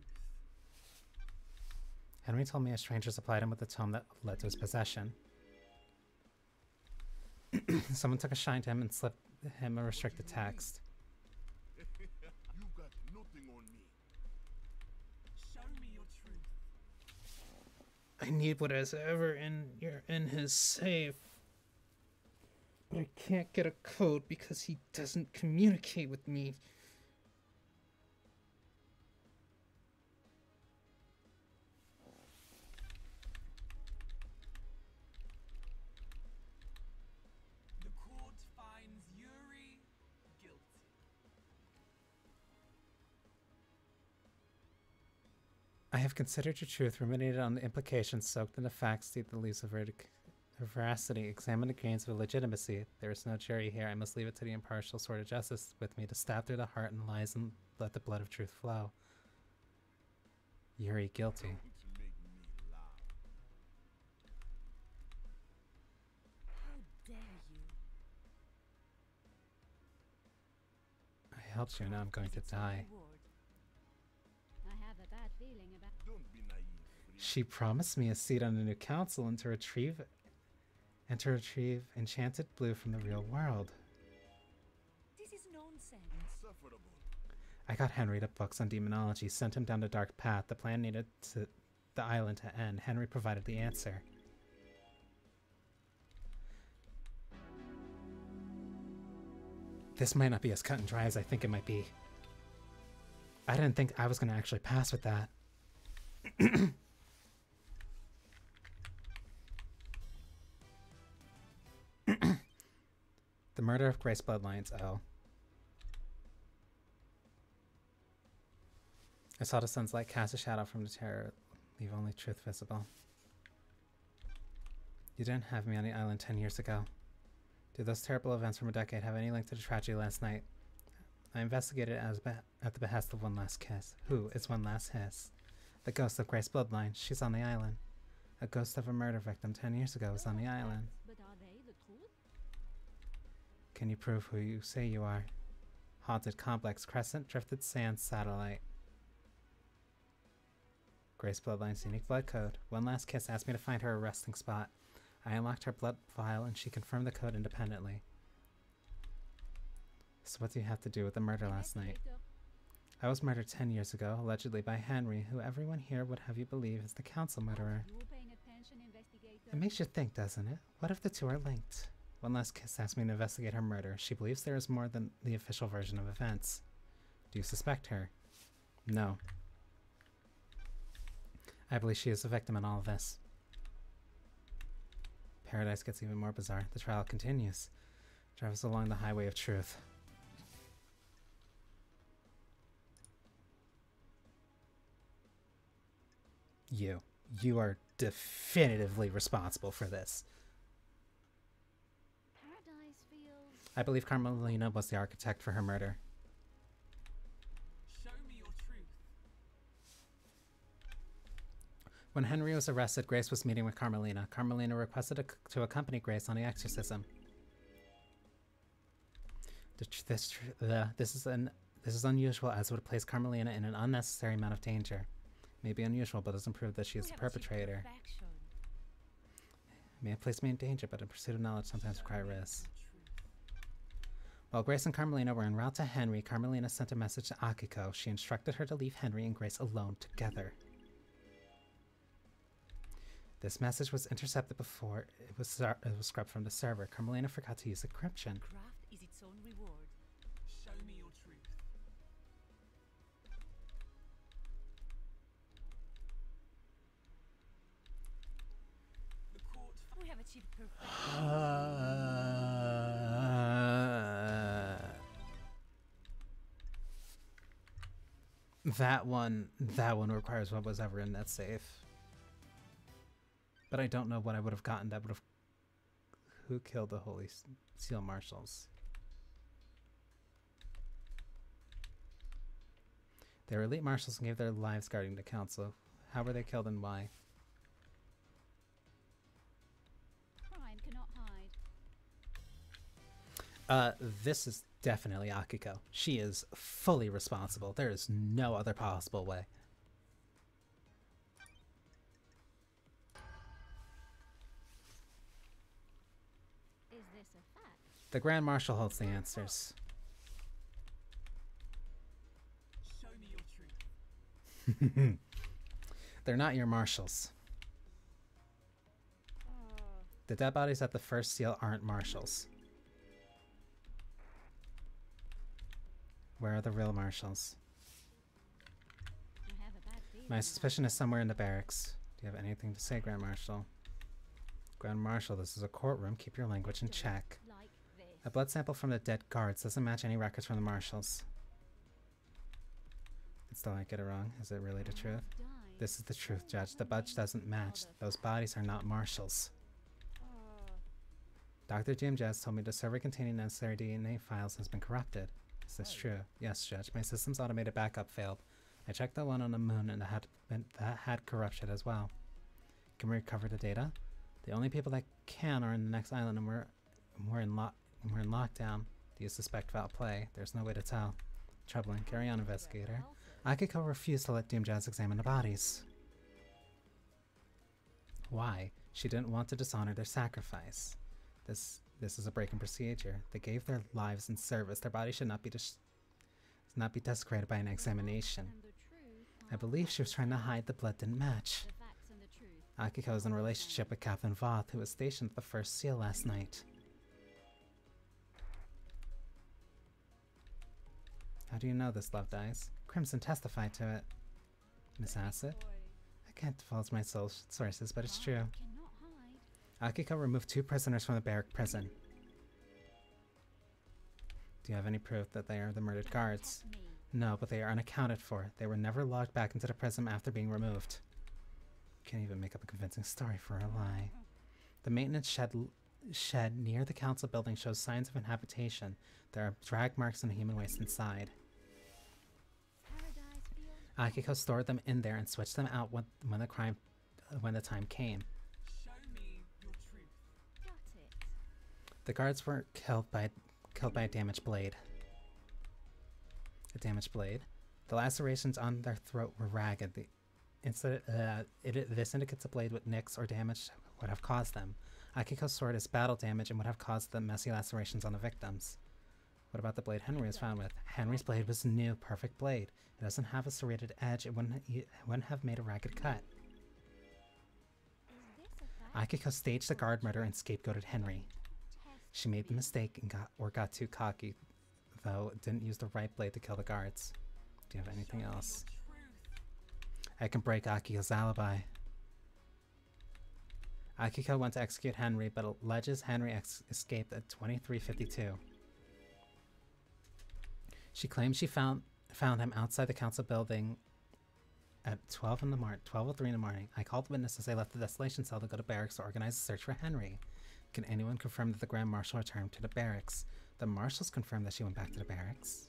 Henry told me a stranger supplied him with the tome that led to his possession. Someone took a shine to him and slipped him a restricted text. You got nothing on me. Show me your truth. I need what is ever in his safe. But I can't get a code because he doesn't communicate with me. The court finds Yuri guilty. I have considered your truth, ruminated on the implications, soaked in the facts, steeped the leaves of veracity, examined the grains of legitimacy. There is no jury here. I must leave it to the impartial sword of justice with me to stab through the heart and lies and let the blood of truth flow. Yuri guilty. To make me laugh. How dare you? I helped you, now I'm going to Is it die. reward? I have a bad feeling about. Don't be naive. She promised me a seat on the new council and to retrieve enchanted blue from the real world. This is nonsense. Insufferable. I got Henry the books on demonology, sent him down the dark path. The plan needed the island to end. Henry provided the answer. This might not be as cut and dry as I think it might be. I didn't think I was going to actually pass with that. The murder of Grace Bloodlines, oh. I saw the sun's light cast a shadow from the terror, leave only truth visible. You didn't have me on the island 10 years ago. Did those terrible events from a decade have any link to the tragedy last night? I investigated at the behest of One Last Kiss. Who is One Last Hiss? The ghost of Grace Bloodline. She's on the island. A ghost of a murder victim 10 years ago was on the island. But are they the truth? Can you prove who you say you are? Haunted Complex, Crescent, Drifted Sands, Satellite. Grace Bloodline's unique blood code. One Last Kiss asked me to find her a resting spot. I unlocked her blood vial and she confirmed the code independently. So what do you have to do with the murder last night? Investigator. I was murdered 10 years ago, allegedly by Henry, who everyone here would have you believe is the council murderer. You're paying attention, investigator. It makes you think, doesn't it? What if the two are linked? One Last Kiss asked me to investigate her murder. She believes there is more than the official version of events. Do you suspect her? No. I believe she is a victim in all of this. Paradise gets even more bizarre. The trial continues. Drive us along the highway of truth. You are definitively responsible for this. Paradise feels. I believe Carmelina was the architect for her murder. Show me your truth. When Henry was arrested, Grace was meeting with Carmelina. Carmelina requested to accompany Grace on the exorcism. This is unusual, as it would place Carmelina in an unnecessary amount of danger. May be unusual, but doesn't prove that she is We the have achieved perpetrator. perfection. may have placed me in danger, but in pursuit of knowledge sometimes require risks. Truth. While Grace and Carmelina were en route to Henry, Carmelina sent a message to Akiko. She instructed her to leave Henry and Grace alone together. This message was intercepted before it was scrubbed from the server. Carmelina forgot to use encryption. Craft is its own reward. Show me your truth. The court. We have achieved perfection. That one requires what was ever in that safe. But I don't know what I would have gotten that would have... Who killed the Holy Seal Marshals? They were elite marshals and gave their lives guarding the council. How were they killed and why? Crime cannot hide. This is definitely Akiko. She is fully responsible. There is no other possible way. Is this a fact? The Grand Marshal holds the answers. Show me your truth. They're not your marshals. The dead bodies at the first seal aren't marshals. Where are the real marshals? I have a bad feeling. My about suspicion is somewhere in the barracks. Do you have anything to say, Grand Marshal? Grand Marshal, this is a courtroom. Keep your language in check. like this. A blood sample from the dead guards doesn't match any records from the marshals. And still I get it wrong. Is it really the truth? Died. This is the truth, Judge. The budge doesn't match. Those bodies are not marshals. Dr. Jim Jazz told me the server containing necessary DNA files has been corrupted. Is this true? Yes, Judge. My system's automated backup failed. I checked the one on the moon and that had corruption as well. Can we recover the data? The only people that can are in the next island, and we're in lockdown. Do you suspect foul play? There's no way to tell. Troubling. Carry on, investigator. Akiko refused to let Doom Jazz examine the bodies. Why? She didn't want to dishonor their sacrifice. This is a break in procedure. They gave their lives in service. Their bodies should not be desecrated by an examination. And the truth I believe she was trying to hide the blood didn't match. the facts and the truth. Akiko is in a relationship with Captain Voth, who was stationed at the first seal last night. How do you know this, Loved Eyes? Crimson testified to it. Miss Acid? I can't divulge my sources, but it's true. Cannot hide. Akiko removed 2 prisoners from the barrack prison. Do you have any proof that they are the murdered guards? Test me. No, but they are unaccounted for. They were never logged back into the prison after being removed. Can't even make up a convincing story for a lie. The maintenance shed near the council building shows signs of inhabitation. There are drag marks and human waste inside. Paradise feels Akiko stored them in there and switched them out when the time came. Show me your truth. got it. The guards were killed by a damaged blade. A damaged blade. The lacerations on their throat were ragged. This indicates a blade with nicks or damage would have caused them. Akiko's sword is battle damage and would have caused the messy lacerations on the victims. What about the blade Henry was found with? Henry's blade was new, perfect blade. It doesn't have a serrated edge. It wouldn't have made a ragged cut. Is this a fact? Akiko staged the guard murder and scapegoated Henry. Test She made the me. mistake and got too cocky, though didn't use the right blade to kill the guards. Do you have anything else? Truth. I can break Akiko's alibi. Akiko went to execute Henry, but alleges Henry escaped at 23:52. She claims she found him outside the council building at 12:03 in the morning. I called witnesses as they left the desolation cell to go to barracks to organize a search for Henry. Can anyone confirm that the Grand Marshal returned to the barracks? The marshals confirmed that she went back to the barracks.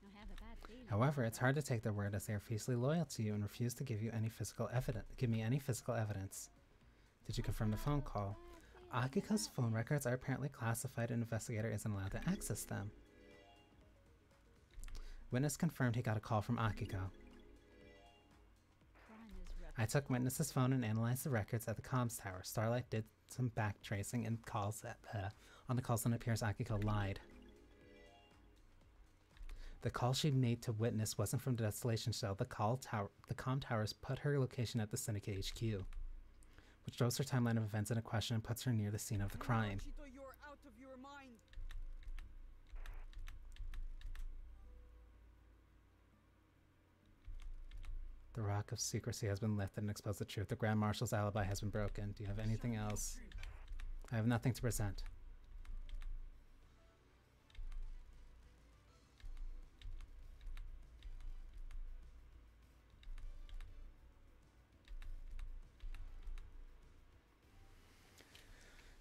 I have a bad feeling. However, it's hard to take their word as they are fiercely loyal to you and refuse to give me any physical evidence. Did you confirm the phone call? Akiko's phone records are apparently classified and an investigator isn't allowed to access them. Witness confirmed he got a call from Akiko. Crime is I took Witness's phone and analyzed the records at the comms tower. Starlight did some backtracing and calls on the calls, and it appears Akiko lied. The call she made to Witness wasn't from the Desolation Shell. The comm towers put her location at the Syndicate HQ, which throws her timeline of events into question and puts her near the scene of the crime. You're out of your mind. The rock of secrecy has been lifted and exposed the truth. The Grand Marshal's alibi has been broken. Do you have anything else? I have nothing to present.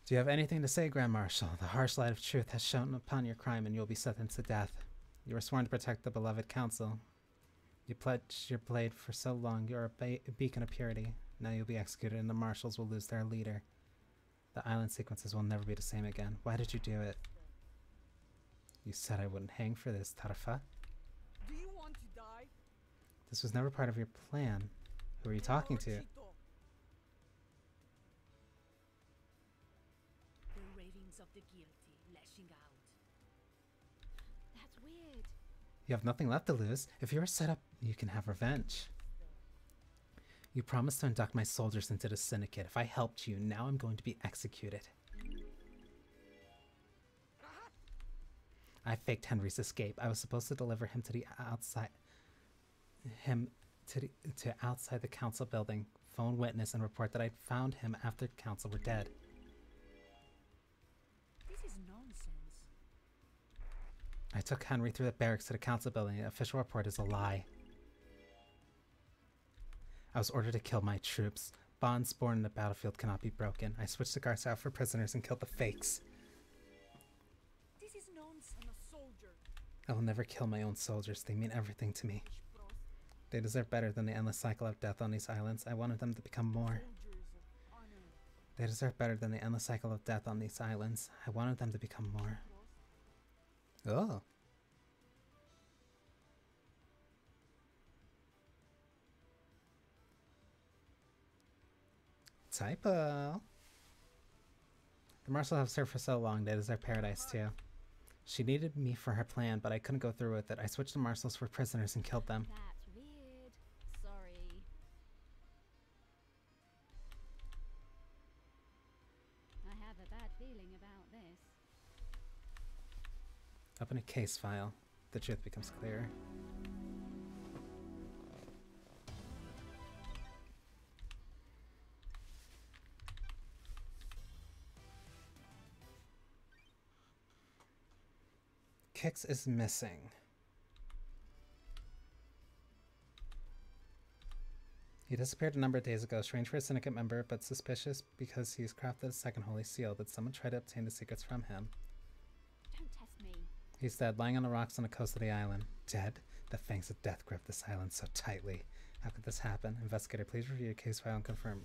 Do you have anything to say, Grand Marshal? The harsh light of truth has shone upon your crime and you will be sentenced to death. You were sworn to protect the beloved council. You pledged your blade for so long. You're a beacon of purity. Now you'll be executed and the marshals will lose their leader. The island sequences will never be the same again. Why did you do it? You said I wouldn't hang for this, Tarafa. Do you want to die? This was never part of your plan. Who are you talking to? The ravings of the guilty, lashing out. That's weird. You have nothing left to lose. If you are set up, you can have revenge. You promised to induct my soldiers into the Syndicate. If I helped you, now I'm going to be executed. I faked Henry's escape. I was supposed to deliver him to the outside, to outside the council building, phone Witness, and report that I'd found him after the council were dead. This is nonsense. I took Henry through the barracks to the council building. The official report is a lie. I was ordered to kill my troops. Bonds born in the battlefield cannot be broken. I switched the guards out for prisoners and killed the fakes. This is nonsense. I'm a soldier. I will never kill my own soldiers. They mean everything to me. They deserve better than the endless cycle of death on these islands. I wanted them to become more. Soldiers of honor. They deserve better than the endless cycle of death on these islands. I wanted them to become more. Oh. Typo. The Marshals have served for so long, they deserve paradise too. She needed me for her plan, but I couldn't go through with it. I switched the Marshals for prisoners and killed them. That's weird. Sorry. I have a bad feeling about this. Open a case file. The truth becomes clear. Kix is missing. He disappeared a number of days ago. Strange for a syndicate member, but suspicious because he's crafted a second holy seal. Did someone try to obtain the secrets from him? Don't test me. He's dead, lying on the rocks on the coast of the island. Dead? The fangs of death grip this island so tightly. How could this happen? Investigator, please review your case file and confirm.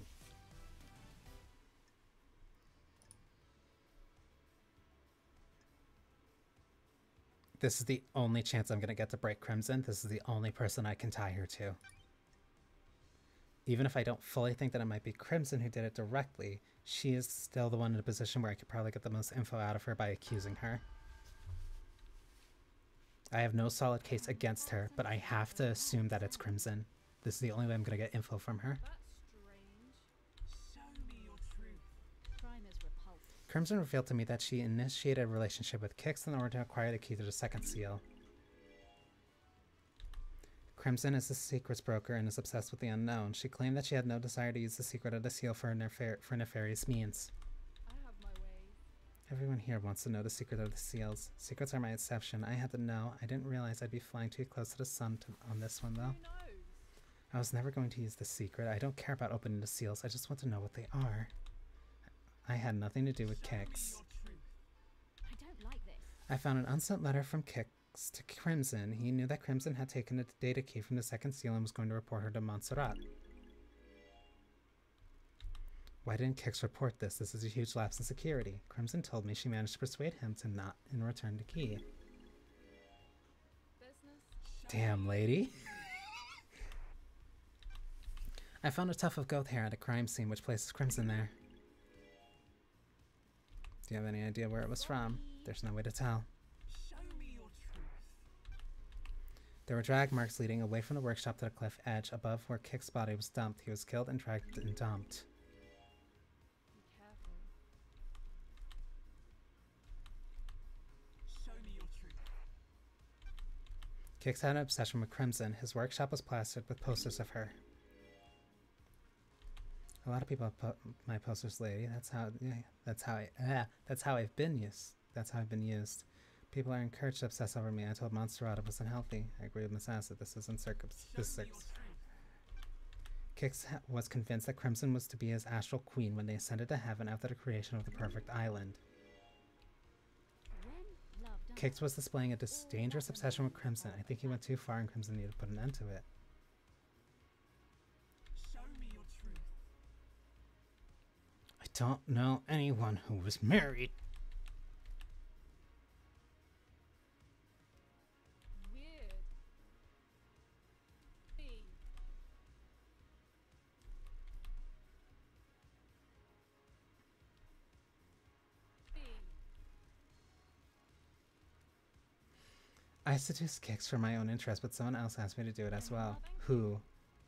This is the only chance I'm going to get to break Crimson. This is the only person I can tie her to. Even if I don't fully think that it might be Crimson who did it directly, she is still the one in a position where I could probably get the most info out of her by accusing her. I have no solid case against her, but I have to assume that it's Crimson. This is the only way I'm going to get info from her. That's strange. Show me your truth. Crime is repulsive. Crimson revealed to me that she initiated a relationship with Kix in order to acquire the key to the second seal. Crimson is a secrets broker and is obsessed with the unknown. She claimed that she had no desire to use the secret of the seal for nefarious means. I have my way. Everyone here wants to know the secret of the seals. Secrets are my exception. I had to know. I didn't realize I'd be flying too close to the sun on this one, though. Who knows? I was never going to use the secret. I don't care about opening the seals. I just want to know what they are. I had nothing to do with Show me Kix. your truth. I don't like this. I found an unsent letter from Kix to Crimson. He knew that Crimson had taken the data key from the second seal and was going to report her to Montserrat. Why didn't Kix report this? This is a huge lapse in security. Crimson told me she managed to persuade him to not return the key. Business. Damn, lady. I found a tuft of goat hair at a crime scene which places Crimson there. Do you have any idea where it was from? There's no way to tell. Show me your truth. There were drag marks leading away from the workshop to the cliff edge above where Kick's body was dumped. He was killed and dragged and dumped. Be careful. Show me your truth. Kix had an obsession with Crimson. His workshop was plastered with posters of her. A lot of people have put my posters, lady. That's how I've been used. That's how I've been used. People are encouraged to obsess over me. I told Montserrat it was unhealthy. I agree with Miss Acid. This isn't Kix was convinced that Crimson was to be his astral queen when they ascended to heaven after the creation of the perfect island. When love dies, Kix was displaying a dangerous obsession with Crimson. I think he went too far and Crimson needed to put an end to it. Show me your truth. I don't know anyone who was married. weird. B. B. I seduced Kix for my own interest, but someone else asked me to do it as well. Who?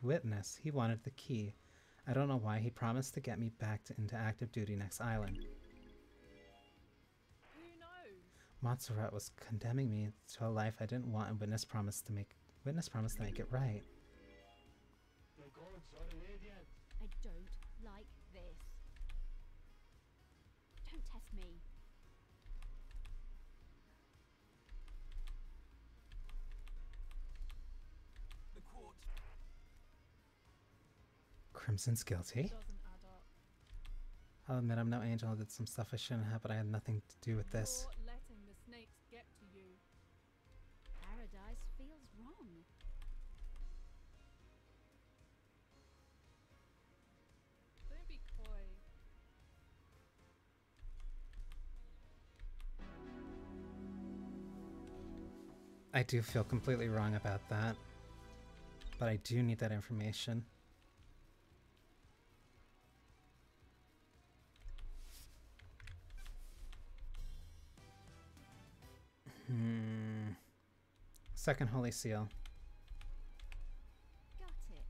Witness. He wanted the key. I don't know why. He promised to get me back into active duty next island. Who knows? Montserrat was condemning me to a life I didn't want, and Witness promised to make it right. The gods are radiant. I don't like this. Don't test me. The court Crimson's guilty. Doesn't add up. I'll admit I'm no angel. I did some stuff I shouldn't have, but I had nothing to do with this. You're letting the snakes get to you. Paradise feels wrong. Don't be coy. I do feel completely wrong about that, but I do need that information. Second Holy Seal. Got it.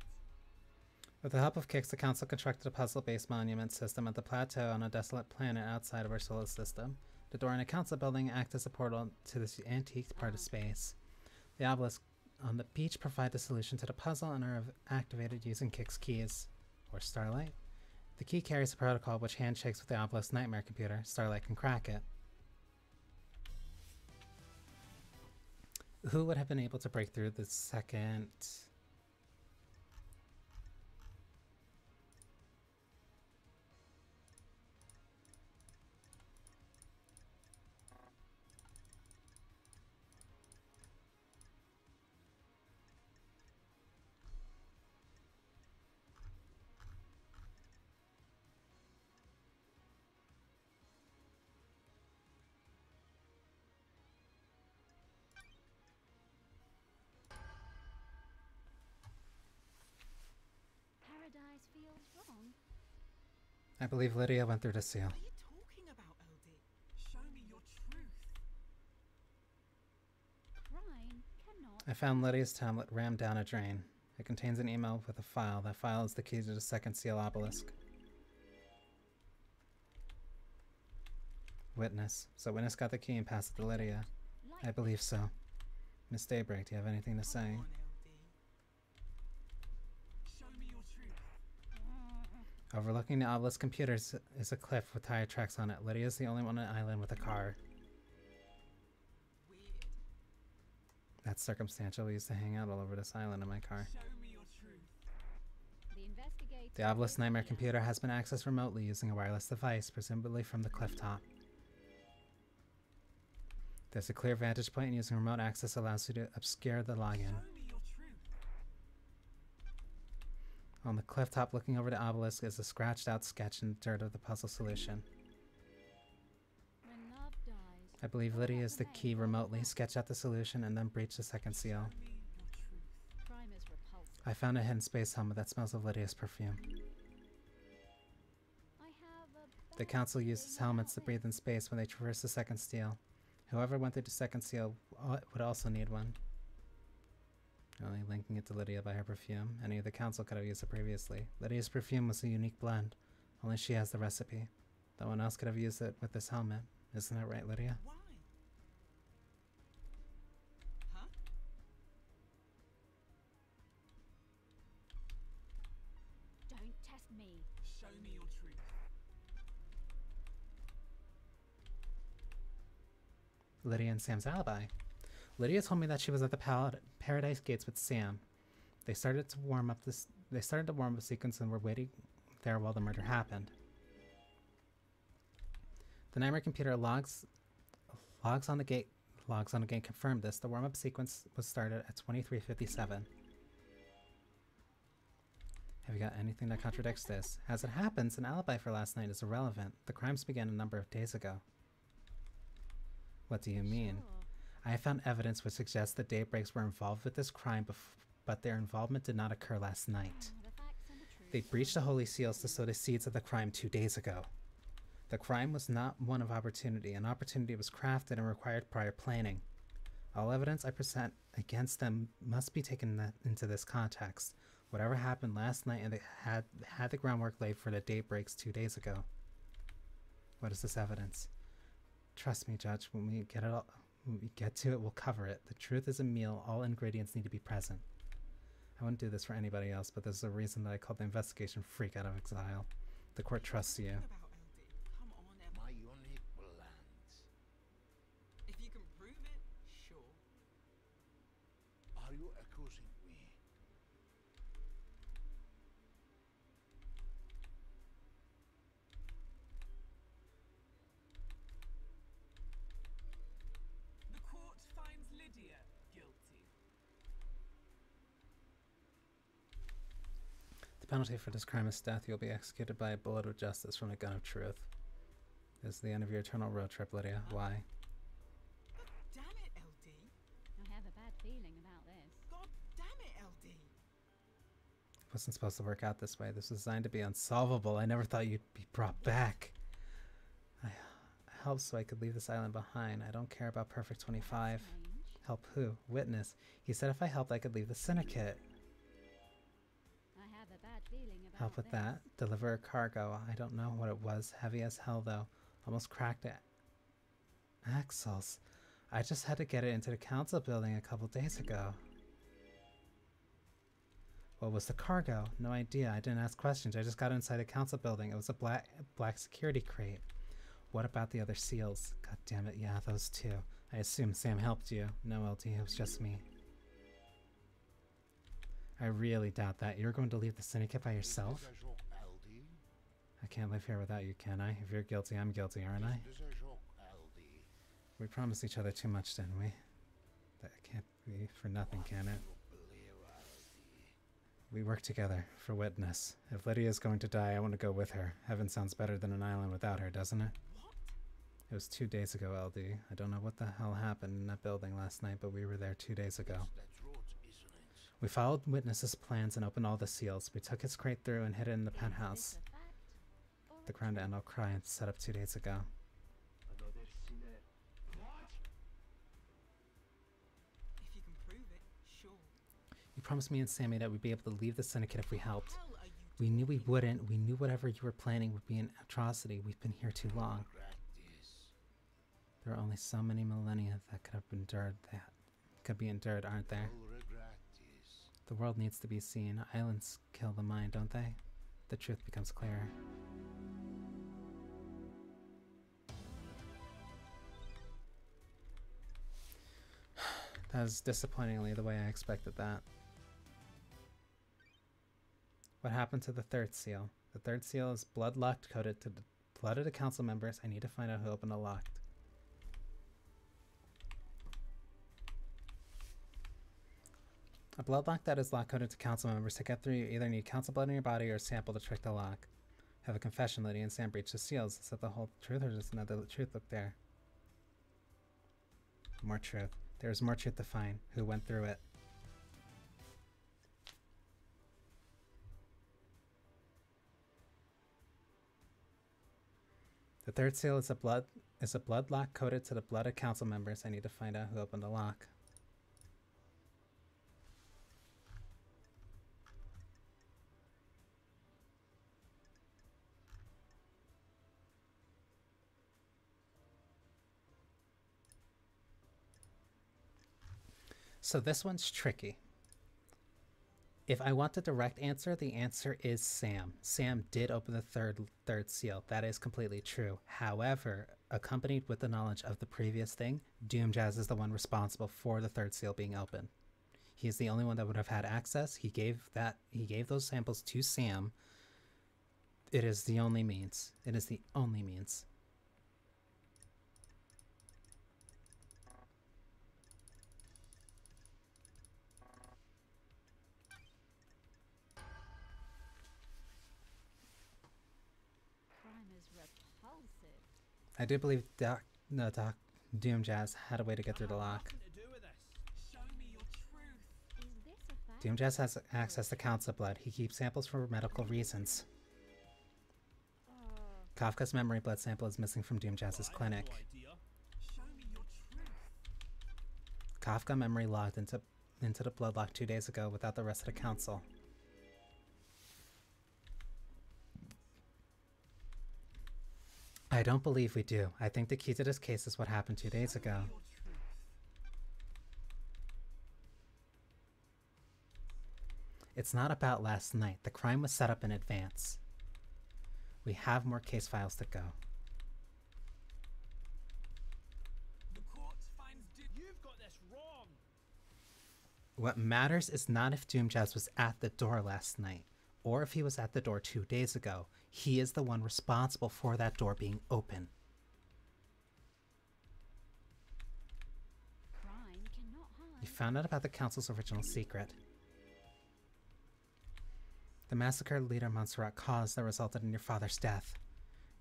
With the help of Kix, the Council constructed a puzzle-based monument system at the plateau on a desolate planet outside of our solar system. The door in a council building act as a portal to this antique part of space. The obelisk on the beach provide the solution to the puzzle and are activated using Kix keys. Or Starlight. The key carries a protocol which handshakes with the obelisk nightmare computer. Starlight can crack it. Who would have been able to break through the second... Paradise feels wrong. I believe Lydia went through the seal. What are you talking about, LD? Show me your truth. Crime cannot. I found Lydia's tablet rammed down a drain. It contains an email with a file. That file is the key to the second seal obelisk. Witness. So Witness got the key and passed it to Lydia. I believe so. Miss Daybreak, do you have anything to say? Come on, LD. Show me your truth. Overlooking the obelisk computers is a cliff with tire tracks on it. Lydia's the only one on the island with a car. Weird. That's circumstantial. We used to hang out all over this island in my car. Show me your truth. The investigator. The obelisk nightmare is here. computer has been accessed remotely using a wireless device, presumably from the cliff top. There's a clear vantage point, and using remote access allows you to obscure the login. Show me your truth. On the cliff top looking over the obelisk is a scratched out sketch in the dirt of the puzzle solution. When love dies. I believe Lydia is the key remotely, sketch out the solution, and then breach the second seal. Show me your truth. Crime is repulsive. I found a hidden space helmet that smells of Lydia's perfume. I have a The bad council uses feeling helmets to about breathe in space when they traverse the second seal. Whoever went through the second seal would also need one. Only linking it to Lydia by her perfume. Any of the council could have used it previously. Lydia's perfume was a unique blend. Only she has the recipe. No one else could have used it with this helmet. Isn't that right, Lydia? Why? Huh? Don't test me. Show me your truth. Lydia and Sam's alibi. Lydia told me that she was at the Paradise Gates with Sam. They started to warm up a sequence and were waiting there while the murder happened. The nightmare computer logs on the gate confirmed this. The warm-up sequence was started at 23:57. Have you got anything that contradicts this? As it happens, an alibi for last night is irrelevant. The crimes began a number of days ago. What do you mean? Sure. I have found evidence which suggests that Daybreaks were involved with this crime, but their involvement did not occur last night. The facts and the truth. They breached the holy seals to sow the seeds of the crime 2 days ago. The crime was not one of opportunity. An opportunity was crafted and required prior planning. All evidence I present against them must be taken into this context. Whatever happened last night and they had the groundwork laid for the Daybreaks 2 days ago. What is this evidence? Trust me, Judge, when we get to it, we'll cover it. The truth is a meal. All ingredients need to be present. I wouldn't do this for anybody else, but there's a reason that I called the investigation freak out of exile. The court trusts you. Think about LD. Come on, Emma. My unique plans. If you can prove it, sure. Are you accusing me? The court finds Lydia guilty. The penalty for this crime is death. You'll be executed by a bullet of justice from a gun of truth. This is the end of your eternal road trip, Lydia. Why? God damn it, LD. I have a bad feeling about this. God damn it, LD. It wasn't supposed to work out this way. This was designed to be unsolvable. I never thought you'd be brought back. I helped so I could leave this island behind. I don't care about Perfect 25. Strange. Help who? Witness. He said if I helped, I could leave the syndicate. I have a bad feeling about Help with this. that. Deliver a cargo. I don't know what it was. Heavy as hell, though. Almost cracked it. Axles. I just had to get it into the council building a couple days ago. What was the cargo? No idea. I didn't ask questions. I just got inside the council building. It was a black security crate. What about the other seals? God damn it. Yeah, those two. I assume Sam helped you. No, LT. It was just me. I really doubt that. You're going to leave the syndicate by yourself? Is this a joke, LD? I can't live here without you, can I? If you're guilty, I'm guilty, aren't I? Is this a joke, LD? We promised each other too much, didn't we? That can't be for nothing, can it? You believe, LD? We work together for witness. If Lydia's going to die, I want to go with her. Heaven sounds better than an island without her, doesn't it? What? It was 2 days ago, LD. I don't know what the hell happened in that building last night, but we were there 2 days ago. That's the truth, isn't it? We followed Witness's plans and opened all the seals. We took his crate through and hid it in the Is penthouse. this a fact or The a ground to end all crime set up 2 days ago. Another sinner. What? If you can prove it, sure. You promised me and Sammy that we'd be able to leave the syndicate if we helped. Hell are you We knew we talking wouldn't. We knew whatever you were planning would be an atrocity. We've been here too long. Regret this. There are only so many millennia that could have endured that. Could be endured, aren't there? You'll regret this. The world needs to be seen. Islands kill the mind, don't they? The truth becomes clearer. That is disappointingly the way I expected that. What happened to the third seal? The third seal is blood locked coded to the blood of the council members. I need to find out who opened the locked. A blood lock that is lock coded to council members. To get through, you either need council blood in your body or a sample to trick the lock. Have a confession, Lydia and Sam breached the seals. Is that the whole truth or just another truth? Look there. More truth. There's more truth to find. Who went through it? The third seal is a blood lock coded to the blood of council members. I need to find out who opened the lock. So this one's tricky. If I want the direct answer, the answer is Sam. Sam did open the third seal. That is completely true. However, accompanied with the knowledge of the previous thing, Doomjazz is the one responsible for the third seal being open. He is the only one that would have had access. He gave those samples to Sam. It is the only means. It is the only means. Crime is repulsive. I do believe Doc Doomjazz had a way to get through the lock. Nothing to do with this. Show me your truth. Is this a fact? Doomjazz has access to council blood. He keeps samples for medical reasons. Kafka's memory blood sample is missing from Doomjazz's clinic. No idea. Show me your truth. Kafka memory logged into the bloodlock 2 days ago without the rest of the council. I don't believe we do. I think the key to this case is what happened 2 days ago. Your truth. It's not about last night. The crime was set up in advance. We have more case files to go. The court finds you've got this wrong. What matters is not if Doomjazz was at the door last night, or if he was at the door 2 days ago. He is the one responsible for that door being open. Crime cannot hide. You found out about the council's original secret. The massacre leader Montserrat caused that resulted in your father's death.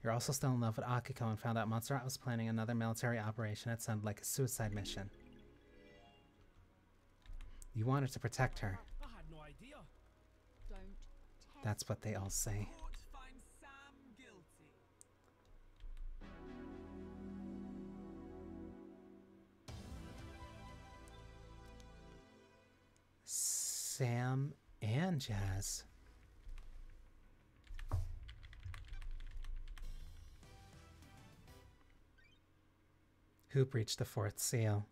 You're also still in love with Akiko and found out Montserrat was planning another military operation that sounded like a suicide mission. You wanted to protect her. I had no idea. Don't tell. That's what they all say. Court finds Sam guilty. Sam and Jazz. Who breached the fourth seal?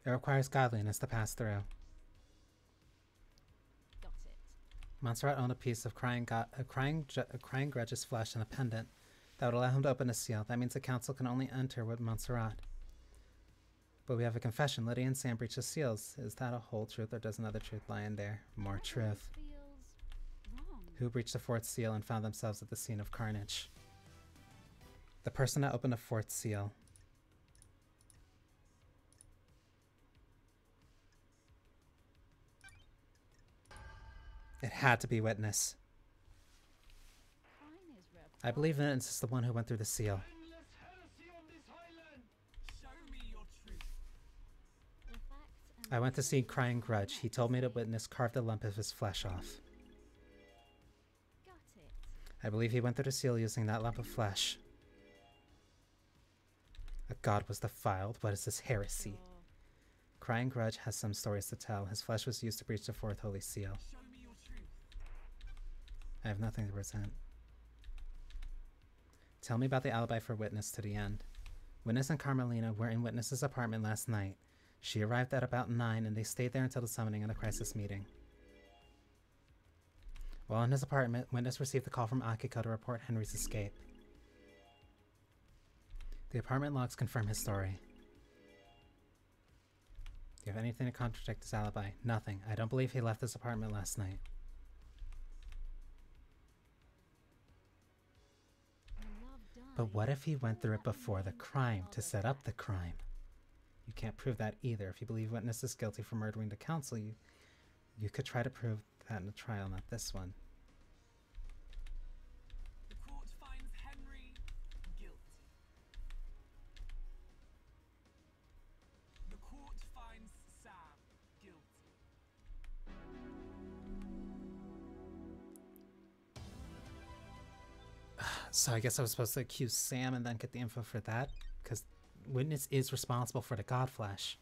It requires godliness to pass through. Got it. Montserrat owned a piece of crying grudge's flesh and a pendant that would allow him to open a seal. That means the council can only enter with Montserrat. But we have a confession. Lydia and Sam breached the seals. Is that a whole truth, or does another truth lie in there? More truth. Feels wrong. Who breached the fourth seal and found themselves at the scene of carnage? The person that opened the fourth seal. It had to be Witness. Crime is repulsive. I believe Witness is the one who went through the seal. Endless heresy on this highland! Show me your truth. The facts and I went to see Crying Grudge. He told me that Witness carved a lump of his flesh off. got it. I believe he went through the seal using that lump of flesh. A god was defiled. What is this heresy? Sure. Crying Grudge has some stories to tell. His flesh was used to breach the fourth holy seal. Show me your truth. I have nothing to present. Tell me about the alibi for Witness to the end. Witness and Carmelina were in Witness's apartment last night. She arrived at about 9 and they stayed there until the summoning of the crisis meeting. While in his apartment, Witness received a call from Akiko to report Henry's escape. The apartment logs confirm his story. Do you have anything to contradict his alibi? Nothing. I don't believe he left his apartment last night. When love dies, But what if he went through it let before the men crime to follow set up the that. crime? You can't prove that either. If you believe Witness is guilty for murdering the council, you could try to prove that in a trial, not this one. The court finds Henry guilty. The court finds Sam guilty. So I guess I was supposed to accuse Sam and then get the info for that? Because Witness is responsible for the Godflesh.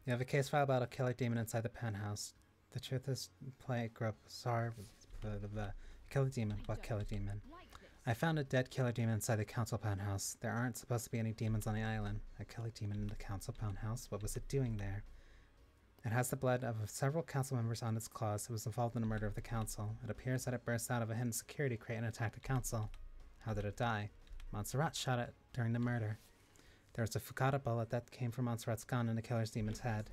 You have a case file about a killer demon inside the penthouse. The truth is, play group. Sorry, killer demon. What killer demon? I found a dead killer demon inside the council penthouse. There aren't supposed to be any demons on the island. A killer demon in the council penthouse? What was it doing there? It has the blood of several council members on its claws. It was involved in the murder of the council. It appears that it burst out of a hidden security crate and attacked the council. How did it die? Montserrat shot it during the murder. There was a Fukata bullet that came from Montserrat's gun in the killer's demon's head.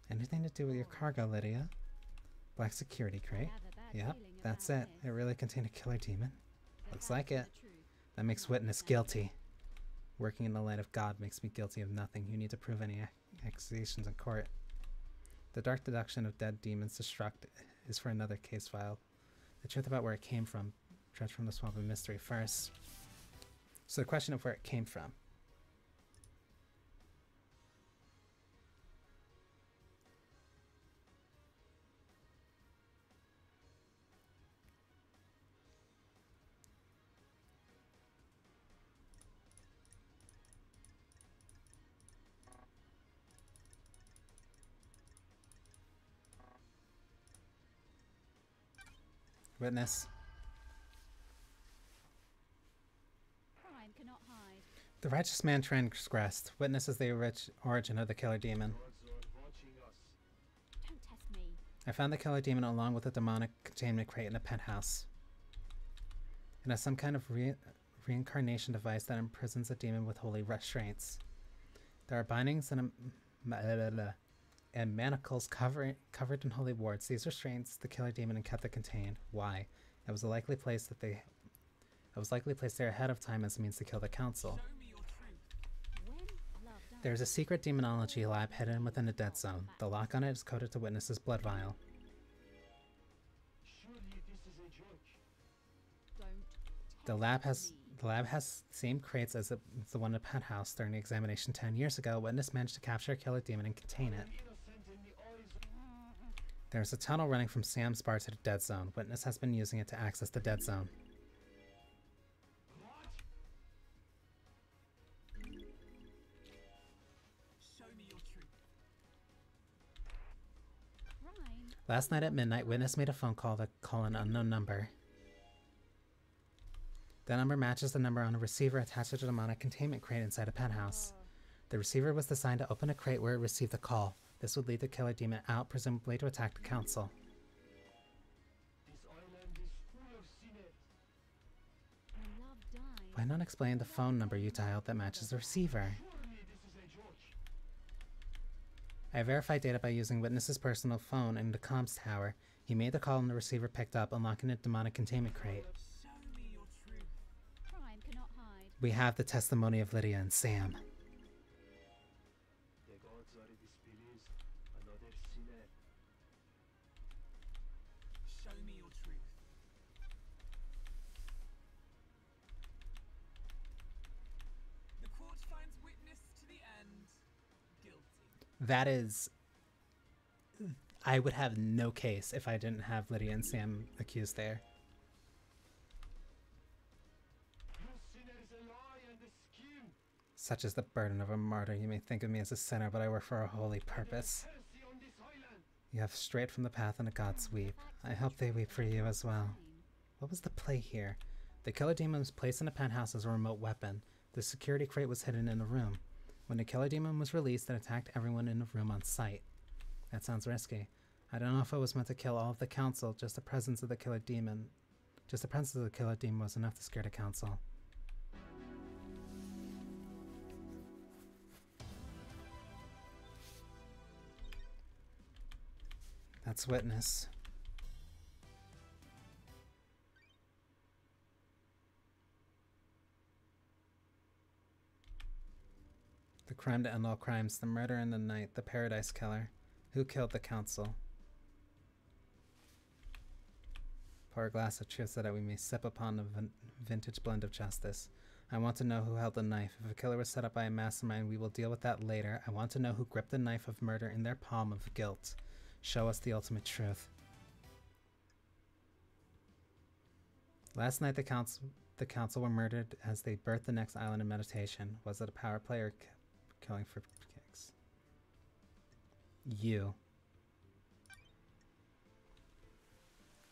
Anything to do with your cargo, Lydia? Black security crate? Yep, that's it. It really contained a killer demon. Looks like it. That makes Witness guilty. Working in the light of God makes me guilty of nothing. You need to prove any accusations in court. The dark deduction of dead demons destruct is for another case file. The truth about where it came from. Dredge from the swamp of mystery first. So the question of where it came from. Witness. Crime cannot hide. The righteous man transgressed. Witness is the origin of the killer demon. Don't test me. I found the killer demon along with the demonic containment crate in the penthouse. It has some kind of reincarnation device that imprisons a demon with holy restraints. There are bindings and manacles covered in holy wards. These restraints the killer demon and kept it contained. Why? It was likely placed there ahead of time as a means to kill the council. Show me your truth. When love dies, There is a secret demonology lab hidden within the dead zone. The lock on it is coded to Witness's blood vial. Surely this is a joke. don't The lab has the same crates as the one in the penthouse. During the examination 10 years ago, Witness managed to capture a killer demon and contain it. Innocent in the eyes of There's a tunnel running from Sam's bar to the dead zone. Witness has been using it to access the dead zone. Show me your truth. crime. Last night at midnight, Witness made a phone call to call an unknown number. The number matches the number on a receiver attached to the demonic containment crate inside a penthouse. The receiver was designed to open a crate where it received the call. This would lead the killer demon out, presumably to attack the council. this island is full of sinners. When love dies, Why not explain the phone number you dialed that matches the receiver? Surely this is a joke. I verified data by using Witness's personal phone in the comms tower. He made the call and the receiver picked up, unlocking the demonic containment crate. Show me your truth. crime cannot hide. We have the testimony of Lydia and Sam. The gods are displeased. Another sinner. Show me your truth. The court finds witness to the end guilty. That is... I would have no case if I didn't have Lydia and Sam accused there. You sinners a lie and a scheme. Such is the burden of a martyr. You may think of me as a sinner, but I work for a holy purpose. Mercy on this island. You have strayed from the path and the gods weep. I hope they weep for you as well. What was the play here? The killer demon was placed in the penthouse as a remote weapon. The security crate was hidden in the room. When the killer demon was released, it attacked everyone in the room on sight. That sounds risky. I don't know if it was meant to kill all of the council, just the presence of the killer demon. Just the presence of the killer demon was enough to scare the council. That's Witness. The crime to end all crimes, the murder in the night, the paradise killer. Who killed the council? Pour a glass of truth so that we may sip upon the vintage blend of justice. I want to know who held the knife. If a killer was set up by a mastermind, we will deal with that later. I want to know who gripped the knife of murder in their palm of guilt. Show us the ultimate truth. Last night the council were murdered as they birthed the next island in meditation. Was it a power play or killing for kicks? You.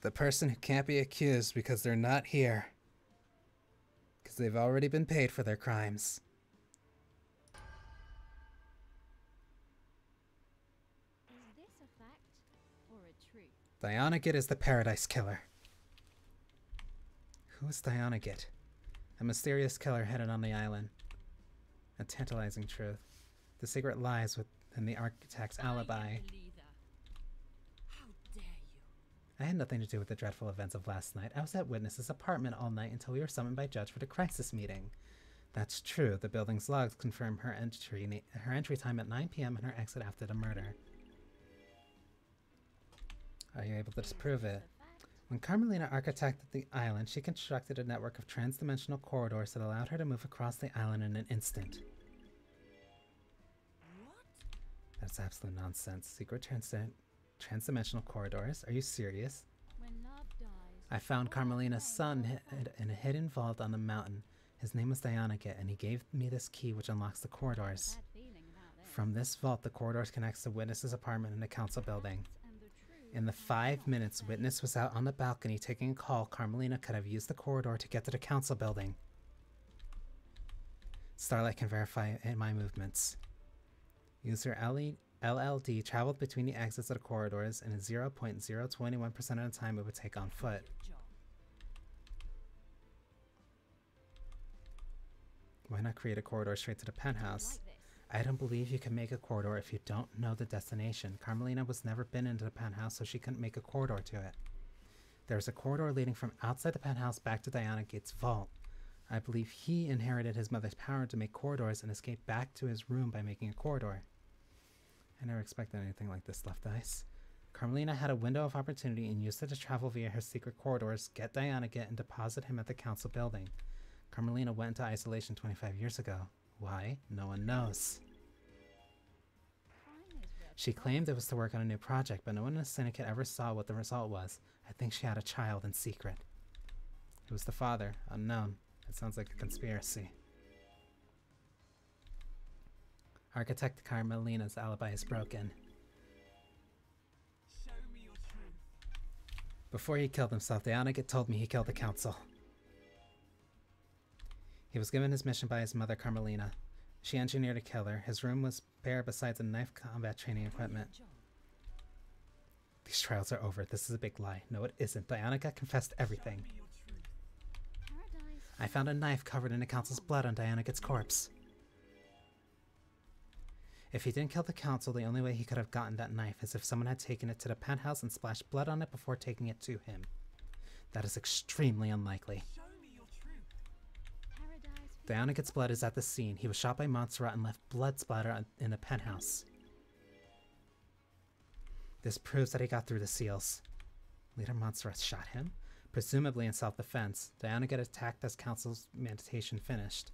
The person who can't be accused because they're not here. Because they've already been paid for their crimes. Is this a fact or a truth? Diana is the Paradise Killer. Who is Diana? A mysterious killer headed on the island. A tantalizing truth. The secret lies within the architect's alibi. How dare you? I had nothing to do with the dreadful events of last night. I was at Witness's apartment all night until we were summoned by Judge for the crisis meeting. That's true. The building's logs confirm her entry time at 9 p.m. and her exit after the murder. Are you able to disprove it? When Carmelina architected the island, she constructed a network of trans-dimensional corridors that allowed her to move across the island in an instant. What? That's absolute nonsense. Secret trans-dimensional corridors? Are you serious? When love dies, I found Carmelina's son in a hidden vault on the mountain. His name was Dianaget, and he gave me this key which unlocks the corridors. bad feeling about this. From this vault, the corridors connects to Witness's apartment and the council building. And the truth In the might 5 not minutes say. Witness was out on the balcony taking a call, Carmelina could have used the corridor to get to the council building. Starlight can verify my movements. User LLD traveled between the exits of the corridors in a 0.021% of the time it would take on foot. Job. Why not create a corridor straight to the penthouse? Like this. I don't believe you can make a corridor if you don't know the destination. Carmelina was never been into the penthouse, so she couldn't make a corridor to it. There's a corridor leading from outside the penthouse back to Diana Gates' vault. I believe he inherited his mother's power to make corridors and escaped back to his room by making a corridor. I never expected anything like this, Left Eyes. Carmelina had a window of opportunity and used it to travel via her secret corridors, get Diana and deposit him at the council building. Carmelina went into isolation 25 years ago. Why? No one knows. Crime is red She flag. claimed it was to work on a new project, but no one in the syndicate ever saw what the result was. I think she had a child in secret. Who was the father? Unknown. It sounds like a conspiracy. Architect Carmelina's alibi is broken. Show me your truth. Before he killed himself, Dianaget told me he killed the council. He was given his mission by his mother, Carmelina. She engineered a killer. His room was bare besides a knife combat training equipment. Job. These trials are over. This is a big lie. No, it isn't. Dianaget confessed everything. Show me your truth. Paradise. I found a knife covered in the council's blood on Dianaget's corpse. If he didn't kill the council, the only way he could have gotten that knife is if someone had taken it to the penthouse and splashed blood on it before taking it to him. That is extremely unlikely. Show me your truth. Paradise. Dianaget's blood is at the scene. He was shot by Montserrat and left blood splatter in the penthouse. This proves that he got through the seals. Leader Montserrat shot him, presumably in self-defense. Dianaget attacked as council's meditation finished.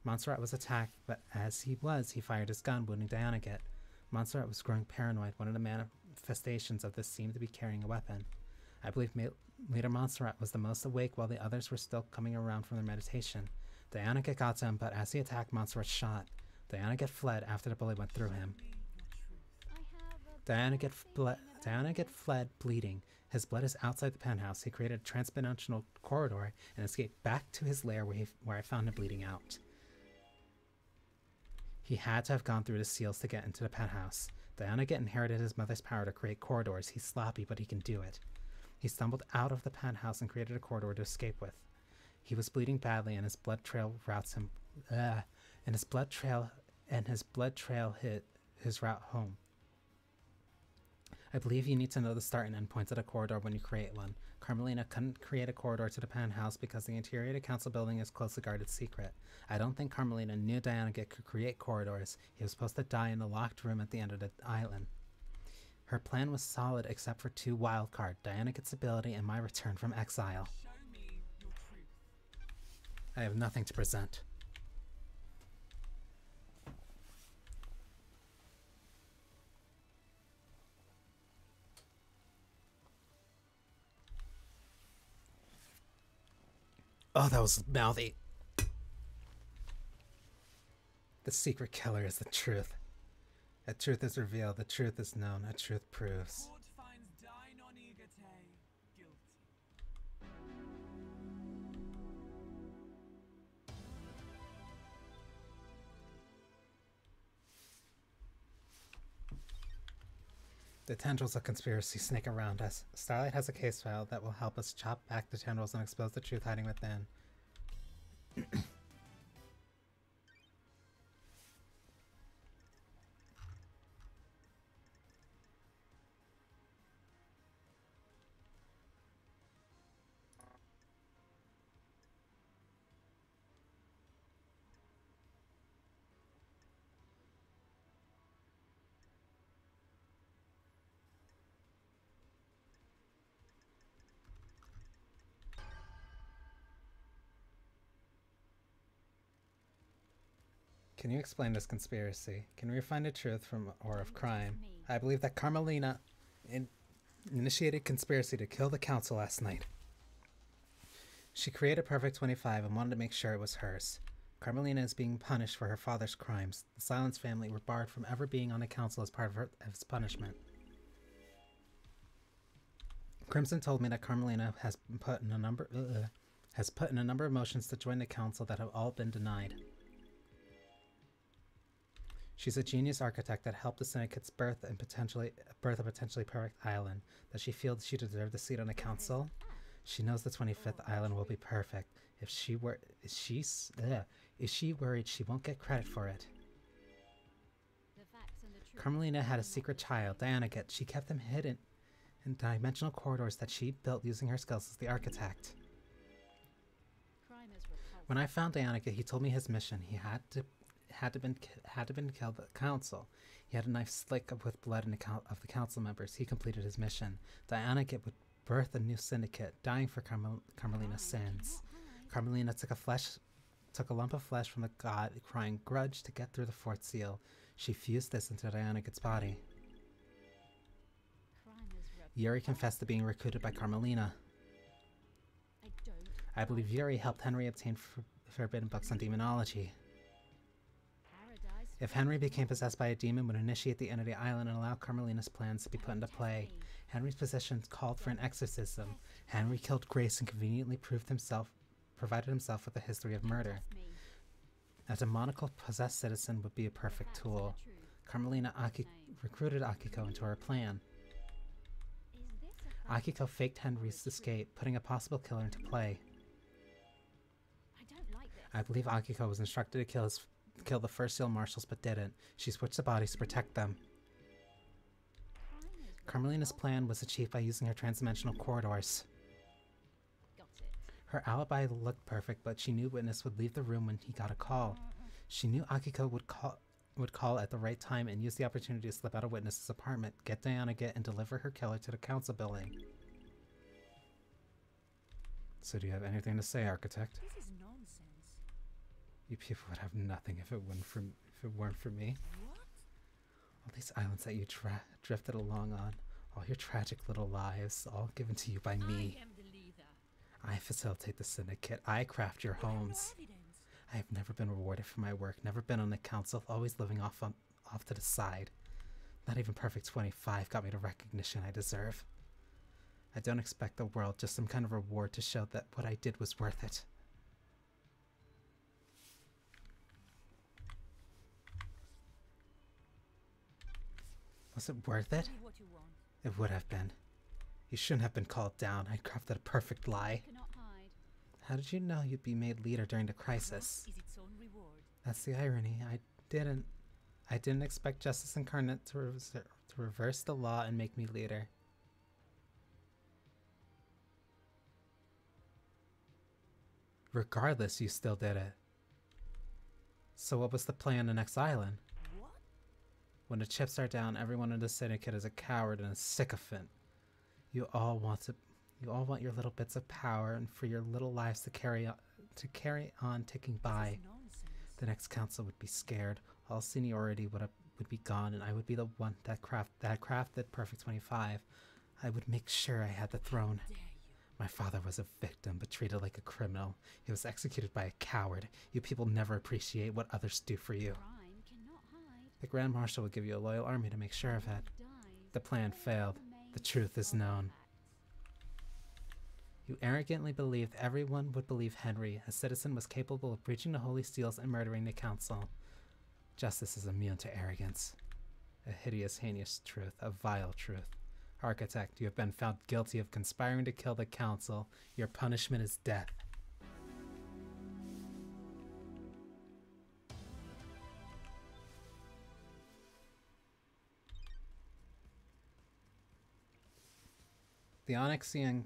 Montserrat was attacked, but as he fired his gun, wounding Dianaget. Montserrat was growing paranoid. One of the manifestations of this seemed to be carrying a weapon. I believe Leader Montserrat was the most awake while the others were still coming around from their meditation. Dianaget got to him, but as he attacked, Montserrat shot. Dianaget fled after the bullet went through him. I have a bad feeling about Dianaget this. fled bleeding. His blood is outside the penthouse. He created a transdimensional corridor and escaped back to his lair where I found him bleeding out. He had to have gone through the seals to get into the penthouse. Dianaget inherited his mother's power to create corridors. He's sloppy, but he can do it. He stumbled out of the penthouse and created a corridor to escape with. He was bleeding badly, and his blood trail routes him. And his blood trail hit his route home. I believe you need to know the start and end points of a corridor when you create one. Carmelina couldn't create a corridor to the penthouse because the interior of the council building is closely guarded secret. I don't think Carmelina knew Dianaget could create corridors. He was supposed to die in the locked room at the end of the island. Her plan was solid except for 2 wildcards, Dianaget's ability and my return from exile. Show me your truth. I have nothing to present. Oh, that was mouthy. The secret killer is the truth. A truth is revealed, the truth is known, a truth proves. Court finds Banii guilty. The tendrils of conspiracy snake around us. Starlight has a case file that will help us chop back the tendrils and expose the truth hiding within. Can you explain this conspiracy? Can we find the truth from or of crime? I believe that Carmelina initiated conspiracy to kill the council last night. She created Perfect 25 and wanted to make sure it was hers. Carmelina is being punished for her father's crimes. The Silence family were barred from ever being on the council as part of its punishment. Crimson told me that Carmelina has put in a number of motions to join the council that have all been denied. She's a genius architect that helped the Syndicate's birth a potentially perfect island. Does she feel she deserved a seat on the council? She knows the 25th island will be perfect. Is she worried she won't get credit for it? Carmelina had a secret child, Diana. She kept him hidden in dimensional corridors that she built using her skills as the architect. When I found Diana, he told me his mission. He had been killed the council. He had a knife slick with blood of the council members. He completed his mission. Diana would birth a new syndicate, dying for Carmelina's sins. Carmelina took a lump of flesh from the god, crying grudge to get through the fourth seal. She fused this into Diana's body. Yuri confessed to being recruited by Carmelina. I believe Yuri helped Henry obtain forbidden books on demonology. If Henry became possessed by a demon, would initiate the Entity Island and allow Carmelina's plans to be put into play. Henry's position called for an exorcism. Henry killed Grace and conveniently provided himself with a history of murder. A demonical possessed citizen would be a perfect tool. Carmelina recruited Akiko into her plan. Akiko faked Henry's escape, putting a possible killer into play. I believe Akiko was instructed to kill the first seal marshals but didn't. She switched the bodies to protect them. Carmelina's plan was achieved by using her transdimensional corridors. Her alibi looked perfect, but she knew Witness would leave the room when he got a call. She knew Akiko would call at the right time and use the opportunity to slip out of Witness's apartment, get Diana and deliver her killer to the council building. So do you have anything to say, Architect? This is nonsense. You people would have nothing if it weren't for me. What? All these islands that you drifted along on, all your tragic little lives, all given to you by me. I am the leader. I facilitate the syndicate. I craft your homes. No evidence. I have never been rewarded for my work, never been on the council, always living off to the side. Not even Perfect 25 got me the recognition I deserve. I don't expect the world, just some kind of reward to show that what I did was worth it. Was it worth it? Tell me what you want. It would have been. You shouldn't have been called down. I crafted a perfect lie. Cannot hide. How did you know you'd be made leader during the crisis? Is its own reward. That's the irony. I didn't expect Justice Incarnate to reverse the law and make me leader. Regardless, you still did it. So what was the play on the next island? What? When the chips are down, everyone in the syndicate is a coward and a sycophant. You all want your little bits of power and for your little lives to carry carry on ticking This by. is nonsense. The next council would be scared. All seniority would be gone, and I would be the one that had crafted Perfect 25. I would make sure I had the throne. Dare you? My father was a victim, but treated like a criminal. He was executed by a coward. You people never appreciate what others do for you. Crime cannot hide. The Grand Marshal would give you a loyal army to make sure of it. Dies. The plan failed. Remains The truth is of known. facts. You arrogantly believed everyone would believe Henry, a citizen, was capable of breaching the holy seals and murdering the council. Justice is immune to arrogance. A hideous, heinous truth, a vile truth. Architect, you have been found guilty of conspiring to kill the council. Your punishment is death. The Onyxian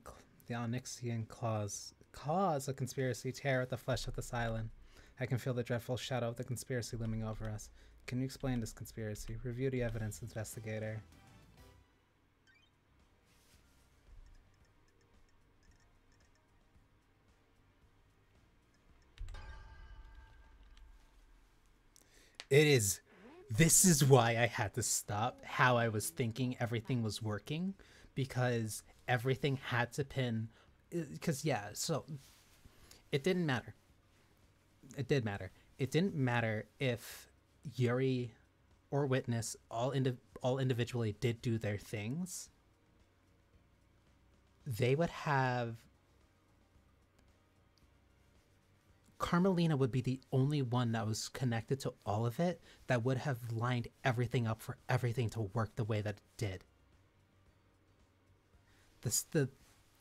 claws cause a conspiracy tear at the flesh of this island. I can feel the dreadful shadow of the conspiracy looming over us. Can you explain this conspiracy? Review the evidence, investigator. This is why I had to stop how I was thinking everything was working, because everything had to pin, because yeah, so it didn't matter. It did matter. It didn't matter if Yuri or Witness all individually did do their things. They would have... Carmelina would be the only one that was connected to all of it that would have lined everything up for everything to work the way that it did.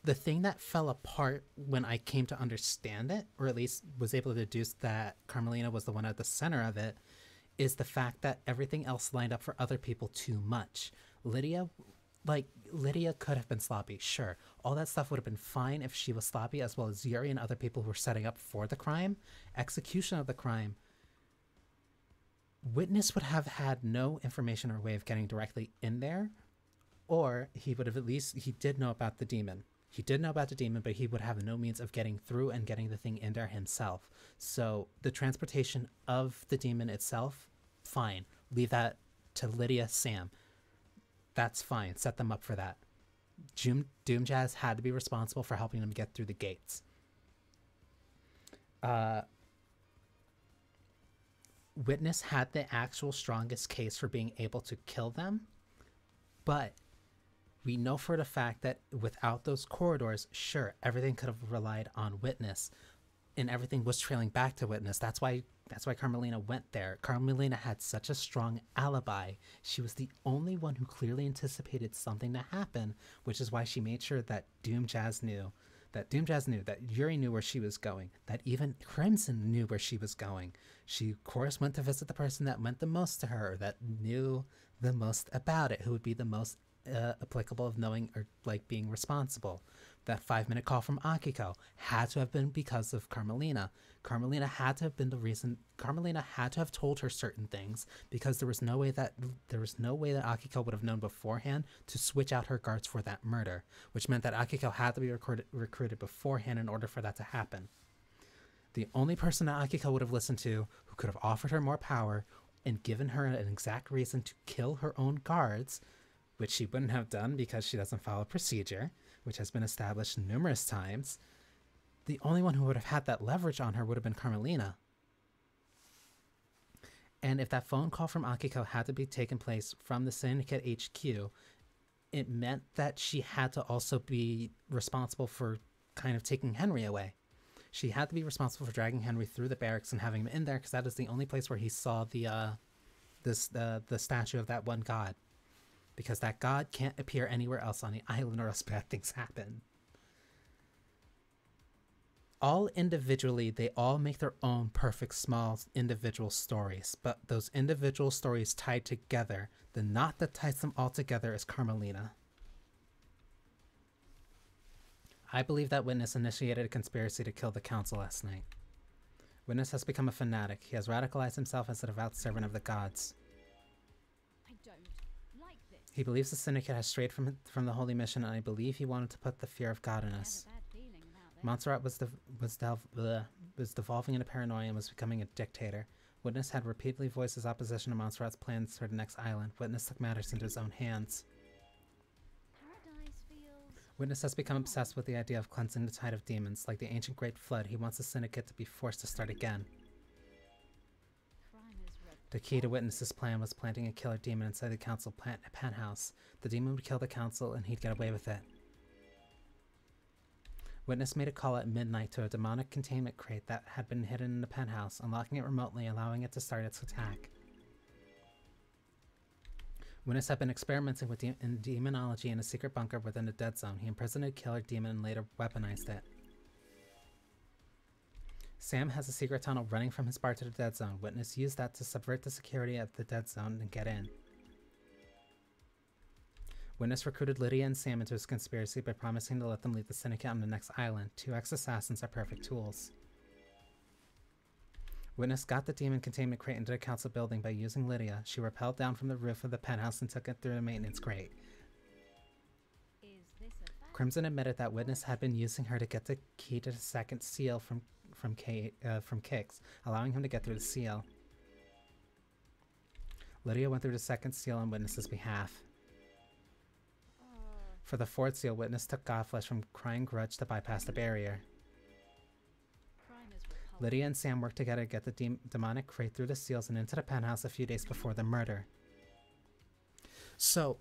The thing that fell apart when I came to understand it, or at least was able to deduce that Carmelina was the one at the center of it, is the fact that everything else lined up for other people too much. Lydia could have been sloppy, sure. All that stuff would have been fine if she was sloppy, as well as Yuri and other people who were setting up for the crime. Execution of the crime. Witness would have had no information or way of getting directly in there, or he would have he did know about the demon. He did know about the demon, but he would have no means of getting through and getting the thing in there himself. So the transportation of the demon itself, fine. Leave that to Lydia, Sam. That's fine. Set them up for that. Doomjazz had to be responsible for helping them get through the gates. Witness had the actual strongest case for being able to kill them, but we know for the fact that without those corridors, sure, everything could have relied on Witness, and everything was trailing back to Witness. That's why Carmelina went there. Carmelina had such a strong alibi. She was the only one who clearly anticipated something to happen, which is why she made sure that Doomjazz knew, that Yuri knew where she was going, that even Crimson knew where she was going. She, of course, went to visit the person that meant the most to her, that knew the most about it, who would be the most applicable of knowing or being responsible. That 5-minute call from Akiko had to have been because of Carmelina. Carmelina had to have been the reason. Carmelina had to have told her certain things, because there was no way that Akiko would have known beforehand to switch out her guards for that murder, which meant that Akiko had to be recruited beforehand in order for that to happen. The only person that Akiko would have listened to, who could have offered her more power and given her an exact reason to kill her own guards, which she wouldn't have done because she doesn't follow procedure, which has been established numerous times, the only one who would have had that leverage on her would have been Carmelina. And if that phone call from Akiko had to be taken place from the Syndicate HQ, it meant that she had to also be responsible for kind of taking Henry away. She had to be responsible for dragging Henry through the barracks and having him in there, because that is the only place where he saw the statue of that one god. Because that god can't appear anywhere else on the island, or else bad things happen. All individually, they all make their own perfect small individual stories, but those individual stories tied together, the knot that ties them all together is Carmelina. I believe that Witness initiated a conspiracy to kill the council last night. Witness has become a fanatic. He has radicalized himself as a devout servant of the gods. I don't like this. He believes the Syndicate has strayed from the holy mission, and I believe he wanted to put the fear of God in us. I have a bad feeling about this. Montserrat was devolving into paranoia and was becoming a dictator. Witness had repeatedly voiced his opposition to Montserrat's plans for the next island. Witness took matters into his own hands. Paradise feels... Witness has become obsessed with the idea of cleansing the tide of demons. Like the ancient Great Flood, he wants the Syndicate to be forced to start again. Crime is The key to Witness's plan was planting a killer demon inside the council penthouse. The demon would kill the council and he'd get away with it. Witness made a call at midnight to a demonic containment crate that had been hidden in the penthouse, unlocking it remotely, allowing it to start its attack. Witness had been experimenting with in demonology in a secret bunker within the Dead Zone. He imprisoned a killer demon and later weaponized it. Sam has a secret tunnel running from his bar to the Dead Zone. Witness used that to subvert the security of the Dead Zone and get in. Witness recruited Lydia and Sam into his conspiracy by promising to let them lead the Syndicate on the next island. 2 ex-assassins are perfect tools. Witness got the demon containment crate into the council building by using Lydia. She rappelled down from the roof of the penthouse and took it through the maintenance grate. Is this a fact? Crimson admitted that Witness had been using her to get the key to the second seal from Kix, allowing him to get through the seal. Lydia went through the second seal on Witness's behalf. For the fourth seal, Witness took Godflesh from Crying Grudge to bypass the barrier. Crime is repulsive. Lydia and Sam worked together to get the demonic crate through the seals and into the penthouse a few days before the murder. So,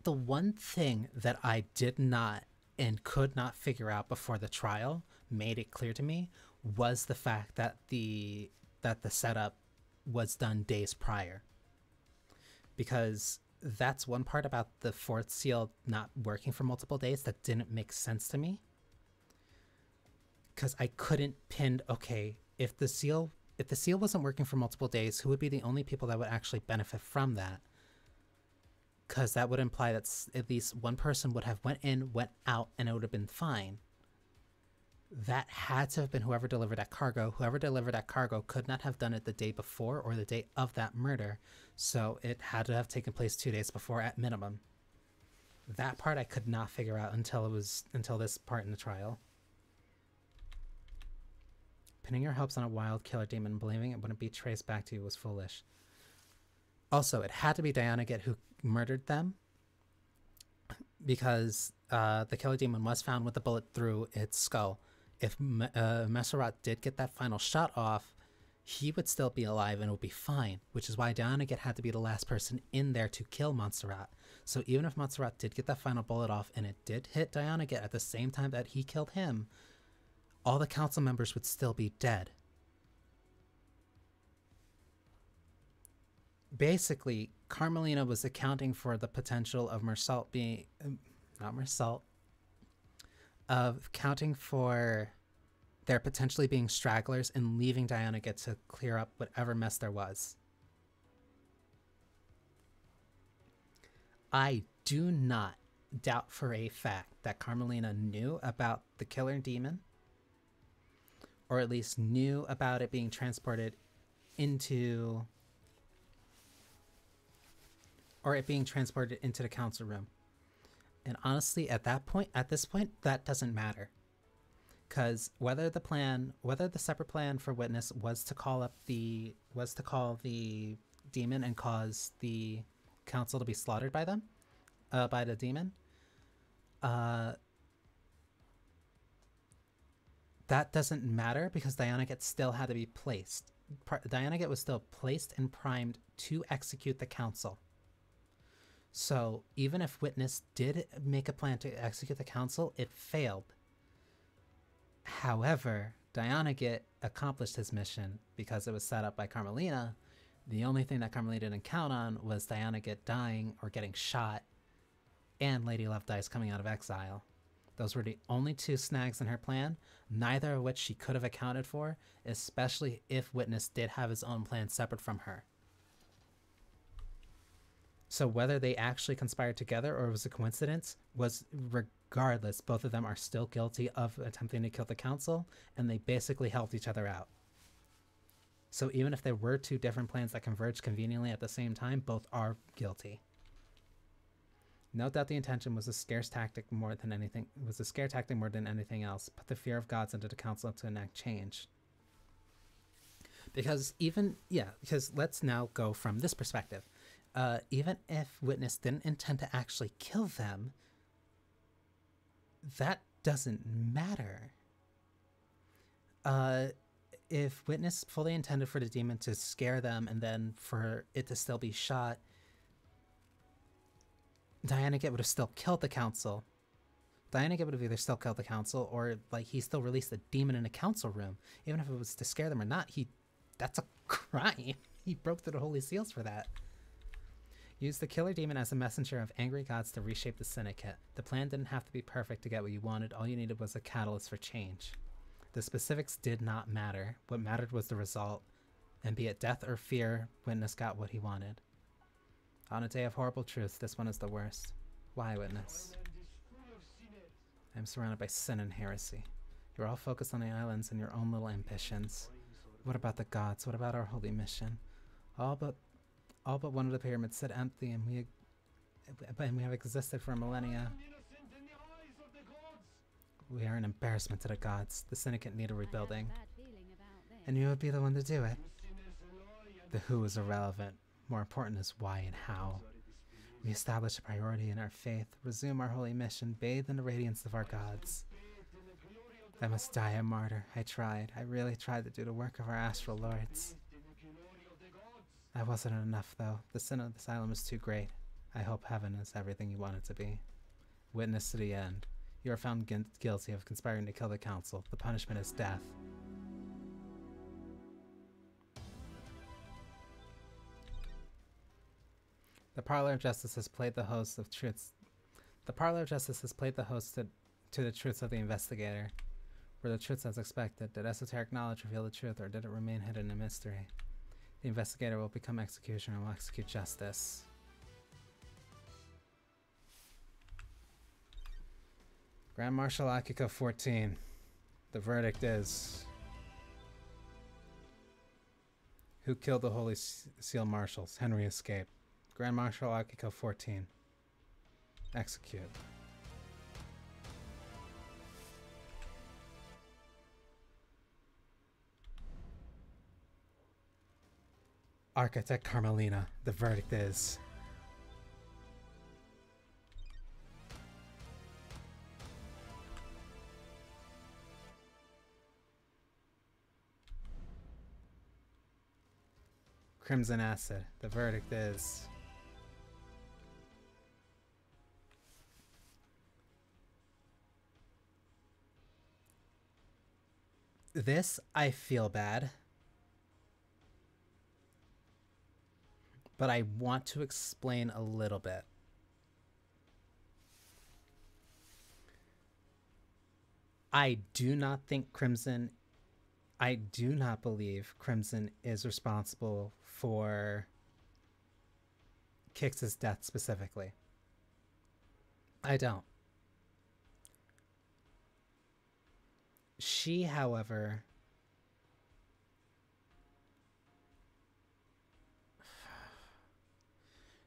the one thing that I did not and could not figure out before the trial made it clear to me was the fact that the setup was done days prior. Because that's one part about the fourth seal not working for multiple days that didn't make sense to me. Because I couldn't pin, okay, if the seal wasn't working for multiple days, who would be the only people that would actually benefit from that? Because that would imply that at least one person would have went in, went out, and it would have been fine. That had to have been whoever delivered that cargo. Whoever delivered that cargo could not have done it the day before or the day of that murder, so it had to have taken place 2 days before at minimum. That part I could not figure out until this part in the trial. Pinning your hopes on a wild killer demon and believing it wouldn't be traced back to you was foolish. Also, it had to be Diana Get who murdered them, because the killer demon was found with a bullet through its skull. If Montserrat did get that final shot off, he would still be alive and would be fine, which is why Diana Get had to be the last person in there to kill Montserrat. So even if Montserrat did get that final bullet off and it did hit Diana Get at the same time that he killed him, all the council members would still be dead. Basically, Carmelina was accounting for the potential of Mersault being... not Mersault. Of counting for there potentially being stragglers and leaving Diana Get to clear up whatever mess there was. I do not doubt for a fact that Carmelina knew about the killer demon, or at least knew about it being transported into... or it being transported into the council room. And honestly, at this point, that doesn't matter. Because whether the separate plan for Witness was to call the demon and cause the council to be slaughtered by them, by the demon, that doesn't matter because Diana Get still had to be placed. Diana Get was still placed and primed to execute the council. So even if Witness did make a plan to execute the council, it failed. However, Diana Get accomplished his mission because it was set up by Carmelina. The only thing that Carmelina didn't count on was Diana Get dying or getting shot and Lady Love Dice coming out of exile. Those were the only 2 snags in her plan, neither of which she could have accounted for, especially if Witness did have his own plan separate from her. So whether they actually conspired together or it was a coincidence, was regardless, both of them are still guilty of attempting to kill the council, and they basically helped each other out. So even if there were 2 different plans that converged conveniently at the same time, both are guilty. No doubt the intention was a scare tactic more than anything else. Put the fear of gods into the council to enact change. Because because let's now go from this perspective. Even if Witness didn't intend to actually kill them, that doesn't matter. If Witness fully intended for the demon to scare them and then for it to still be shot, Diana would have still killed the council. Diana would have either still killed the council or like he still released the demon in a council room. Even if it was to scare them or not, that's a crime. He broke through the holy seals for that. Use the killer demon as a messenger of angry gods to reshape the syndicate. The plan didn't have to be perfect to get what you wanted. All you needed was a catalyst for change. The specifics did not matter. What mattered was the result. And be it death or fear, Witness got what he wanted. On a day of horrible truth, this one is the worst. Why, Witness? I'm surrounded by sin and heresy. You're all focused on the islands and your own little ambitions. What about the gods? What about our holy mission? All but one of the pyramids sit empty, and we have existed for millennia. We are an embarrassment to the gods. The syndicate need a rebuilding. I have a bad feeling about this. And you would be the one to do it. The who is irrelevant. More important is why and how. We establish a priority in our faith, resume our holy mission, bathe in the radiance of our gods. I must die a martyr. I tried. I really tried to do the work of our astral lords. That wasn't enough, though. The sin of this island was too great. I hope heaven is everything you want it to be. Witness to the end. You are found guilty of conspiring to kill the council. The punishment is death. The Parlor of Justice has played the host of truths. The Parlor of Justice has played the host to the truths of the investigator. Were the truths as expected? Did esoteric knowledge reveal the truth, or did it remain hidden in mystery? The investigator will become executioner and will execute justice. Grand Marshal Akiko 14. The verdict is... Who killed the Holy Seal Marshals? Henry escaped. Grand Marshal Akiko 14. Execute. Architect Carmelina. The verdict is... Crimson Acid. The verdict is... This, I feel bad. But I want to explain a little bit. I do not believe Crimson is responsible for Kix's death specifically. I don't. She, however,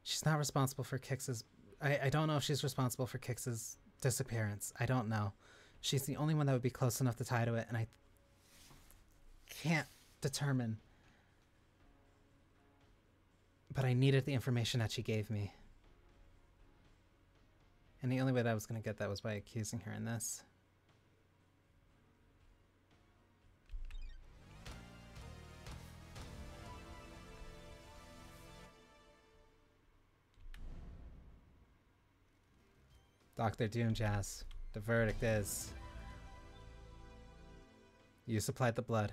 she's not responsible for Kix's... I don't know if she's responsible for Kix's disappearance. I don't know. She's the only one that would be close enough to tie to it, and I can't determine. But I needed the information that she gave me. And the only way that I was going to get that was by accusing her in this. Dr. Doomjazz, the verdict is... You supplied the blood.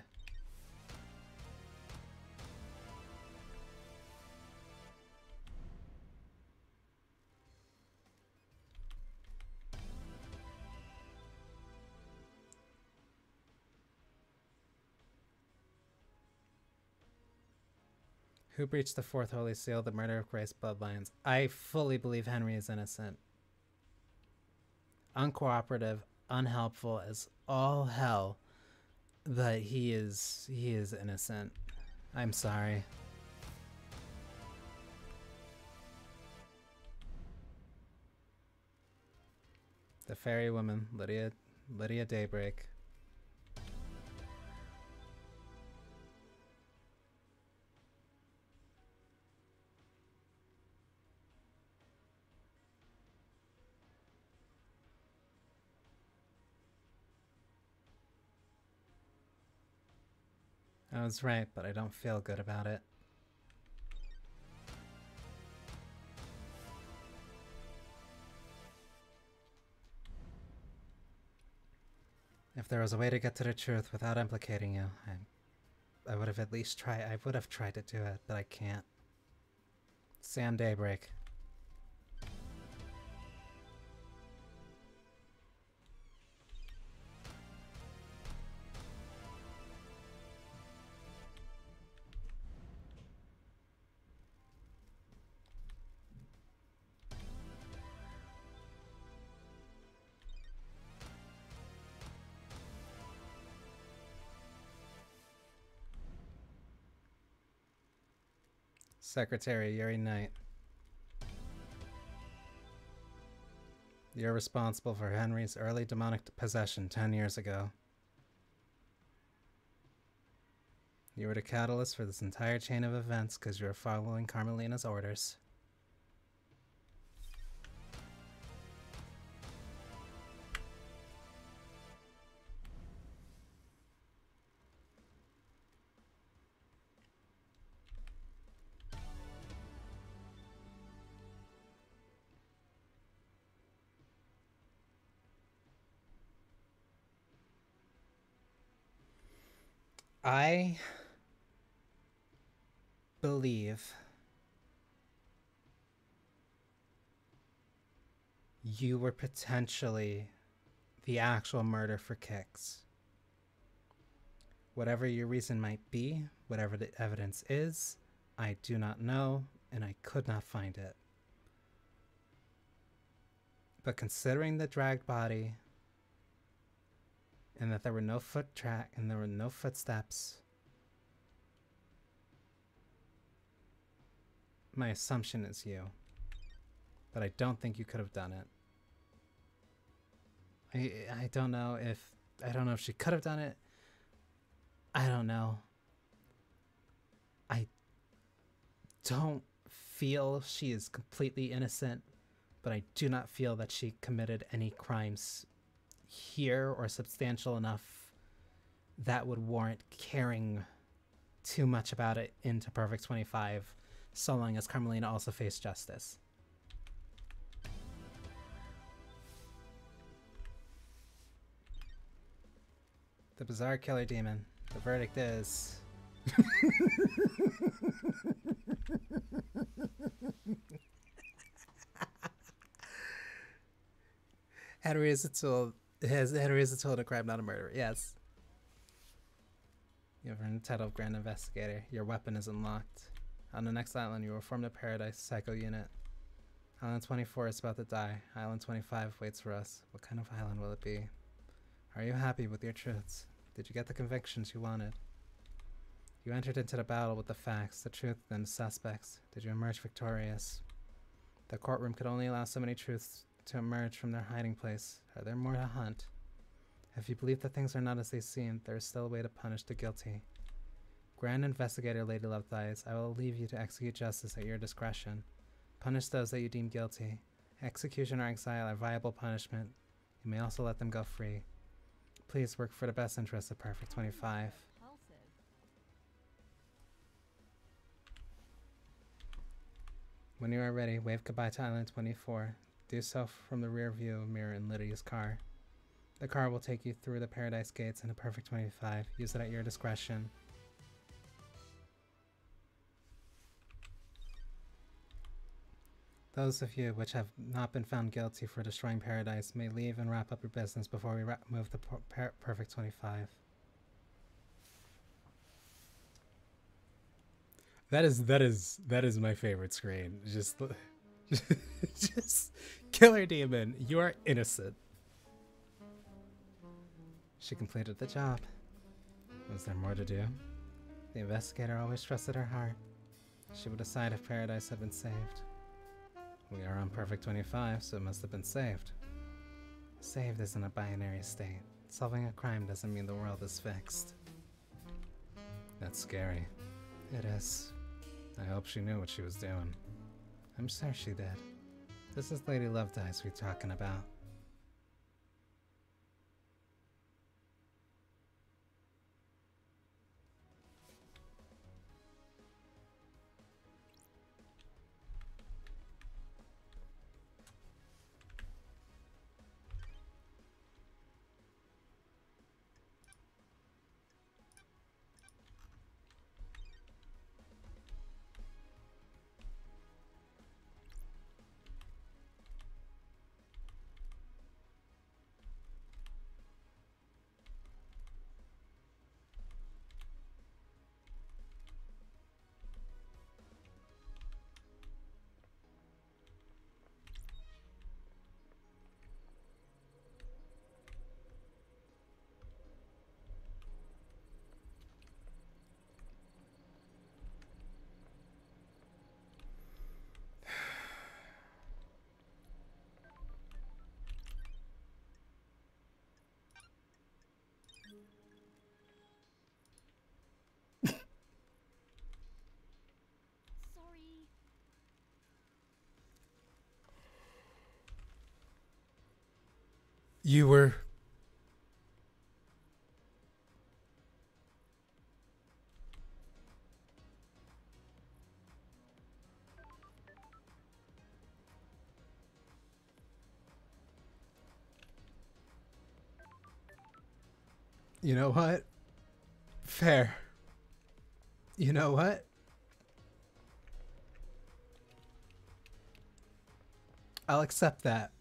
Who breached the fourth holy seal? The murder of Grace bloodlines. I fully believe Henry is innocent. Uncooperative, unhelpful as all hell, but he is innocent. I'm sorry. The fairy woman, Lydia Daybreak. I was right, but I don't feel good about it. If there was a way to get to the truth without implicating you, I would have at least tried. I would have tried to do it, but I can't. Sam Daybreak. Secretary Yuri Knight. You're responsible for Henry's early demonic possession 10 years ago. You were the catalyst for this entire chain of events because you were following Carmelina's orders. I believe you were potentially the actual murder for kicks. Whatever your reason might be, whatever the evidence is, I do not know, and I could not find it. But considering the dragged body, and that there were no foot track and there were no footsteps, my assumption is you. But I don't think you could have done it. I don't know if she could have done it. I don't know. I don't feel she is completely innocent, but I do not feel that she committed any crimes here or substantial enough that would warrant caring too much about it into Perfect 25, so long as Carmelina also faced justice. The Bizarre Killer Demon. The verdict is... Henry is a tool. Henry is a tool to crime, not a murderer. Yes. You have earned the title of Grand Investigator. Your weapon is unlocked. On the next island, you will form the Paradise Psycho Unit. Island 24 is about to die. Island 25 waits for us. What kind of island will it be? Are you happy with your truths? Did you get the convictions you wanted? You entered into the battle with the facts, the truth, and the suspects. Did you emerge victorious? The courtroom could only allow so many truths to emerge from their hiding place. Are there more to hunt? If you believe that things are not as they seem, there is still a way to punish the guilty. Grand Investigator Lady Lovethighs, I will leave you to execute justice at your discretion. Punish those that you deem guilty. Execution or exile are viable punishment. You may also let them go free. Please work for the best interests of Perfect 25. Impulsive. When you are ready, wave goodbye to Island 24. Do so from the rear view mirror in Lydia's car. The car will take you through the Paradise Gates into Perfect 25. Use it at your discretion. Those of you which have not been found guilty for destroying Paradise may leave and wrap up your business before we move to Perfect 25. That is my favorite screen. Just Killer Demon, you are innocent. She completed the job. Was there more to do? The investigator always trusted her heart. She would decide if Paradise had been saved. We are on Perfect 25, so it must have been saved. Saved isn't a binary state. Solving a crime doesn't mean the world is fixed. That's scary. It is. I hope she knew what she was doing. I'm sure she did. This is Lady Love Dice we're talking about. Sorry. You were... You know what? Fair. You know what? I'll accept that.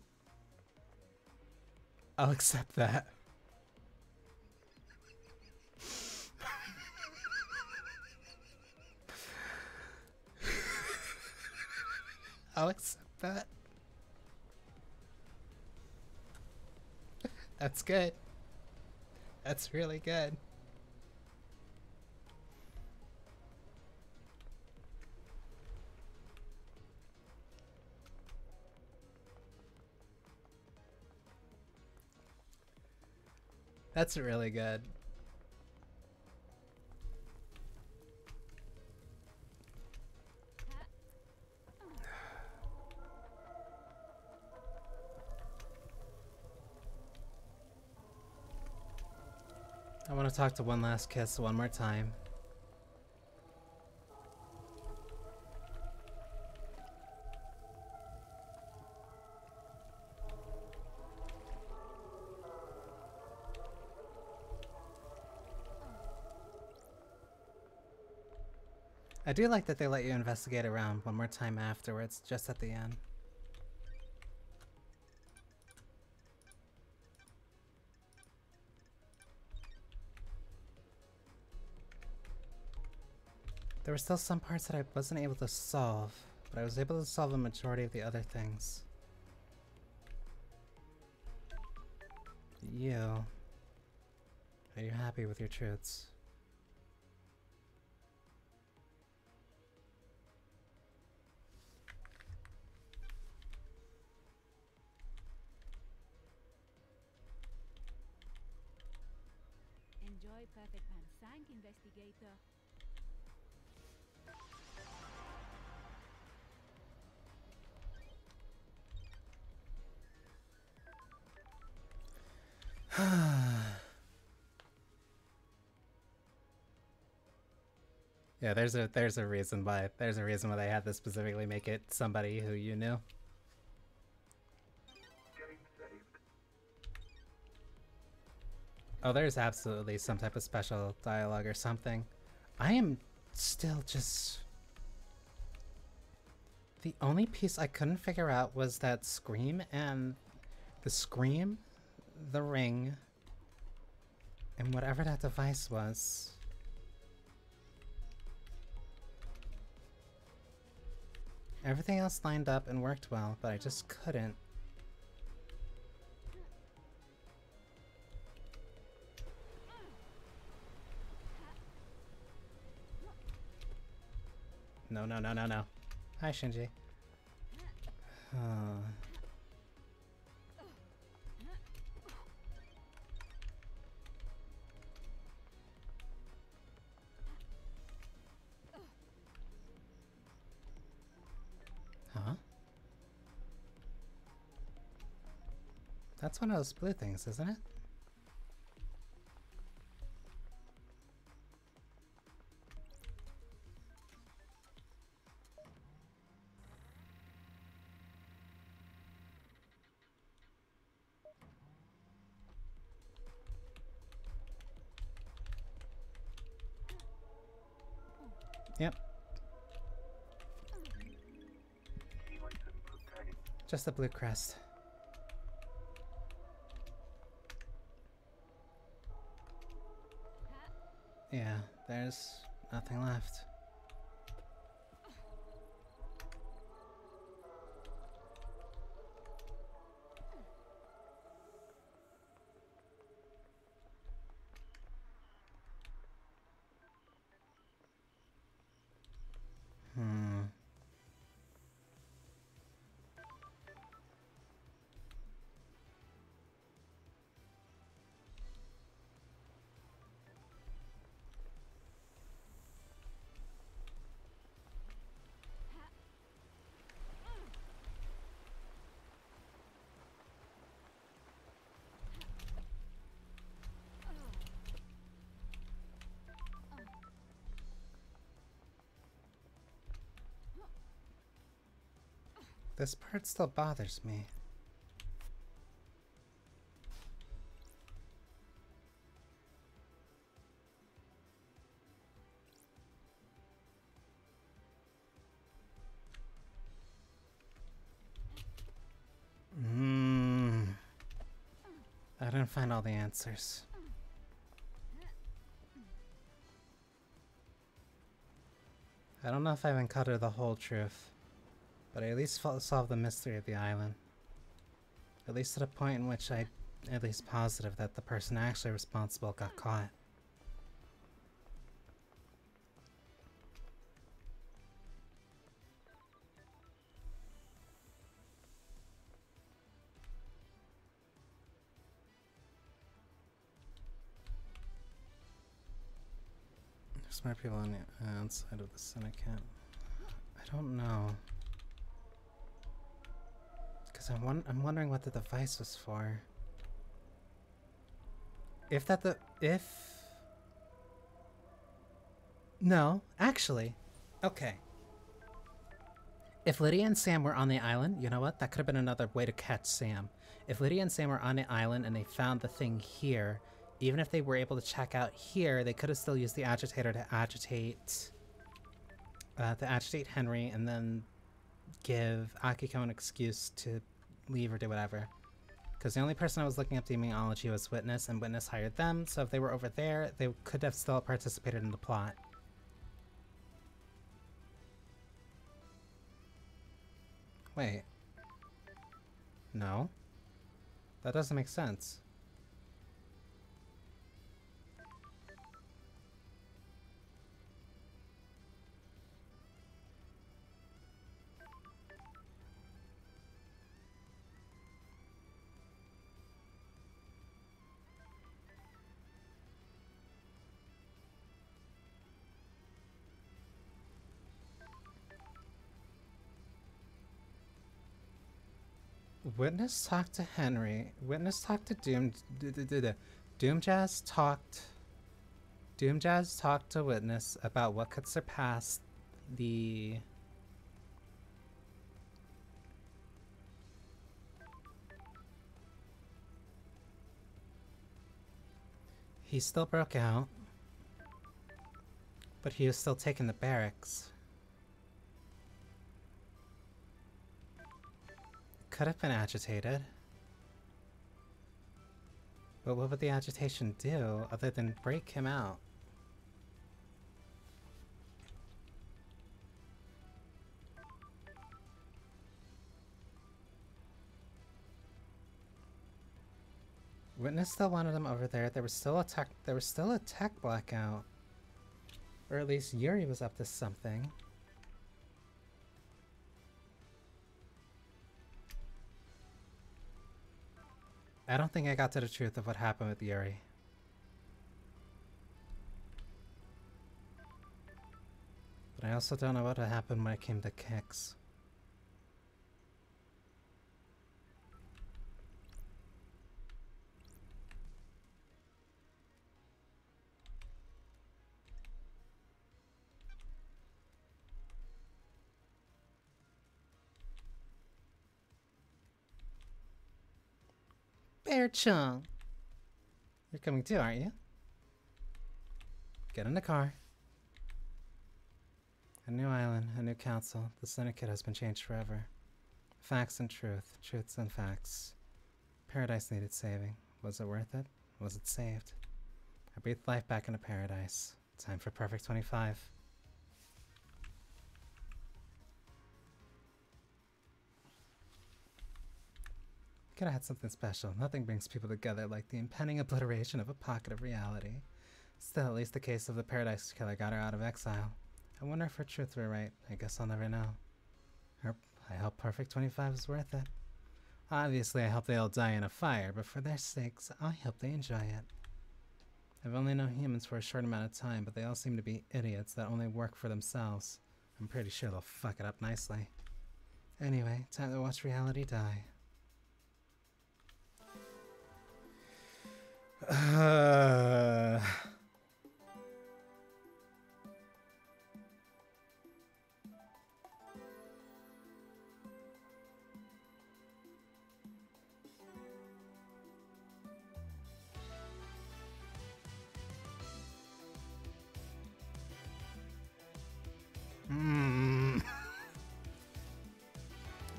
I'll accept that. I'll accept that. That's good. That's really good. That's really good. I want to talk to One Last Kiss one more time. I do like that they let you investigate around one more time afterwards, just at the end. There were still some parts that I wasn't able to solve, but I was able to solve the majority of the other things. You... Are you happy with your truths? Enjoy Perfect Pan. Thank Investigator. Yeah, there's a reason why they had to specifically make it somebody who you knew. Game saved. Oh, there's absolutely some type of special dialogue or something. I am still just... The only piece I couldn't figure out was that scream and... The scream, the ring, and whatever that device was. Everything else lined up and worked well, but I just couldn't. No, no, no, no, no. Hi, Shinji. That's one of those blue things, isn't it? Yep. Just a blue crest. Yeah, there's nothing left. Hmm. This part still bothers me. I didn't find all the answers. I don't know if I've uncovered the whole truth, but I at least solved the mystery of the island. At least to the point in which I'm at least positive that the person actually responsible got caught. There's more people on the outside of the syndicate. I don't know. Because I'm wondering what the device was for. No, actually. Okay. If Lydia and Sam were on the island, you know what? That could have been another way to catch Sam. If Lydia and Sam were on the island and they found the thing here, even if they were able to check out here, they could have still used the agitator to agitate Henry and then give Akiko an excuse to leave or do whatever. Because the only person I was looking up demonology was Witness, and Witness hired them, so if they were over there, they could have still participated in the plot. Wait. No. That doesn't make sense. Witness talked to Henry. Witness talked to Doomjazz talked to Witness about what could surpass the He still broke out, but he was still taking the barracks. Could have been agitated. But what would the agitation do other than break him out? Witness still wanted him over there. There was still a tech blackout. Or at least Yuri was up to something. I don't think I got to the truth of what happened with Yuri. But I also don't know what happened when it came to Kix. Bear Chung! You're coming too, aren't you? Get in the car. A new island, a new council. The syndicate has been changed forever. Facts and truth. Truths and facts. Paradise needed saving. Was it worth it? Was it saved? I breathed life back into paradise. Time for Perfect 25. Could have had something special. Nothing brings people together like the impending obliteration of a pocket of reality. Still, at least the case of the Paradise Killer got her out of exile. I wonder if her truth were right. I guess I'll never know. I hope Perfect 25 is worth it. Obviously, I hope they all die in a fire, but for their sakes, I hope they enjoy it. I've only known humans for a short amount of time, but they all seem to be idiots that only work for themselves. I'm pretty sure they'll fuck it up nicely. Anyway, time to watch reality die. I'm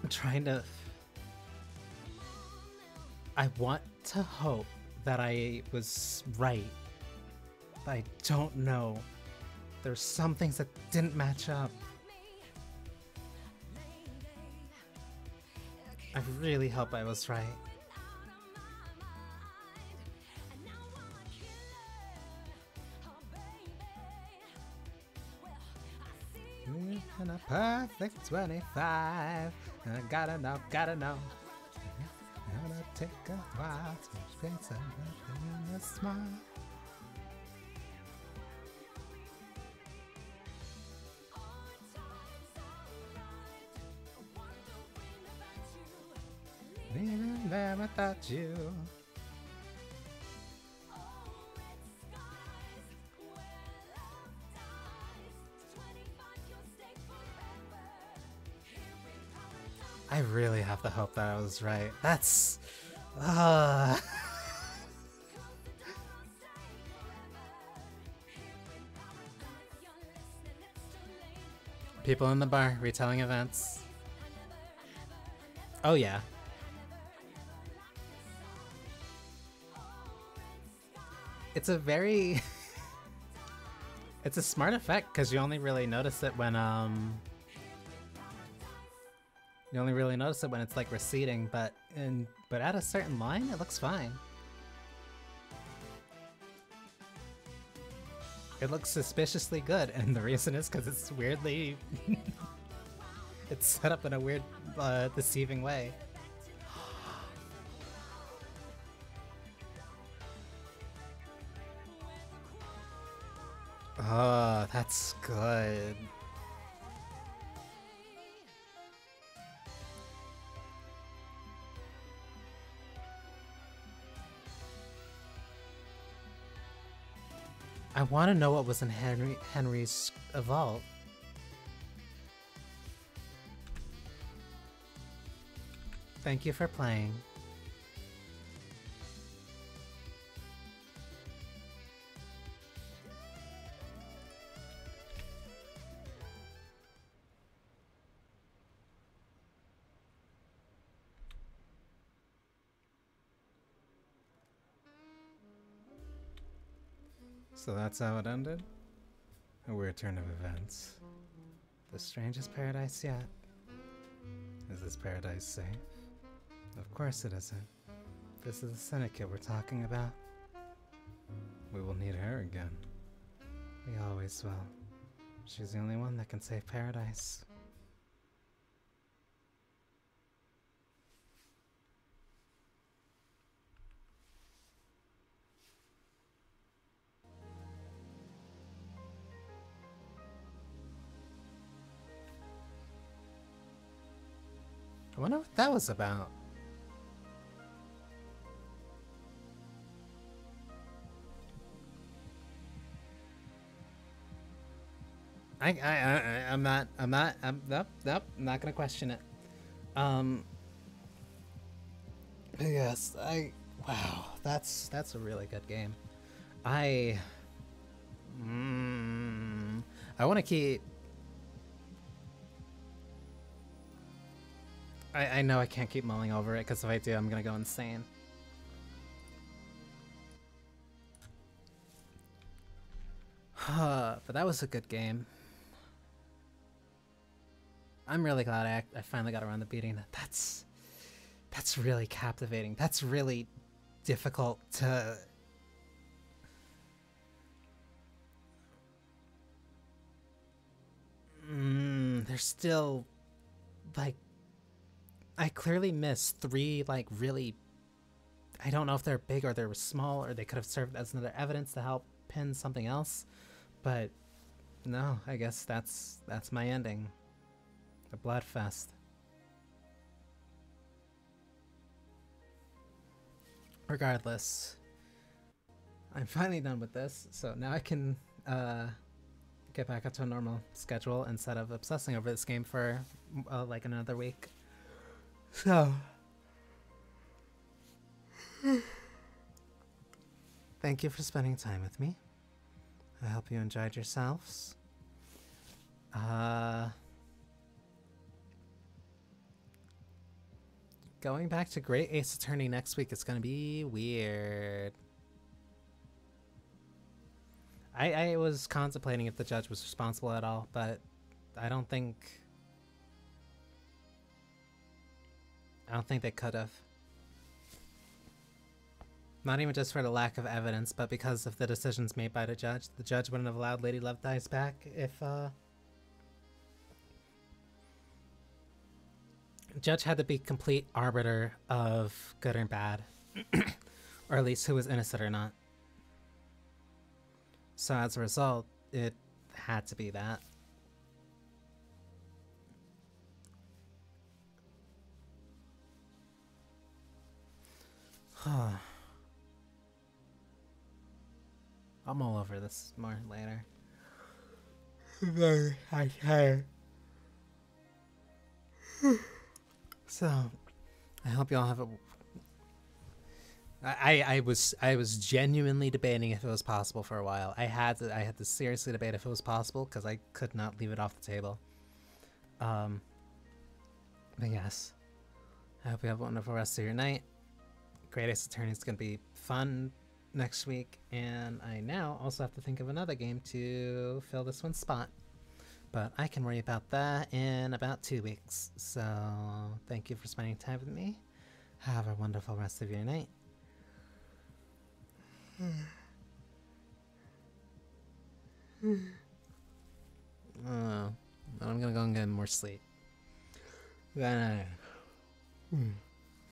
trying to... I want to hope that I was right. But I don't know. There's some things that didn't match up. I really hope I was right. In a perfect 25, I gotta know. Gotta take a while to face everything in a smile. Leaving there without you. I really have to hope that I was right. That's... People in the bar, retelling events. Oh yeah. It's a very... it's a smart effect, because you only really notice it when, you only really notice it when it's like receding, but at a certain line, it looks fine. It looks suspiciously good, and the reason is because it's weirdly... it's set up in a weird, deceiving way. Oh, that's good. I want to know what was in Henry's vault. Thank you for playing. So that's how it ended? A weird turn of events. The strangest paradise yet. Is this paradise safe? Of course it isn't. This is the syndicate we're talking about. We will need her again. We always will. She's the only one that can save paradise. I wonder what that was about. I'm not, nope, I'm not gonna question it. But yes, Wow, that's a really good game. I want to keep. I know I can't keep mulling over it because if I do, I'm gonna go insane. But that was a good game. I'm really glad I finally got around to beating that. That's really captivating. That's really difficult to. There's still like I clearly missed 3 like really. I don't know if they're big or they're small or they could have served as another evidence to help pin something else, but no, I guess that's my ending. The Bloodfest. Regardless, I'm finally done with this, so now I can get back up to a normal schedule instead of obsessing over this game for like another week. So, thank you for spending time with me. I hope you enjoyed yourselves. Going back to Great Ace Attorney next week is gonna be weird. I was contemplating if the judge was responsible at all, but I don't think they could have. Not even just for the lack of evidence, but because of the decisions made by the judge. The judge wouldn't have allowed Lady Love Dies back if the judge had to be complete arbiter of good or bad, or at least who was innocent or not. So as a result, it had to be that. I'll mull over this more later. Very tired. So, I hope y'all have a. I was genuinely debating if it was possible for a while. I had to seriously debate if it was possible because I could not leave it off the table. But yes, I hope you have a wonderful rest of your night. Great Ace Attorney is gonna be fun next week, and I now also have to think of another game to fill this one's spot. But I can worry about that in about 2 weeks. So thank you for spending time with me. Have a wonderful rest of your night. I'm gonna go and get more sleep. Good night.